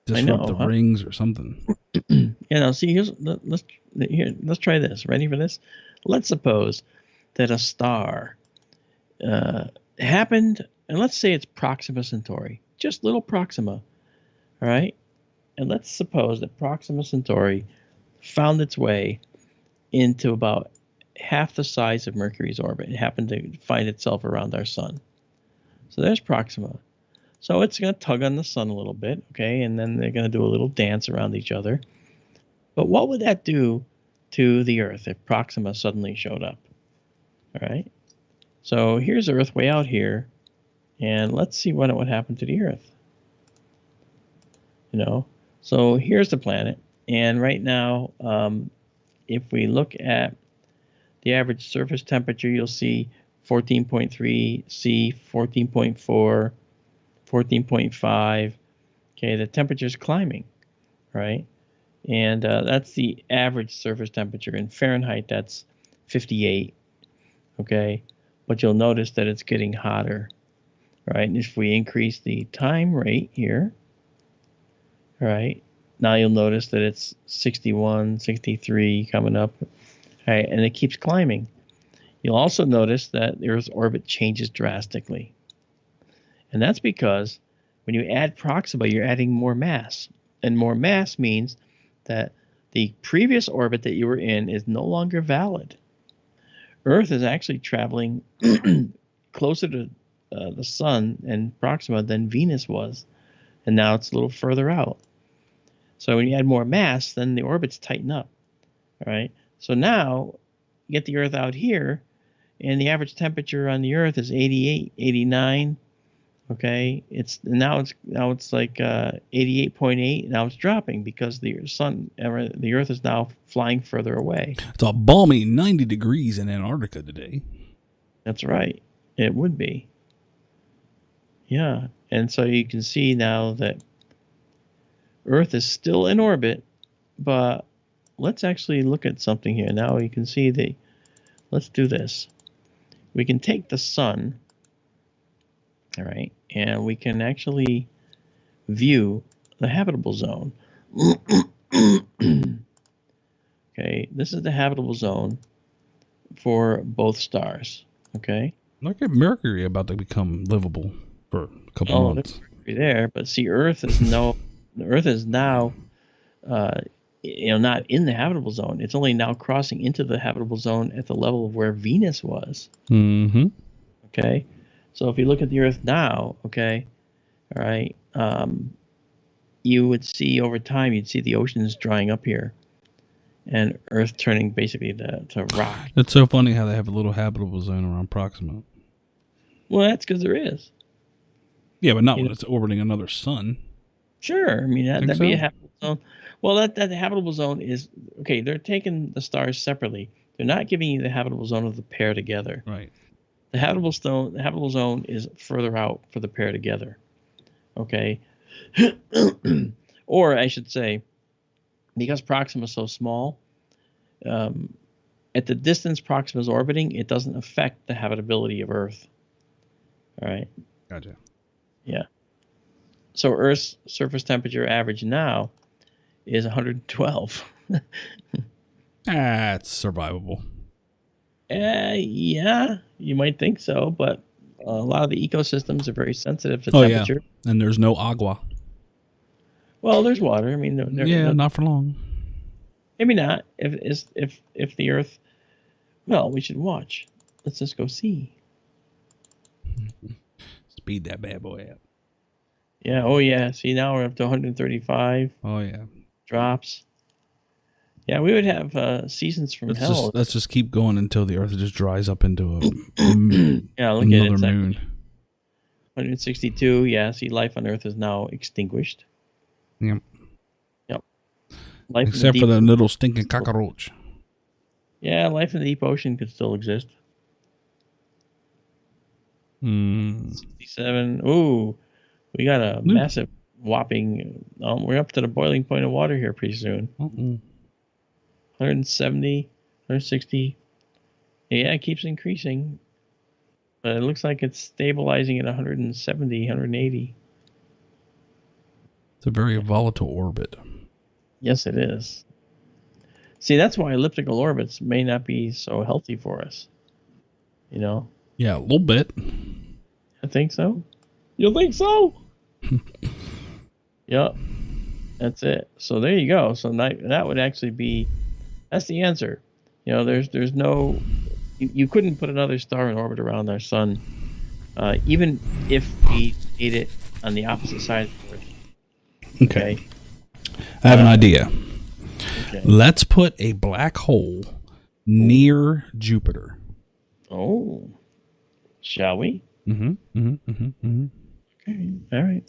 disrupt the rings or something. See, let's try this. Ready for this? Let's suppose that a star happened, and let's say it's Proxima Centauri, just little Proxima, all right? And let's suppose that Proxima Centauri found its way into about half the size of Mercury's orbit. It happened to find itself around our sun. So there's Proxima. So it's going to tug on the sun a little bit, okay? And then they're going to do a little dance around each other. But what would that do to the Earth if Proxima suddenly showed up? All right? So here's Earth way out here, and let's see what would happen to the Earth. You know, so here's the planet, and right now, if we look at the average surface temperature, you'll see 14.3 C, 14.4, 14.5. Okay, the temperature is climbing, right? And that's the average surface temperature. In Fahrenheit, that's 58. Okay, but you'll notice that it's getting hotter, right? And if we increase the time rate here, right, now you'll notice that it's 61, 63 coming up, right, and it keeps climbing. You'll also notice that the Earth's orbit changes drastically. And that's because when you add Proxima, you're adding more mass. And more mass means that the previous orbit that you were in is no longer valid. Earth is actually traveling closer to the sun and Proxima than Venus was. And now it's a little further out. So when you add more mass, then the orbits tighten up. All right. So now you get the Earth out here, and the average temperature on the Earth is 88, 89. Okay. Now it's like 88.8. Now it's dropping because the Earth is now flying further away. It's a balmy 90 degrees in Antarctica today. That's right. It would be. Yeah. And so you can see now that Earth is still in orbit, but let's actually look at something here. Now you can see let's do this. We can take the sun, all right, and we can actually view the habitable zone. Okay, this is the habitable zone for both stars, okay? Look at Mercury about to become livable for a couple months. There's Mercury there, but see, Earth is now not in the habitable zone. It's only now crossing into the habitable zone at the level of where Venus was. Mm-hmm. Okay, so if you look at the Earth now, okay, all right, you would see over time, you'd see the oceans drying up here, and Earth turning basically to rock. It's so funny how they have a little habitable zone around Proxima. Well, that's because there is. Yeah, but not when it's orbiting another sun. Sure, I mean that'd be a so? habitable zone. Well, that habitable zone is okay. They're taking the stars separately. They're not giving you the habitable zone of the pair together. Right. The habitable zone is further out for the pair together. Okay, or I should say, because Proxima is so small, at the distance Proxima is orbiting, it doesn't affect the habitability of Earth. All right. Gotcha. Yeah. So Earth's surface temperature average now is 112. That's survivable. Yeah, you might think so, but a lot of the ecosystems are very sensitive to temperature. Yeah. And there's no agua. Well, there's water. I mean, not for long. Maybe not. If the Earth, well, we should watch. Let's just go see. Speed that bad boy up. Yeah. Oh, yeah. See, now we're up to 135. Oh, yeah. Drops. Yeah, we would have seasons from hell. Let's just keep going until the Earth just dries up into yeah, look another at it. moon. 162. Yeah, see, life on Earth is now extinguished. Yep. Life Except for the little stinking cockroach. Yeah, life in the deep ocean could still exist. 67. Ooh, we got a massive whopping. We're up to the boiling point of water here pretty soon. 170, 160. Yeah, it keeps increasing. But it looks like it's stabilizing at 170, 180. It's a very volatile orbit. Yes, it is. See, that's why elliptical orbits may not be so healthy for us. You know? Yeah, a little bit. I think so. You think so? Yep. That's it. So there you go. So that would actually be, that's the answer. There's no, you couldn't put another star in orbit around our sun, even if we made it on the opposite side of the Earth. Okay. I have an idea. Okay. Let's put a black hole near Jupiter. Oh. Shall we? Mm-hmm. Okay. All right.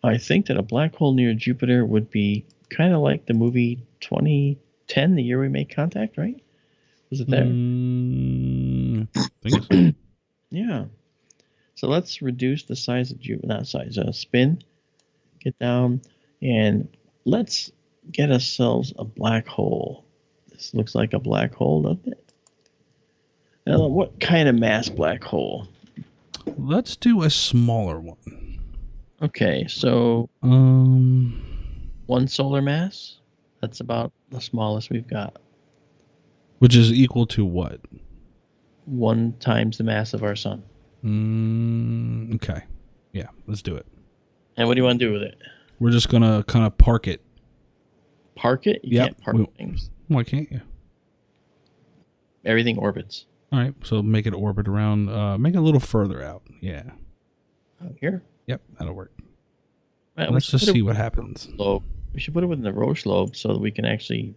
I think that a black hole near Jupiter would be kind of like the movie 2010, the year we made contact, right? Was it there? I think so. Yeah. So let's reduce the size of spin. Get down, and let's get ourselves a black hole. This looks like a black hole, doesn't it? Now, what kind of mass black hole? Let's do a smaller one. Okay, so one solar mass. That's about the smallest we've got. Which is equal to what? 1 times the mass of our sun. Okay. Yeah, let's do it. And what do you want to do with it? We're just going to kind of park it. Park it? You can't park things. Why can't you? Everything orbits. All right, so make it orbit around, make it a little further out. Yeah. Here? Yep, that'll work. Well, let's just see what happens. Lobe. We should put it within the Roche lobe so that we can actually,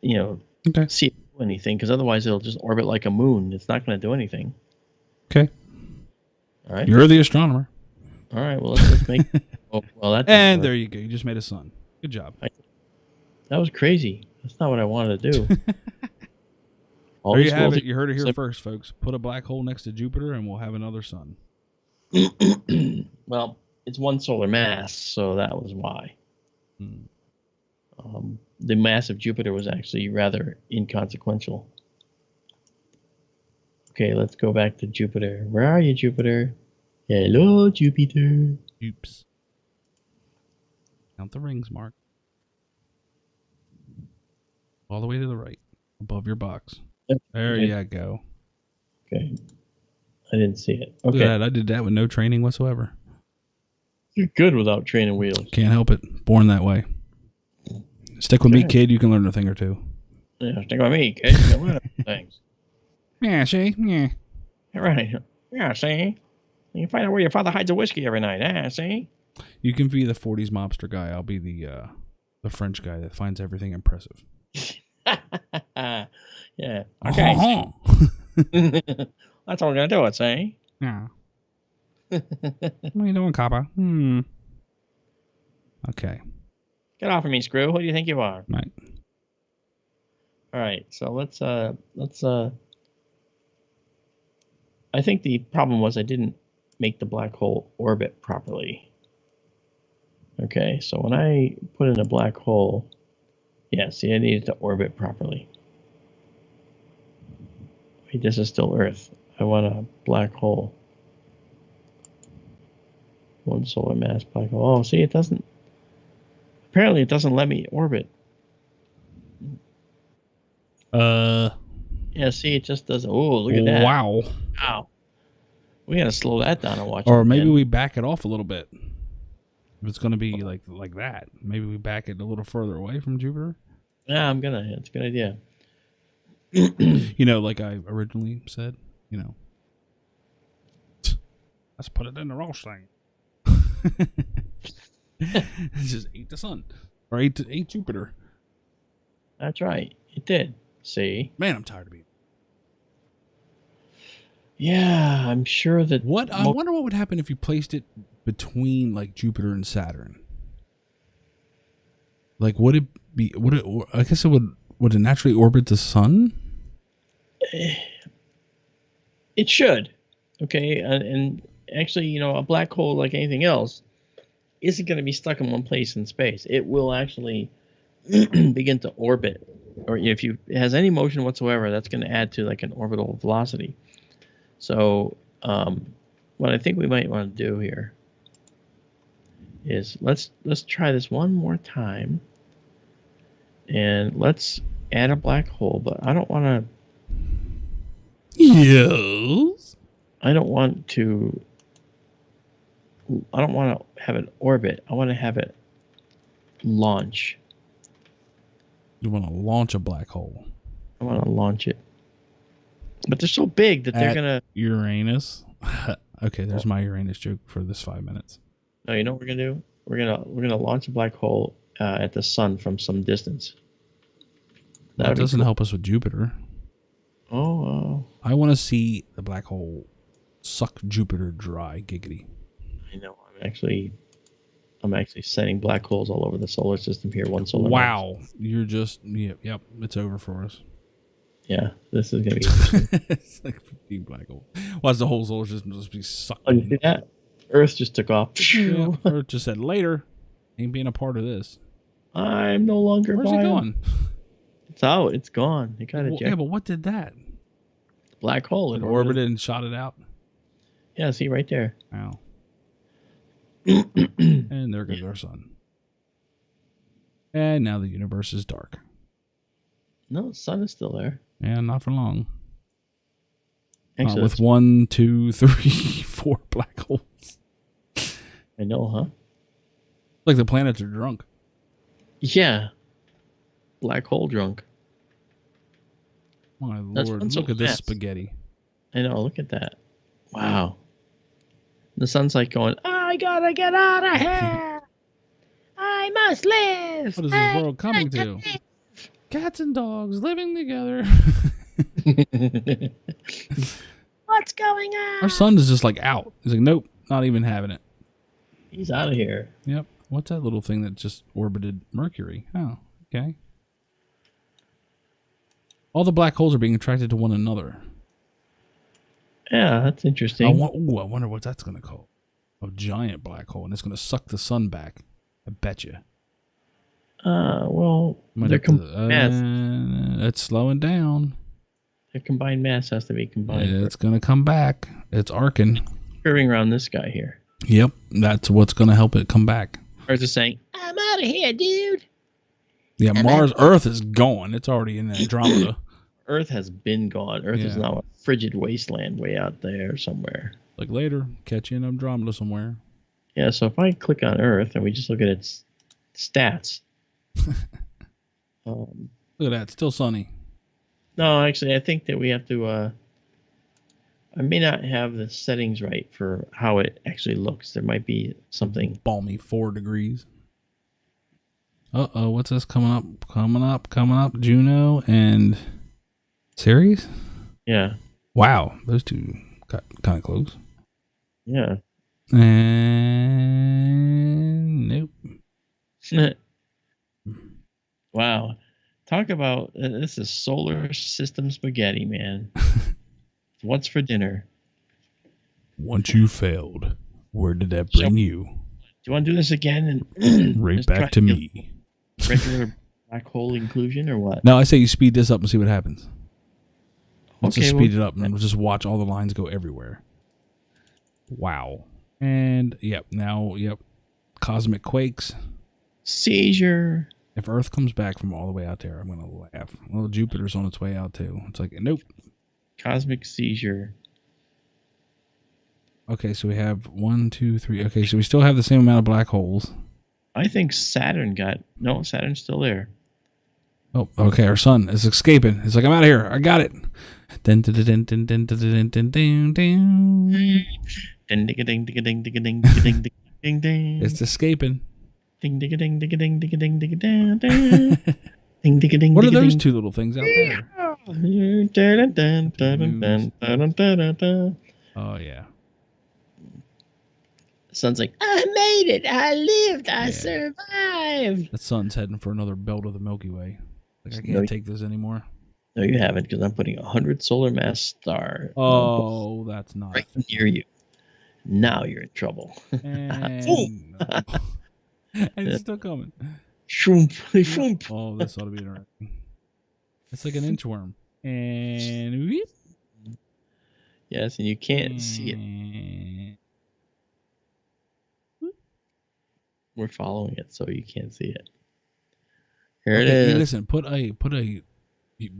Okay. see it do anything, because otherwise it'll just orbit like a moon. It's not going to do anything. Okay. All right. You're the astronomer. All right. Well, let's make. That. And there you go. You just made a sun. Good job. That was crazy. That's not what I wanted to do. There you have it. You heard it here first, folks. Put a black hole next to Jupiter, and we'll have another sun. Well, it's 1 solar mass, so that was why. The mass of Jupiter was actually rather inconsequential. Okay, let's go back to Jupiter. Where are you, Jupiter? Hello, Jupiter. Oops. Count the rings, Mark. All the way to the right, above your box. There you go. Okay. I didn't see it. Look Okay. at that. I did that with no training whatsoever. You're good without training wheels. Can't help it. Born that way. Stick with me, kid. You can learn a thing or two. Yeah, stick with me, kid. You can learn things. Yeah, see? Yeah. Right. Yeah, see? You can find out where your father hides a whiskey every night. See? You can be the 40s mobster guy. I'll be the French guy that finds everything impressive. Yeah. Okay. That's all we're going to do, see? Yeah. What are you doing, Copper? Okay. Get off of me, Screw. Who do you think you are? Right. All right. So let's I think the problem was I didn't make the black hole orbit properly. Okay. So when I put in a black hole, yeah, see, I needed to orbit properly. Wait, this is still Earth. I want a black hole. 1 solar mass black hole. Oh, see, it doesn't. Apparently, it doesn't let me orbit. Yeah, see, it just doesn't. Oh, look at that. Wow. Wow. We got to slow that down and watch it. Or maybe we back it off a little bit. If it's going to be like that, maybe we back it a little further away from Jupiter. Yeah, I'm gonna. It's a good idea. Like I originally said, let's put it in the Roche thing. Just ate the sun, or ate Jupiter. That's right. It did. See? Man, I'm tired of being. Yeah, I'm sure that. I wonder what would happen if you placed it between like Jupiter and Saturn. Like, would it be? I guess it would. Would it naturally orbit the sun? It should. Okay, and actually, a black hole, like anything else, isn't going to be stuck in one place in space. It will actually begin to orbit, or if it has any motion whatsoever, that's going to add to like an orbital velocity. So, what I think we might want to do here is let's try this one more time, and let's add a black hole. But I don't want to. Yes. I don't want to have it orbit. I want to have it launch. You want to launch a black hole. I want to launch it. But they're so big that they're At going to... Uranus. Okay, there's my Uranus joke for this 5 minutes. No, you know what we're going to do? We're gonna launch a black hole at the sun from some distance. That doesn't help us with Jupiter. Oh, I want to see the black hole suck Jupiter dry, giggity. I know. I'm actually setting black holes all over the solar system here. One solar. Wow, you're just yep. It's over for us. Yeah, this is gonna be interesting. It's like 15 black holes. Watch the whole solar system just be sucked. Oh, you see that? Earth just took off. Yeah, Earth just said later. Ain't being a part of this. I'm no longer. Where's it going? It's out. It's gone. It got ejected. Yeah, but what did that? Black hole. It orbited and shot it out. Yeah, see right there. Wow. And there goes our sun. And now the universe is dark. No, the sun is still there. Yeah, not for long. Actually, with 1, 2, 3, 4 black holes. I know, huh? Like the planets are drunk. Yeah. Black hole drunk. My lord, look at this spaghetti. I know, look at that. Wow. The sun's like going, I gotta get out of here. I must live. What is this world coming to? Cats and dogs living together. What's going on? Our sun is just like out. He's like, nope, not even having it. He's out of here. Yep. What's that little thing that just orbited Mercury? Oh, okay. All the black holes are being attracted to one another. Yeah, that's interesting. I wonder what that's going to call. A giant black hole, and it's going to suck the sun back. I bet you. Well, it's slowing down. Their combined mass has to be combined. It's going to come back. It's arcing. Curving around this guy here. Yep, that's what's going to help it come back. Earth is saying, I'm out of here, dude. Yeah, Earth is gone. It's already in Andromeda. Earth has been gone. Earth is now a frigid wasteland way out there somewhere. Like later, catch you in Andromeda somewhere. Yeah, so if I click on Earth and we just look at its stats. Look at that, still sunny. No, actually, I think that we have to... I may not have the settings right for how it actually looks. There might be something... Balmy 4 degrees. Uh-oh, what's this coming up? Coming up. Juno and Ceres? Yeah. Wow, those two got kind of close. Yeah. And nope. Wow. Talk about... this is solar system spaghetti, man. What's for dinner? Once you failed, where did that bring you? Do you want to do this again? And right back to me. Regular black hole inclusion or what? No, I say you speed this up and see what happens. Let's just speed it up and we'll just watch all the lines go everywhere. Wow. And yep, cosmic quakes. Seizure. If Earth comes back from all the way out there, I'm gonna laugh. Well, Jupiter's on its way out too. It's like, nope. Cosmic seizure. Okay, so we have 1, 2, 3. Okay, so we still have the same amount of black holes. I think Saturn Saturn's still there. Oh, okay, our sun is escaping. It's like, I'm out of here. I got it. It's escaping. What are those two little things out there? Oh, yeah. The sun's like, I made it. I lived. I survived. The sun's heading for another belt of the Milky Way. Like, I can't take this anymore. No, you haven't, because I'm putting 100 solar mass star. Oh, that's not right near you. Now you're in trouble. And it's still coming. Shroomp. Oh, this ought to be interesting. It's like an inchworm. And whoop. Yes, and you can't see it. We're following it, so you can't see it. Here it is. Listen, put a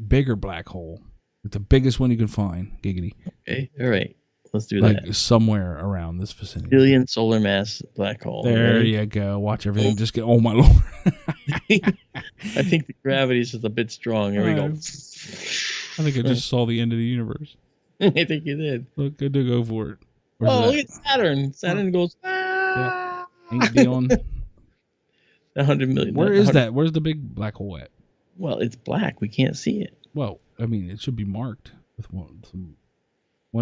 bigger black hole The biggest one you can find. Giggity. Okay, all right. Let's do Like that. somewhere around this vicinity. Billion solar mass black hole. There Ready? you go. Watch everything just get. Oh my lord! I think the gravity is just a bit strong. Here we go. I think I just saw the end of the universe. I think you did. Look, good to go for it. Where's Oh, that? look at Saturn. Saturn goes. Ain't Dion. 100 million. Where is that? Where's the big black hole at? Well, it's black. We can't see it. Well, I mean, it should be marked with 1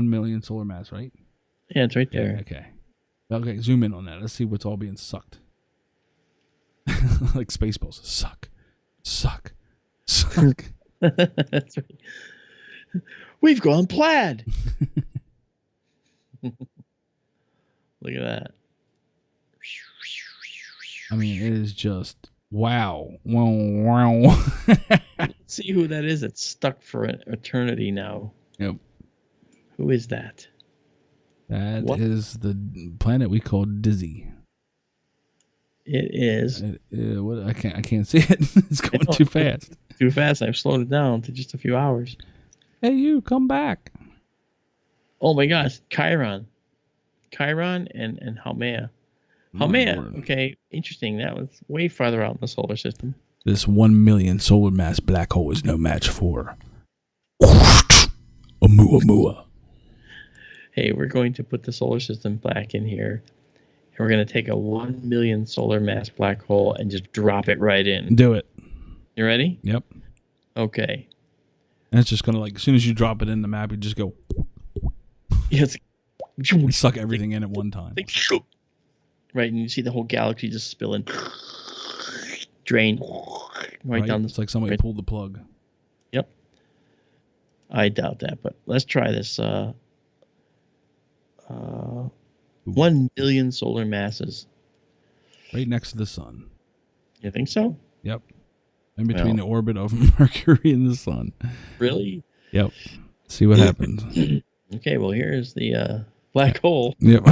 million solar mass, right? Yeah, it's right there. Yeah, okay. Okay, zoom in on that. Let's see what's all being sucked. Like Spaceballs. Suck. Suck. Suck. That's right. We've gone plaid. Look at that. I mean, it is just wow. Wow. Let's see who that is that's stuck for an eternity now. Yep. Who is that? That What? is the planet we call Dizzy. It is What? I can't see it. It's going too fast. too fast. I've slowed it down to just a few hours. Hey, you come back. Oh my gosh, Chiron and Haumea. Haumea. Okay, interesting. That was way farther out in the solar system. This 1 million solar mass black hole is no match for Oumuamua. Hey, we're going to put the solar system back in here. And we're going to take a 1 million solar mass black hole and just drop it right in. Do it. You ready? Yep. Okay. And it's just gonna like as soon as you drop it in the map, you just go Yes. suck everything in at one time. Right, and you see the whole galaxy just spilling, drain right down. It's like somebody right. pulled the plug. Yep. I doubt that, but let's try this. 1 billion solar masses. Right next to the sun. You think so? Yep. In between the orbit of Mercury and the sun. Really? Yep. See what happens. Okay, well, here's the black hole. Yep.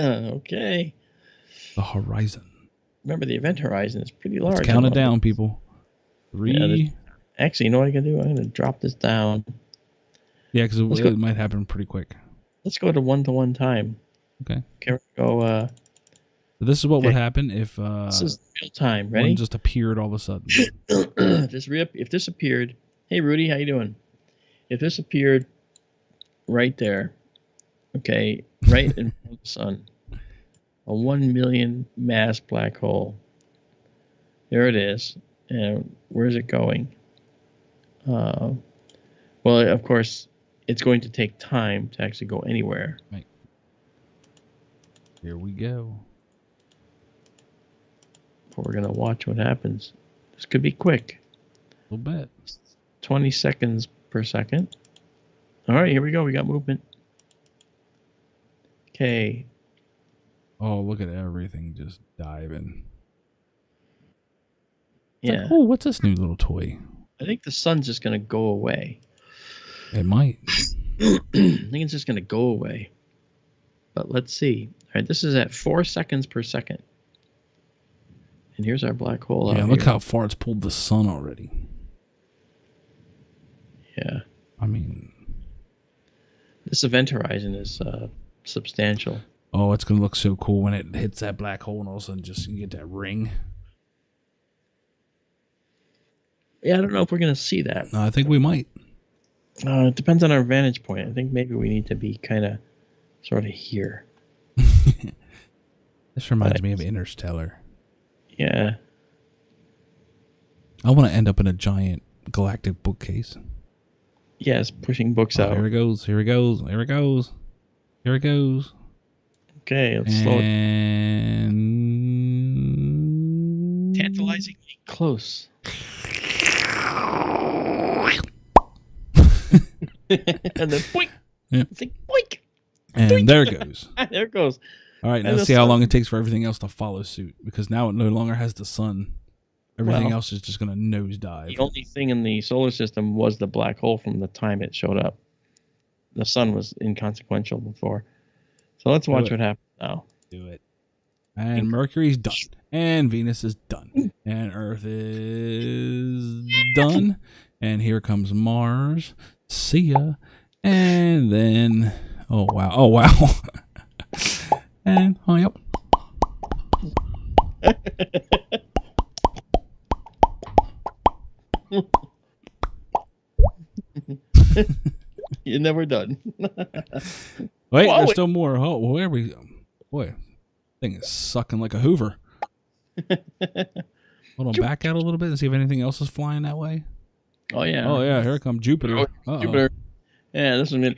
Okay. The horizon. Remember, the event horizon is pretty large. Let's count it down, people. 3. Actually, you know what I'm going to do? I'm going to drop this down. Yeah, because it might happen pretty quick. Let's go to 1-to-1 time. Okay. Okay, go. So this is what would happen if This is real time. Ready? one just appeared all of a sudden. If this appeared, hey Rudy, how you doing? If this appeared right there, okay, right in front of the sun, a 1 million mass black hole. There it is. And where's it going? Well, of course, it's going to take time to actually go anywhere. Right. Here we go. But we're gonna watch what happens. This could be quick. A little bit. 20 seconds per second. All right, here we go. We got movement. Okay. Oh, look at everything just diving. It's Yeah. like, oh, what's this new little toy? I think the sun's just gonna go away. It might. I think it's just gonna go away. But let's see. All right, this is at 4 seconds per second. And here's our black hole. Yeah, out look here. how far it's pulled the sun already. Yeah. I mean, This event horizon is substantial. oh, it's gonna look so cool when it hits that black hole and all of a sudden just you get that ring. Yeah, I don't know if we're gonna see that. I think we might. It depends on our vantage point. I think maybe we need to be kind of, sort of here. This reminds me of Interstellar. Yeah. I want to end up in a giant galactic bookcase. Yes, pushing books Oh, out. here it goes. Here it goes. Here it goes. Here it goes. Okay, let's slow it. And Tantalizingly close. And then boink. Yeah. It's like boink. and there it goes. There it goes. All right, now And let's the see how sun- long it takes for everything else to follow suit. Because now it no longer has the sun. Everything Well, else is just going to nosedive. The only thing in the solar system was the black hole from the time it showed up. The sun was inconsequential before. So let's watch it. what happens now. Do it. And Mercury's done. And Venus is done. And Earth is done. And here comes Mars. See ya. And then, oh wow. And yep. You're never done. Wait, Whoa, there's still more. Oh, where we? Boy, thing is sucking like a Hoover. Hold on, back out a little bit and see if anything else is flying that way. Oh yeah. Oh yeah, here comes Jupiter. Uh-oh. Jupiter. Yeah, this one.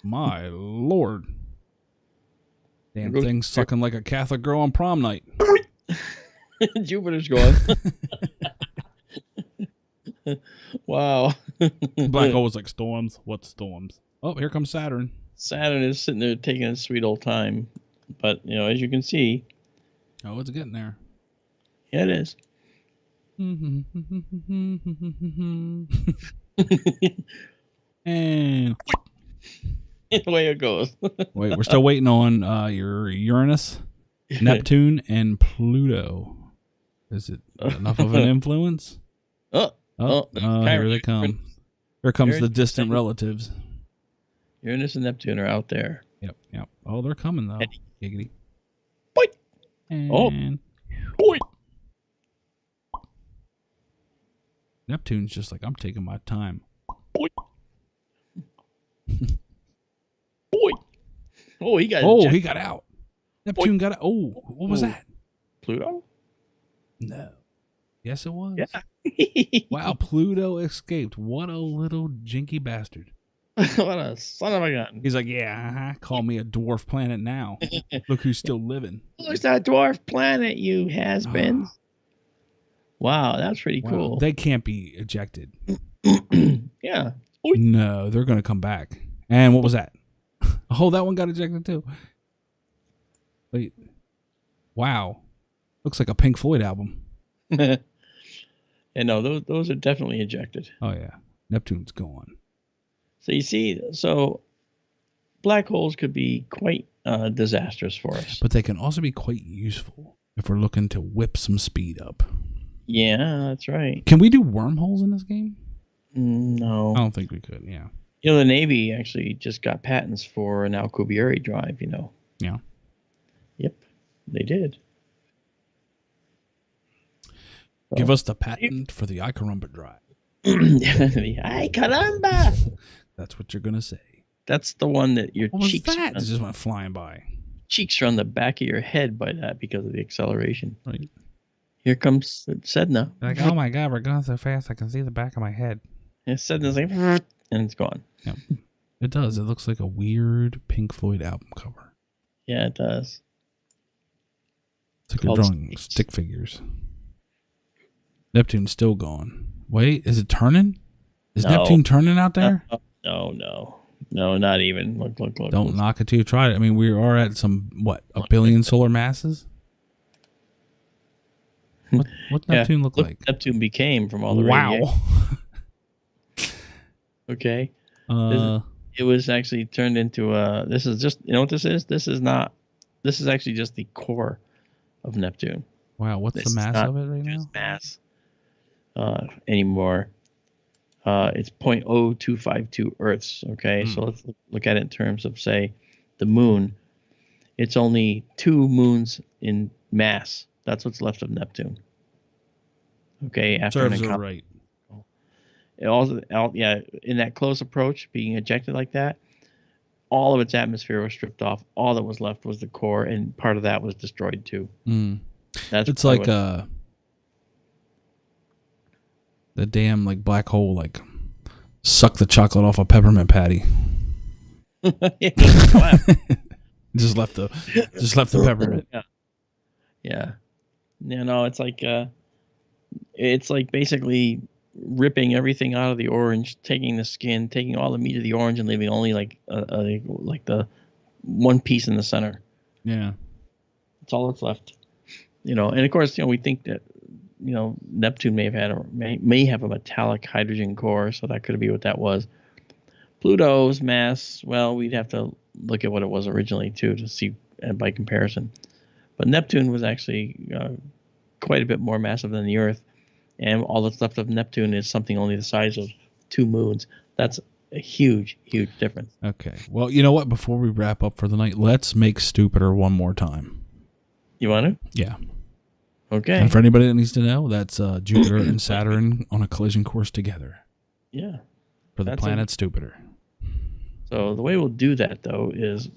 My Lord. Damn thing sucking like a Catholic girl on prom night. Jupiter's gone. Wow. Black hole was like storms. What storms? Oh, here comes Saturn. Saturn is sitting there taking a sweet old time, but as you can see, oh, it's getting there. Yeah, it is. And away it goes. wait, we're still waiting on your Uranus, Neptune, and Pluto. Is it enough of an influence? Oh, here they come. Here comes the distant relatives. Uranus and Neptune are out there. Yep. Oh, they're coming though. Giggity. Boy. And boy. Neptune's just like, I'm taking my time. Boy. Boy. Oh, he got. Oh, he got out. Neptune got out. Oh, what was that? Pluto? No. Yes, it was. Yeah. Wow, Pluto escaped. What a little jinky bastard. What a son of a gun. He's like, yeah, call me a dwarf planet now. Look who's still living. Who's that dwarf planet, you has-beens? Wow, that's pretty cool. They can't be ejected. Yeah. No, they're going to come back. And what was that? Oh, that one got ejected too. Wait. Wow. Looks like a Pink Floyd album. And no, those are definitely ejected. Oh, yeah. Neptune's gone. So you see, black holes could be quite disastrous for us. But they can also be quite useful if we're looking to whip some speed up. Yeah, that's right. Can we do wormholes in this game? No. I don't think we could, yeah. The Navy actually just got patents for an Alcubierre drive, Yeah. Yep, they did. Give us the patent for the Icarumba drive. Ay, caramba! That's what you're going to say. That's the one that your What was cheeks that? It just went flying by. Cheeks are on the back of your head by that because of the acceleration. Right. Here comes Sedna. Like, oh my God, we're going so fast I can see the back of my head. And Sedna's like, and it's gone. Yep. It does. It looks like a weird Pink Floyd album cover. Yeah, it does. It's like you're drawing stick figures. Neptune's still gone. Wait, is it turning? Is Neptune turning out there? No, not even. Look. Don't knock it till you try it. I mean, we are at some, a billion solar masses? What's Neptune look like? Neptune became from all the radiation. Wow. Okay. It was actually turned into this is just, what this is? This is actually just the core of Neptune. Wow, what's the mass of it right now? Mass anymore. It's 0.0252 Earths. Okay, so let's look at it in terms of, say, the moon. It's only 2 moons in mass. That's what's left of Neptune. Okay, after Serves her right. It also, in that close approach, being ejected like that, all of its atmosphere was stripped off. All that was left was the core, and part of that was destroyed too. It's like the damn black hole suck the chocolate off a peppermint patty. just left the peppermint. Yeah. No, it's like basically ripping everything out of the orange, taking the skin, taking all the meat of the orange, and leaving only like the one piece in the center. Yeah, that's all that's left. And of course, we think that Neptune may have a metallic hydrogen core, so that could be what that was. Pluto's mass, well, we'd have to look at what it was originally too to see by comparison. But Neptune was actually quite a bit more massive than the Earth, and all that's left of Neptune is something only the size of 2 moons. That's a huge, huge difference. Okay. Well, you know what? Before we wrap up for the night, let's make Stupider one more time. You want to? Yeah. Okay. And for anybody that needs to know, that's Jupiter and Saturn on a collision course together. Yeah. For the planet Stupider. So the way we'll do that, though, is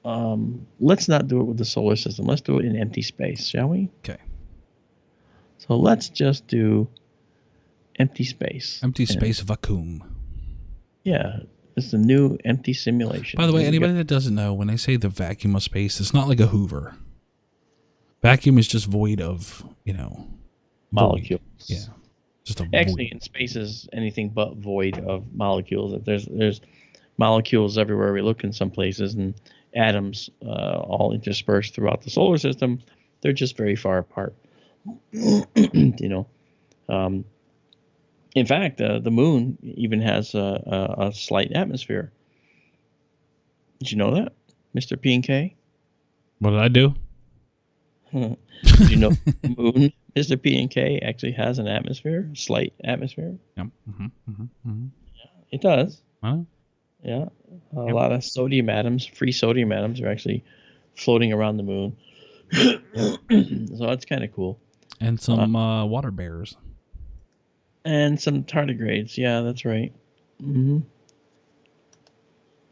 let's not do it with the solar system. Let's do it in empty space, shall we? Okay. So let's just do empty space. Empty space vacuum. Yeah. It's a new empty simulation. By the way, anybody that doesn't know, when they say the vacuum of space, it's not like a Hoover. Vacuum is just void of, molecules. Void. Yeah. Just a Actually, void. in space is anything but void of molecules. There's molecules everywhere we look in some places, and atoms all interspersed throughout the solar system. They're just very far apart. In fact, the moon even has a slight atmosphere. Did you know that, Mr. P and K? What did I do? Did you know the moon, Mr. P and K, actually has an atmosphere, slight atmosphere? Yep. It does. Huh? Yeah. A lot of sodium atoms, free sodium atoms, are actually floating around the moon. So that's kind of cool. And some water bears. And some tardigrades. Yeah, that's right. Mm-hmm.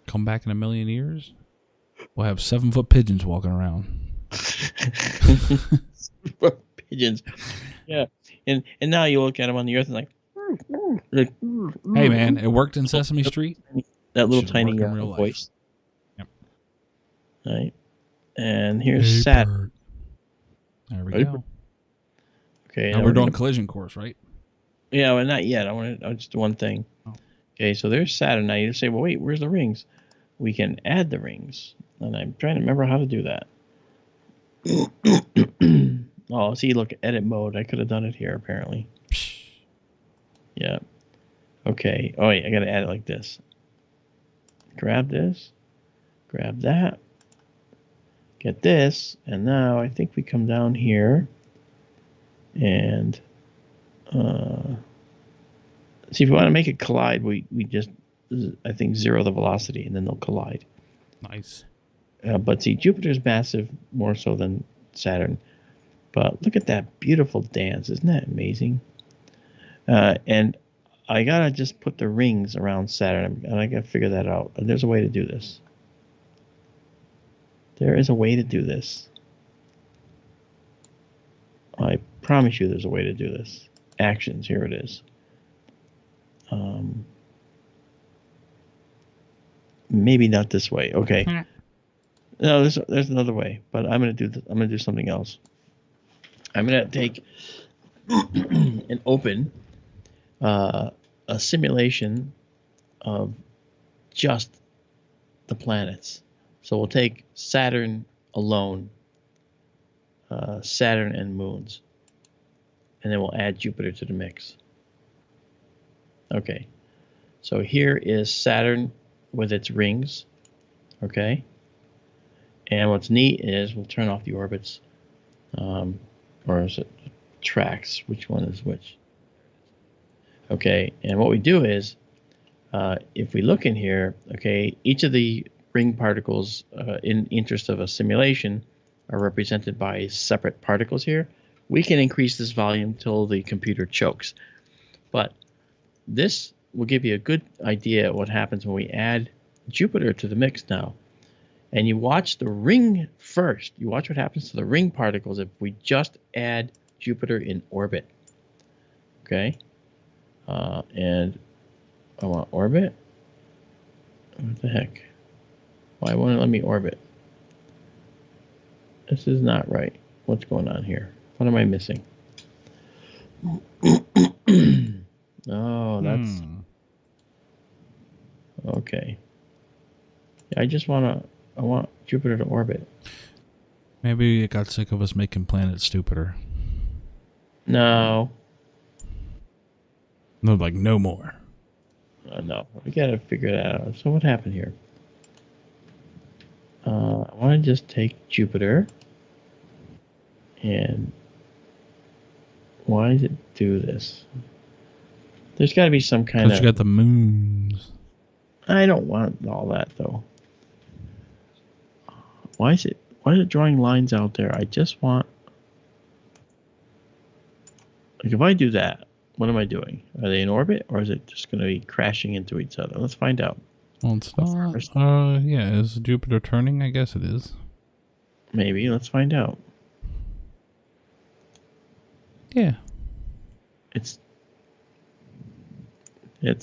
Come back in a million years, we'll have 7-foot pigeons walking around. Pigeons. Yeah. And now you look at them on the earth and like, hey man, it worked in Sesame Street. That little Should tiny work in real life. voice. Yep. Right. And here's Saturn. Bird. There we go. Okay. Now we're doing collision course, right? Yeah, well, not yet. I want to just do one thing. Oh. Okay, so there's Saturn. Now you say, well, wait, where's the rings? We can add the rings, and I'm trying to remember how to do that. Oh, see, look, edit mode. I could have done it here, apparently. Yeah. Okay. Oh, wait, I got to add it like this. Grab this. Grab that. Get this. And now I think we come down here. And see, if we want to make it collide, we just, I think, zero the velocity, and then they'll collide. Nice. But see, Jupiter's massive, more so than Saturn. But look at that beautiful dance. Isn't that amazing? And I got to just put the rings around Saturn, and I got to figure that out. And there's a way to do this. There is a way to do this. I promise you there's a way to do this. Actions, here it is. Maybe not this way. Okay. No, there's another way, but I'm gonna do something else. I'm gonna take and open a simulation of just the planets. So we'll take Saturn alone, Saturn and moons, and then we'll add Jupiter to the mix. Okay, so here is Saturn with its rings. Okay, and what's neat is we'll turn off the orbits, or is it tracks? Which one is which? Okay, and what we do is, if we look in here, okay, each of the ring particles, in interest of a simulation, are represented by separate particles here. We can increase this volume till the computer chokes, but this will give you a good idea of what happens when we add Jupiter to the mix now. And you watch the ring first. You watch what happens to the ring particles if we just add Jupiter in orbit. Okay, and I want orbit. What the heck? Why won't it let me orbit? This is not right. What's going on here? What am I missing? Oh, that's okay. I want Jupiter to orbit. Maybe it got sick of us making planets stupider. No. No, like no more. No. We gotta figure that out. So what happened here? I want to just take Jupiter and Why does it do this? There's got to be some kind Because of... you got the moons. I don't want all that, though. Why is it drawing lines out there? I just want... Like, if I do that, what am I doing? Are they in orbit, or is it just going to be crashing into each other? Let's find out. Well, it's not. Yeah, is Jupiter turning? I guess it is. Maybe. Let's find out. Yeah. It's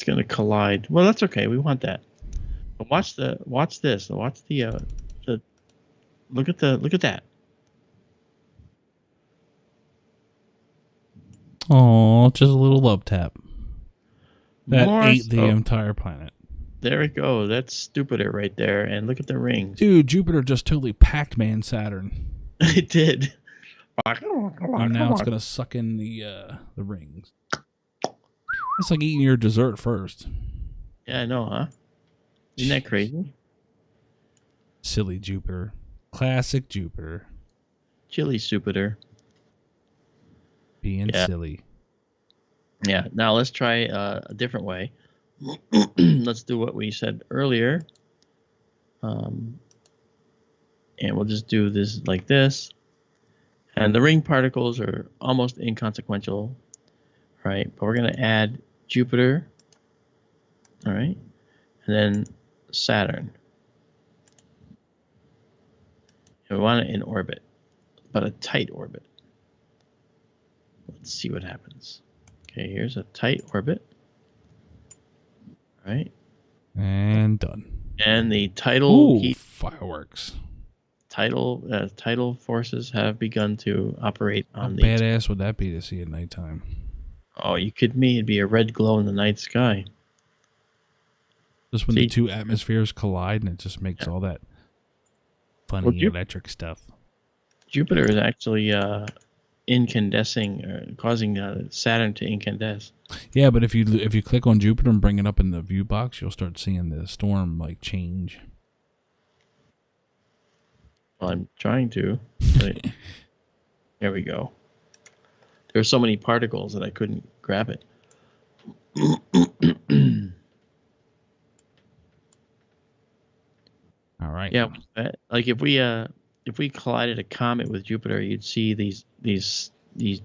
going to collide. Well, that's okay. We want that. But watch this. Watch the look at that. Oh, just a little love tap. That More ate the so. entire planet. There we go. That's Jupiter right there. And look at the rings. Dude, Jupiter just totally Pac-Man Saturn. It did. And now it's gonna suck in the rings. It's like eating your dessert first. Yeah, I know, huh? Isn't that crazy? Silly Jupiter. Classic Jupiter. Chili Jupiter. Being silly. Yeah. Now let's try a different way. Let's do what we said earlier. And we'll just do this like this. And the ring particles are almost inconsequential, right? But we're going to add Jupiter, all right? And then Saturn. And we want it in orbit, but a tight orbit. Let's see what happens. Okay, here's a tight orbit. All right. And done. And the tidal Ooh, heat, fireworks. tidal forces have begun to operate How on badass would that be to see at nighttime? Oh, you kidding me? It'd be a red glow in the night sky. Just when the two atmospheres collide and it just makes all that funny electric stuff. Jupiter is actually incandescing, causing Saturn to incandesce. Yeah, but if you click on Jupiter and bring it up in the view box, you'll start seeing the storm like change. Well, I'm trying to. There we go. There were so many particles that I couldn't grab it. All right. Yeah, like if we collided a comet with Jupiter, you'd see these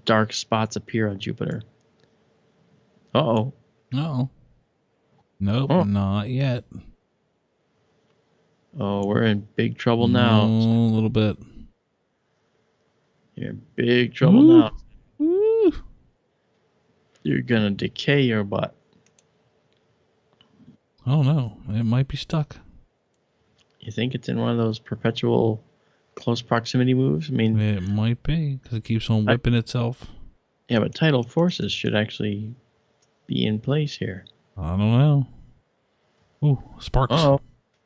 dark spots appear on Jupiter. Uh-oh. No. Nope, not yet. Oh, we're in big trouble now. A little bit. You're in big trouble now. Woo. You're gonna decay your butt. Oh no, it might be stuck. You think it's in one of those perpetual close proximity moves? I mean, It might be because it keeps on whipping itself. Yeah, but tidal forces should actually be in place here. I don't know. Ooh, sparks. Oh,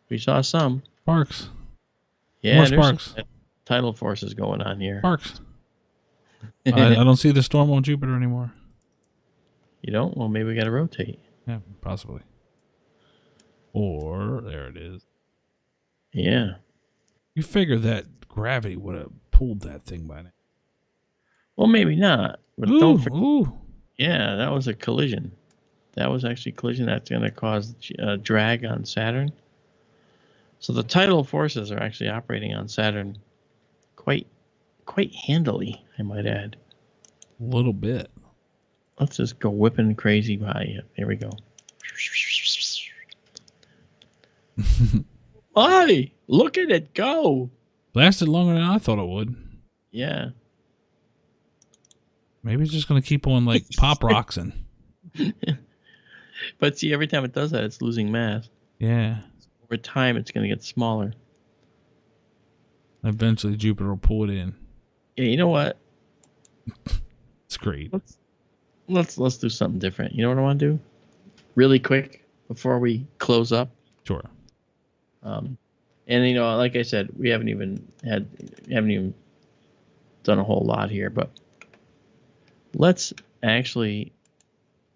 we saw some. Sparks. Yeah, more there's sparks. some tidal forces going on here. Sparks. I don't see the storm on Jupiter anymore. You don't? Well, maybe we got to rotate. Yeah, possibly. Or there it is. Yeah. You figure that gravity would have pulled that thing by now. Well, maybe not. But Ooh, don't forget. ooh. Yeah, that was a collision. That was actually a collision that's going to cause drag on Saturn. So the tidal forces are actually operating on Saturn quite handily, I might add. A little bit. Let's just go whipping crazy by it. There we go. Hi, look at it go. Lasted longer than I thought it would. Yeah. Maybe it's just going to keep on like pop rocksing. But see, every time it does that, it's losing mass. Yeah. Over time, it's going to get smaller. Eventually, Jupiter will pull it in. Yeah, you know what? It's great. Let's do something different. You know what I want to do? Really quick before we close up. Sure. And you know, like I said, we haven't even done a whole lot here, but let's actually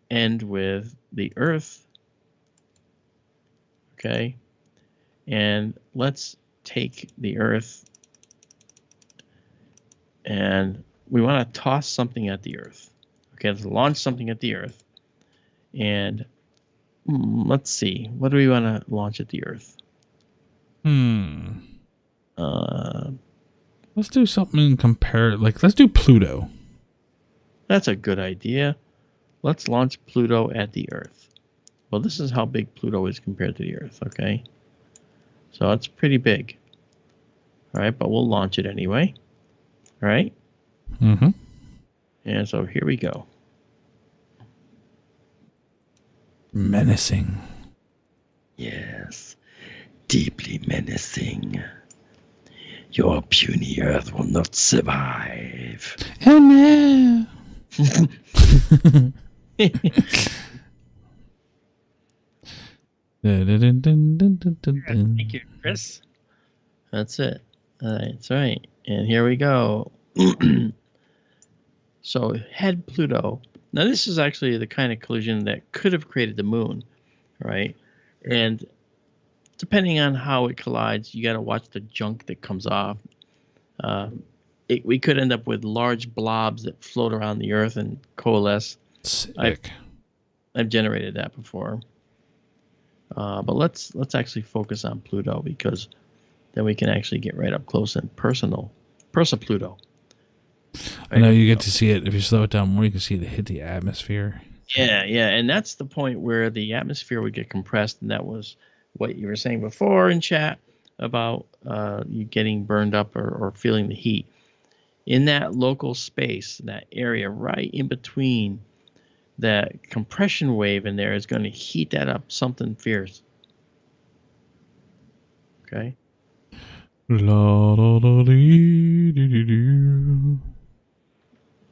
end with the Earth. Okay. And let's take the Earth and we want to toss something at the Earth. Okay, let's launch something at the Earth. And let's see. What do we want to launch at the Earth? Let's do something and compare. Like, let's do Pluto. That's a good idea. Let's launch Pluto at the Earth. Well, this is how big Pluto is compared to the Earth, okay? So it's pretty big. All right, but we'll launch it anyway. All right? Mm-hmm. And so here we go. Menacing. Yes, deeply menacing. Your puny Earth will not survive. Oh no. Thank you, Chris. That's it. That's right. And here we go. So had Pluto. Now this is actually the kind of collision that could have created the moon, right? And depending on how it collides, you got to watch the junk that comes off. We could end up with large blobs that float around the Earth and coalesce. Sick. I've generated that before. But let's actually focus on Pluto, because then we can actually get right up close and personal. Pluto. I know you get to see it. If you slow it down more, you can see it hit the atmosphere. Yeah, and that's the point where the atmosphere would get compressed, and that was what you were saying before in chat about you getting burned up or feeling the heat. In that local space, that area right in between, that compression wave in there is going to heat that up something fierce. Okay?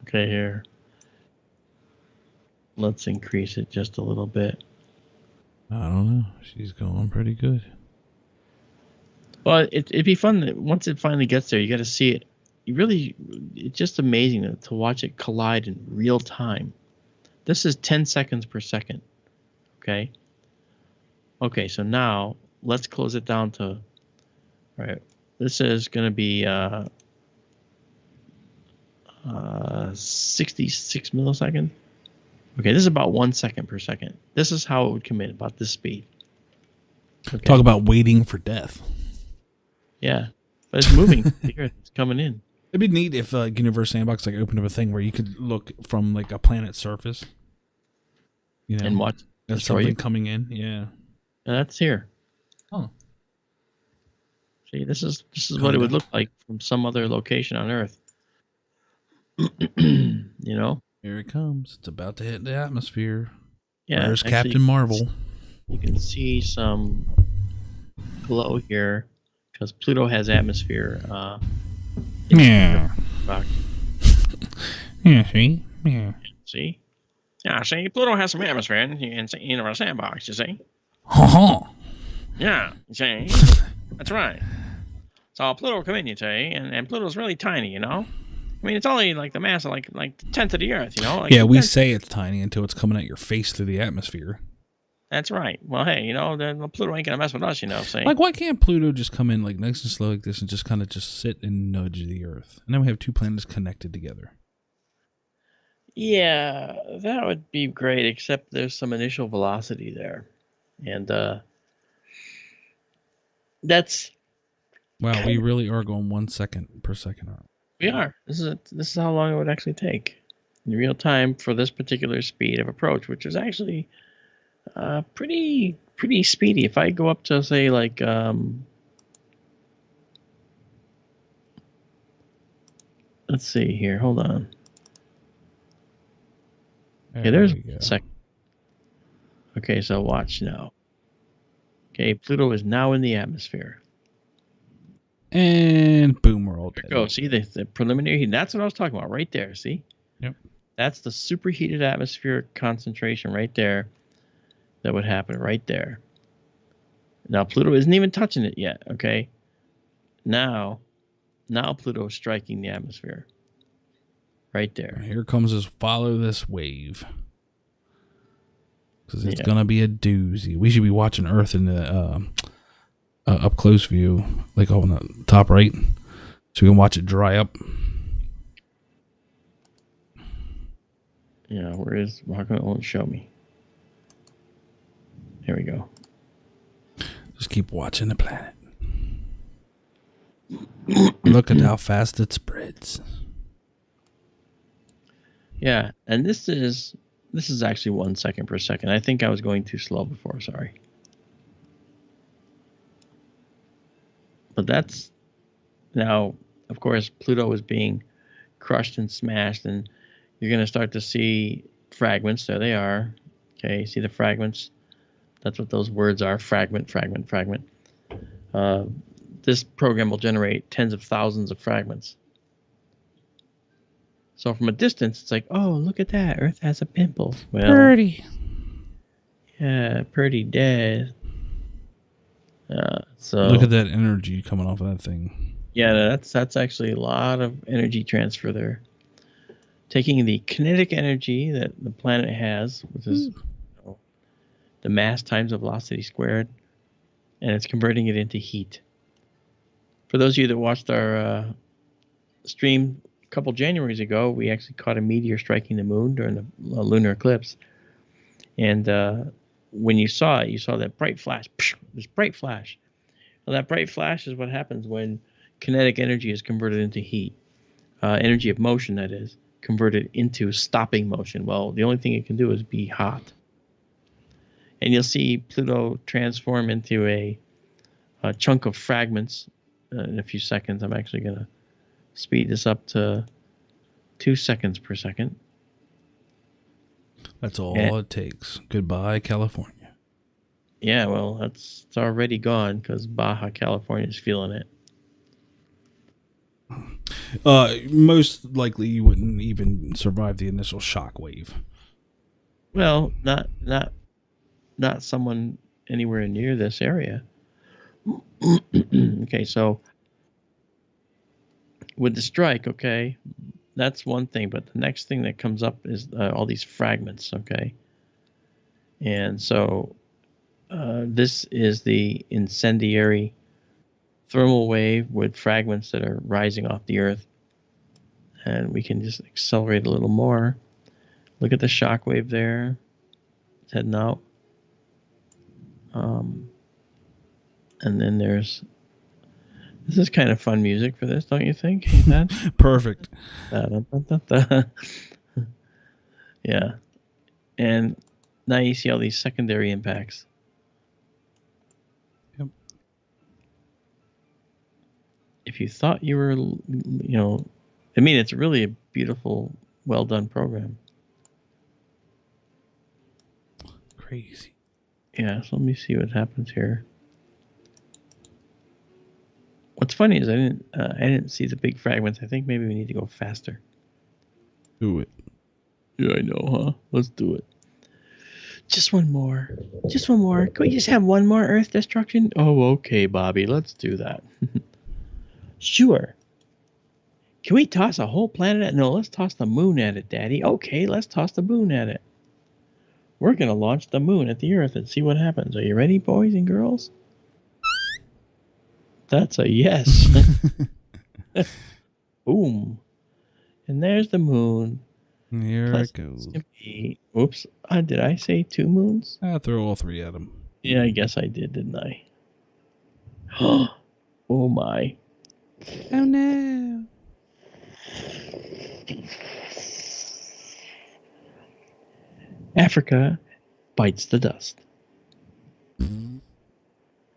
Okay, here. Let's increase it just a little bit. I don't know. She's going pretty good. Well, it'd be fun that once it finally gets there, you got to see it. It's just amazing to watch it collide in real time. This is 10 seconds per second. Okay. Okay, so now let's close it down to, all right, this is going to be 66 milliseconds. Okay, this is about 1 second per second. This is how it would come in, about this speed. Okay. Talk about waiting for death. Yeah, but it's moving. It's coming in. It'd be neat if Universe Sandbox opened up a thing where you could look from a planet's surface, and watch. That's something coming in. Yeah, and that's here. Oh, see, this is what it would look like from some other location on Earth. Here it comes. It's about to hit the atmosphere. Yeah, there's Captain Marvel. You can see some glow here because Pluto has atmosphere. Yeah. Yeah. See. Yeah. See. Yeah. See, Pluto has some atmosphere in our sandbox. You see. Yeah. You see. That's right. So Pluto will come in, you see, and Pluto's really tiny, I mean, it's only like the mass of like the tenth of the Earth, yeah, we say it's tiny until it's coming at your face through the atmosphere. That's right. Well, hey, the Pluto ain't gonna mess with us, see. Like, why can't Pluto just come in nice and slow like this and just kind of just sit and nudge the Earth, and then we have two planets connected together? Yeah, that would be great, except there's some initial velocity there, and that's. Wow, we really are going 1 second per second. We are. This is how long it would actually take in real time for this particular speed of approach, which is actually pretty speedy. If I go up to say let's see here. Hold on. There's a second. Okay, so watch now. Okay, Pluto is now in the atmosphere. And boom, we're all dead. Go. See the preliminary heat. That's what I was talking about right there. See? Yep. That's the superheated atmospheric concentration right there. That would happen right there. Now Pluto isn't even touching it yet. Okay. Now Pluto is striking the atmosphere. Right there. Here comes this follow this wave. Because it's gonna be a doozy. We should be watching Earth in the up close view, like on the top right, so we can watch it dry up. Yeah, where is Marco? It won't show me. Here we go. Just keep watching the planet. Look at how fast it spreads. Yeah, and this is actually 1 second per second. I think I was going too slow before. Sorry. But that's now, of course, Pluto is being crushed and smashed, and you're going to start to see fragments. There they are. Okay, see the fragments? That's what those words are: fragment, fragment, fragment. This program will generate tens of thousands of fragments. So from a distance, it's like, oh, look at that. Earth has a pimple. Well, Pretty. Yeah, pretty dead. So look at that energy coming off of that thing. Yeah, that's actually a lot of energy transfer there. Taking the kinetic energy that the planet has, which is the mass times the velocity squared, and it's converting it into heat. For those of you that watched our stream a couple Januaries ago, we actually caught a meteor striking the moon during the lunar eclipse. And when you saw it, you saw that bright flash, this bright flash. Well, that bright flash is what happens when kinetic energy is converted into heat. Energy of motion, that is, converted into stopping motion. Well, the only thing it can do is be hot. And you'll see Pluto transform into a chunk of fragments in a few seconds. I'm actually going to speed this up to 2 seconds per second. That's all it takes. Goodbye, California. Yeah, well, it's already gone because Baja California is feeling it. Most likely you wouldn't even survive the initial shock wave. Well, not someone anywhere near this area. Okay, so with the strike, okay, that's one thing, but the next thing that comes up is all these fragments, okay? And so this is the incendiary thermal wave with fragments that are rising off the Earth. And we can just accelerate a little more. Look at the shock wave there. It's heading out. And then this is kind of fun music for this, don't you think? Perfect. Yeah. And now you see all these secondary impacts. Yep. If you thought you were, it's really a beautiful, well done program. Crazy. Yeah, so let me see what happens here. What's funny is I didn't see the big fragments. I think maybe we need to go faster. Do it. Yeah, I know, huh? Let's do it. Just one more. Just one more. Can we just have one more Earth destruction? Oh, okay, Bobby. Let's do that. Sure. Can we toss a whole planet at? No, let's toss the moon at it, Daddy. Okay, let's toss the moon at it. We're going to launch the moon at the Earth and see what happens. Are you ready, boys and girls? That's a yes. Boom. And there's the moon. Here it goes. Oops. Did I say 2 moons? I throw all 3 at him. Yeah, I guess I did, didn't I? Oh, my. Oh, no. Africa bites the dust.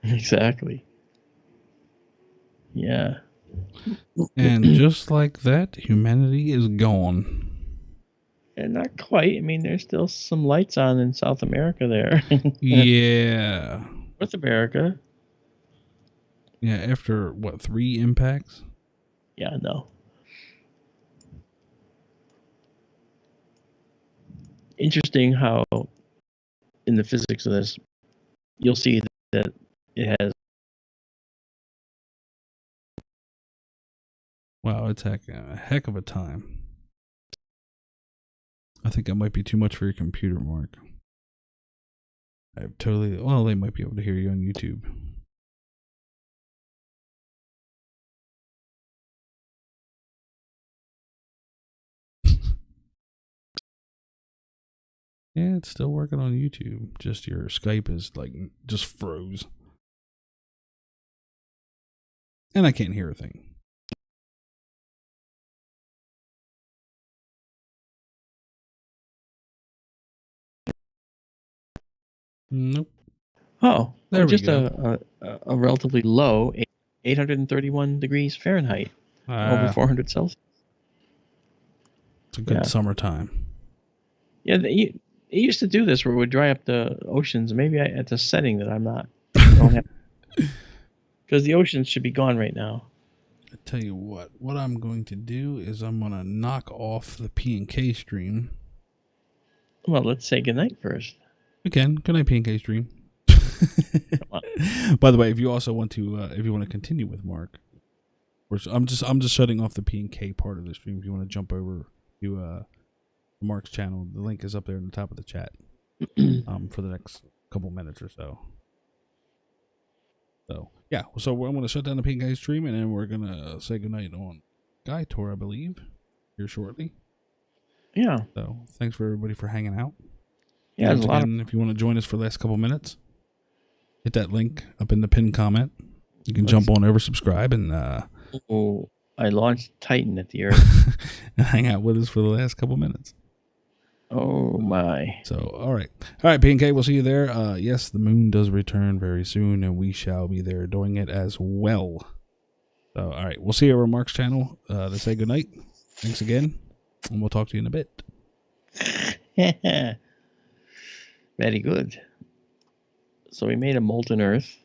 Exactly. Yeah. And just like that, humanity is gone. And not quite. I mean, there's still some lights on in South America there. Yeah. North America. Yeah, after, 3 impacts? Yeah, no. Interesting how in the physics of this, you'll see that it has. Wow, it's a heck of a time. I think that might be too much for your computer, Mark. They might be able to hear you on YouTube. Yeah, it's still working on YouTube. Just your Skype is like just froze. And I can't hear a thing. Nope. Oh, There we just go. a relatively low 831 degrees Fahrenheit, over 400 Celsius. It's a good summertime. Yeah, it used to do this where it would dry up the oceans. Maybe it's a setting that I'm not. Because the oceans should be gone right now. I tell you what I'm going to do is I'm going to knock off the P&K stream. Well, let's say goodnight first. Again, good night, P&K stream. By the way, if you also want to, if you want to continue with Mark, I'm just shutting off the P&K part of the stream. If you want to jump over to Mark's channel, the link is up there in the top of the chat. For the next couple minutes or so. So yeah, so I'm going to shut down the P&K stream, and then we're going to say goodnight on Guy Tour, I believe, here shortly. Yeah. So thanks for everybody for hanging out. Yeah, once again, if you want to join us for the last couple minutes, hit that link up in the pinned comment. You can jump on over, subscribe, and I launched Titan at the Earth. and hang out with us for the last couple minutes. Oh my. So all right, P&K, we'll see you there. Yes, the moon does return very soon, and we shall be there doing it as well. So all right, we'll see you over Mark's channel to say goodnight. Thanks again, and we'll talk to you in a bit. Very good. So we made a molten Earth.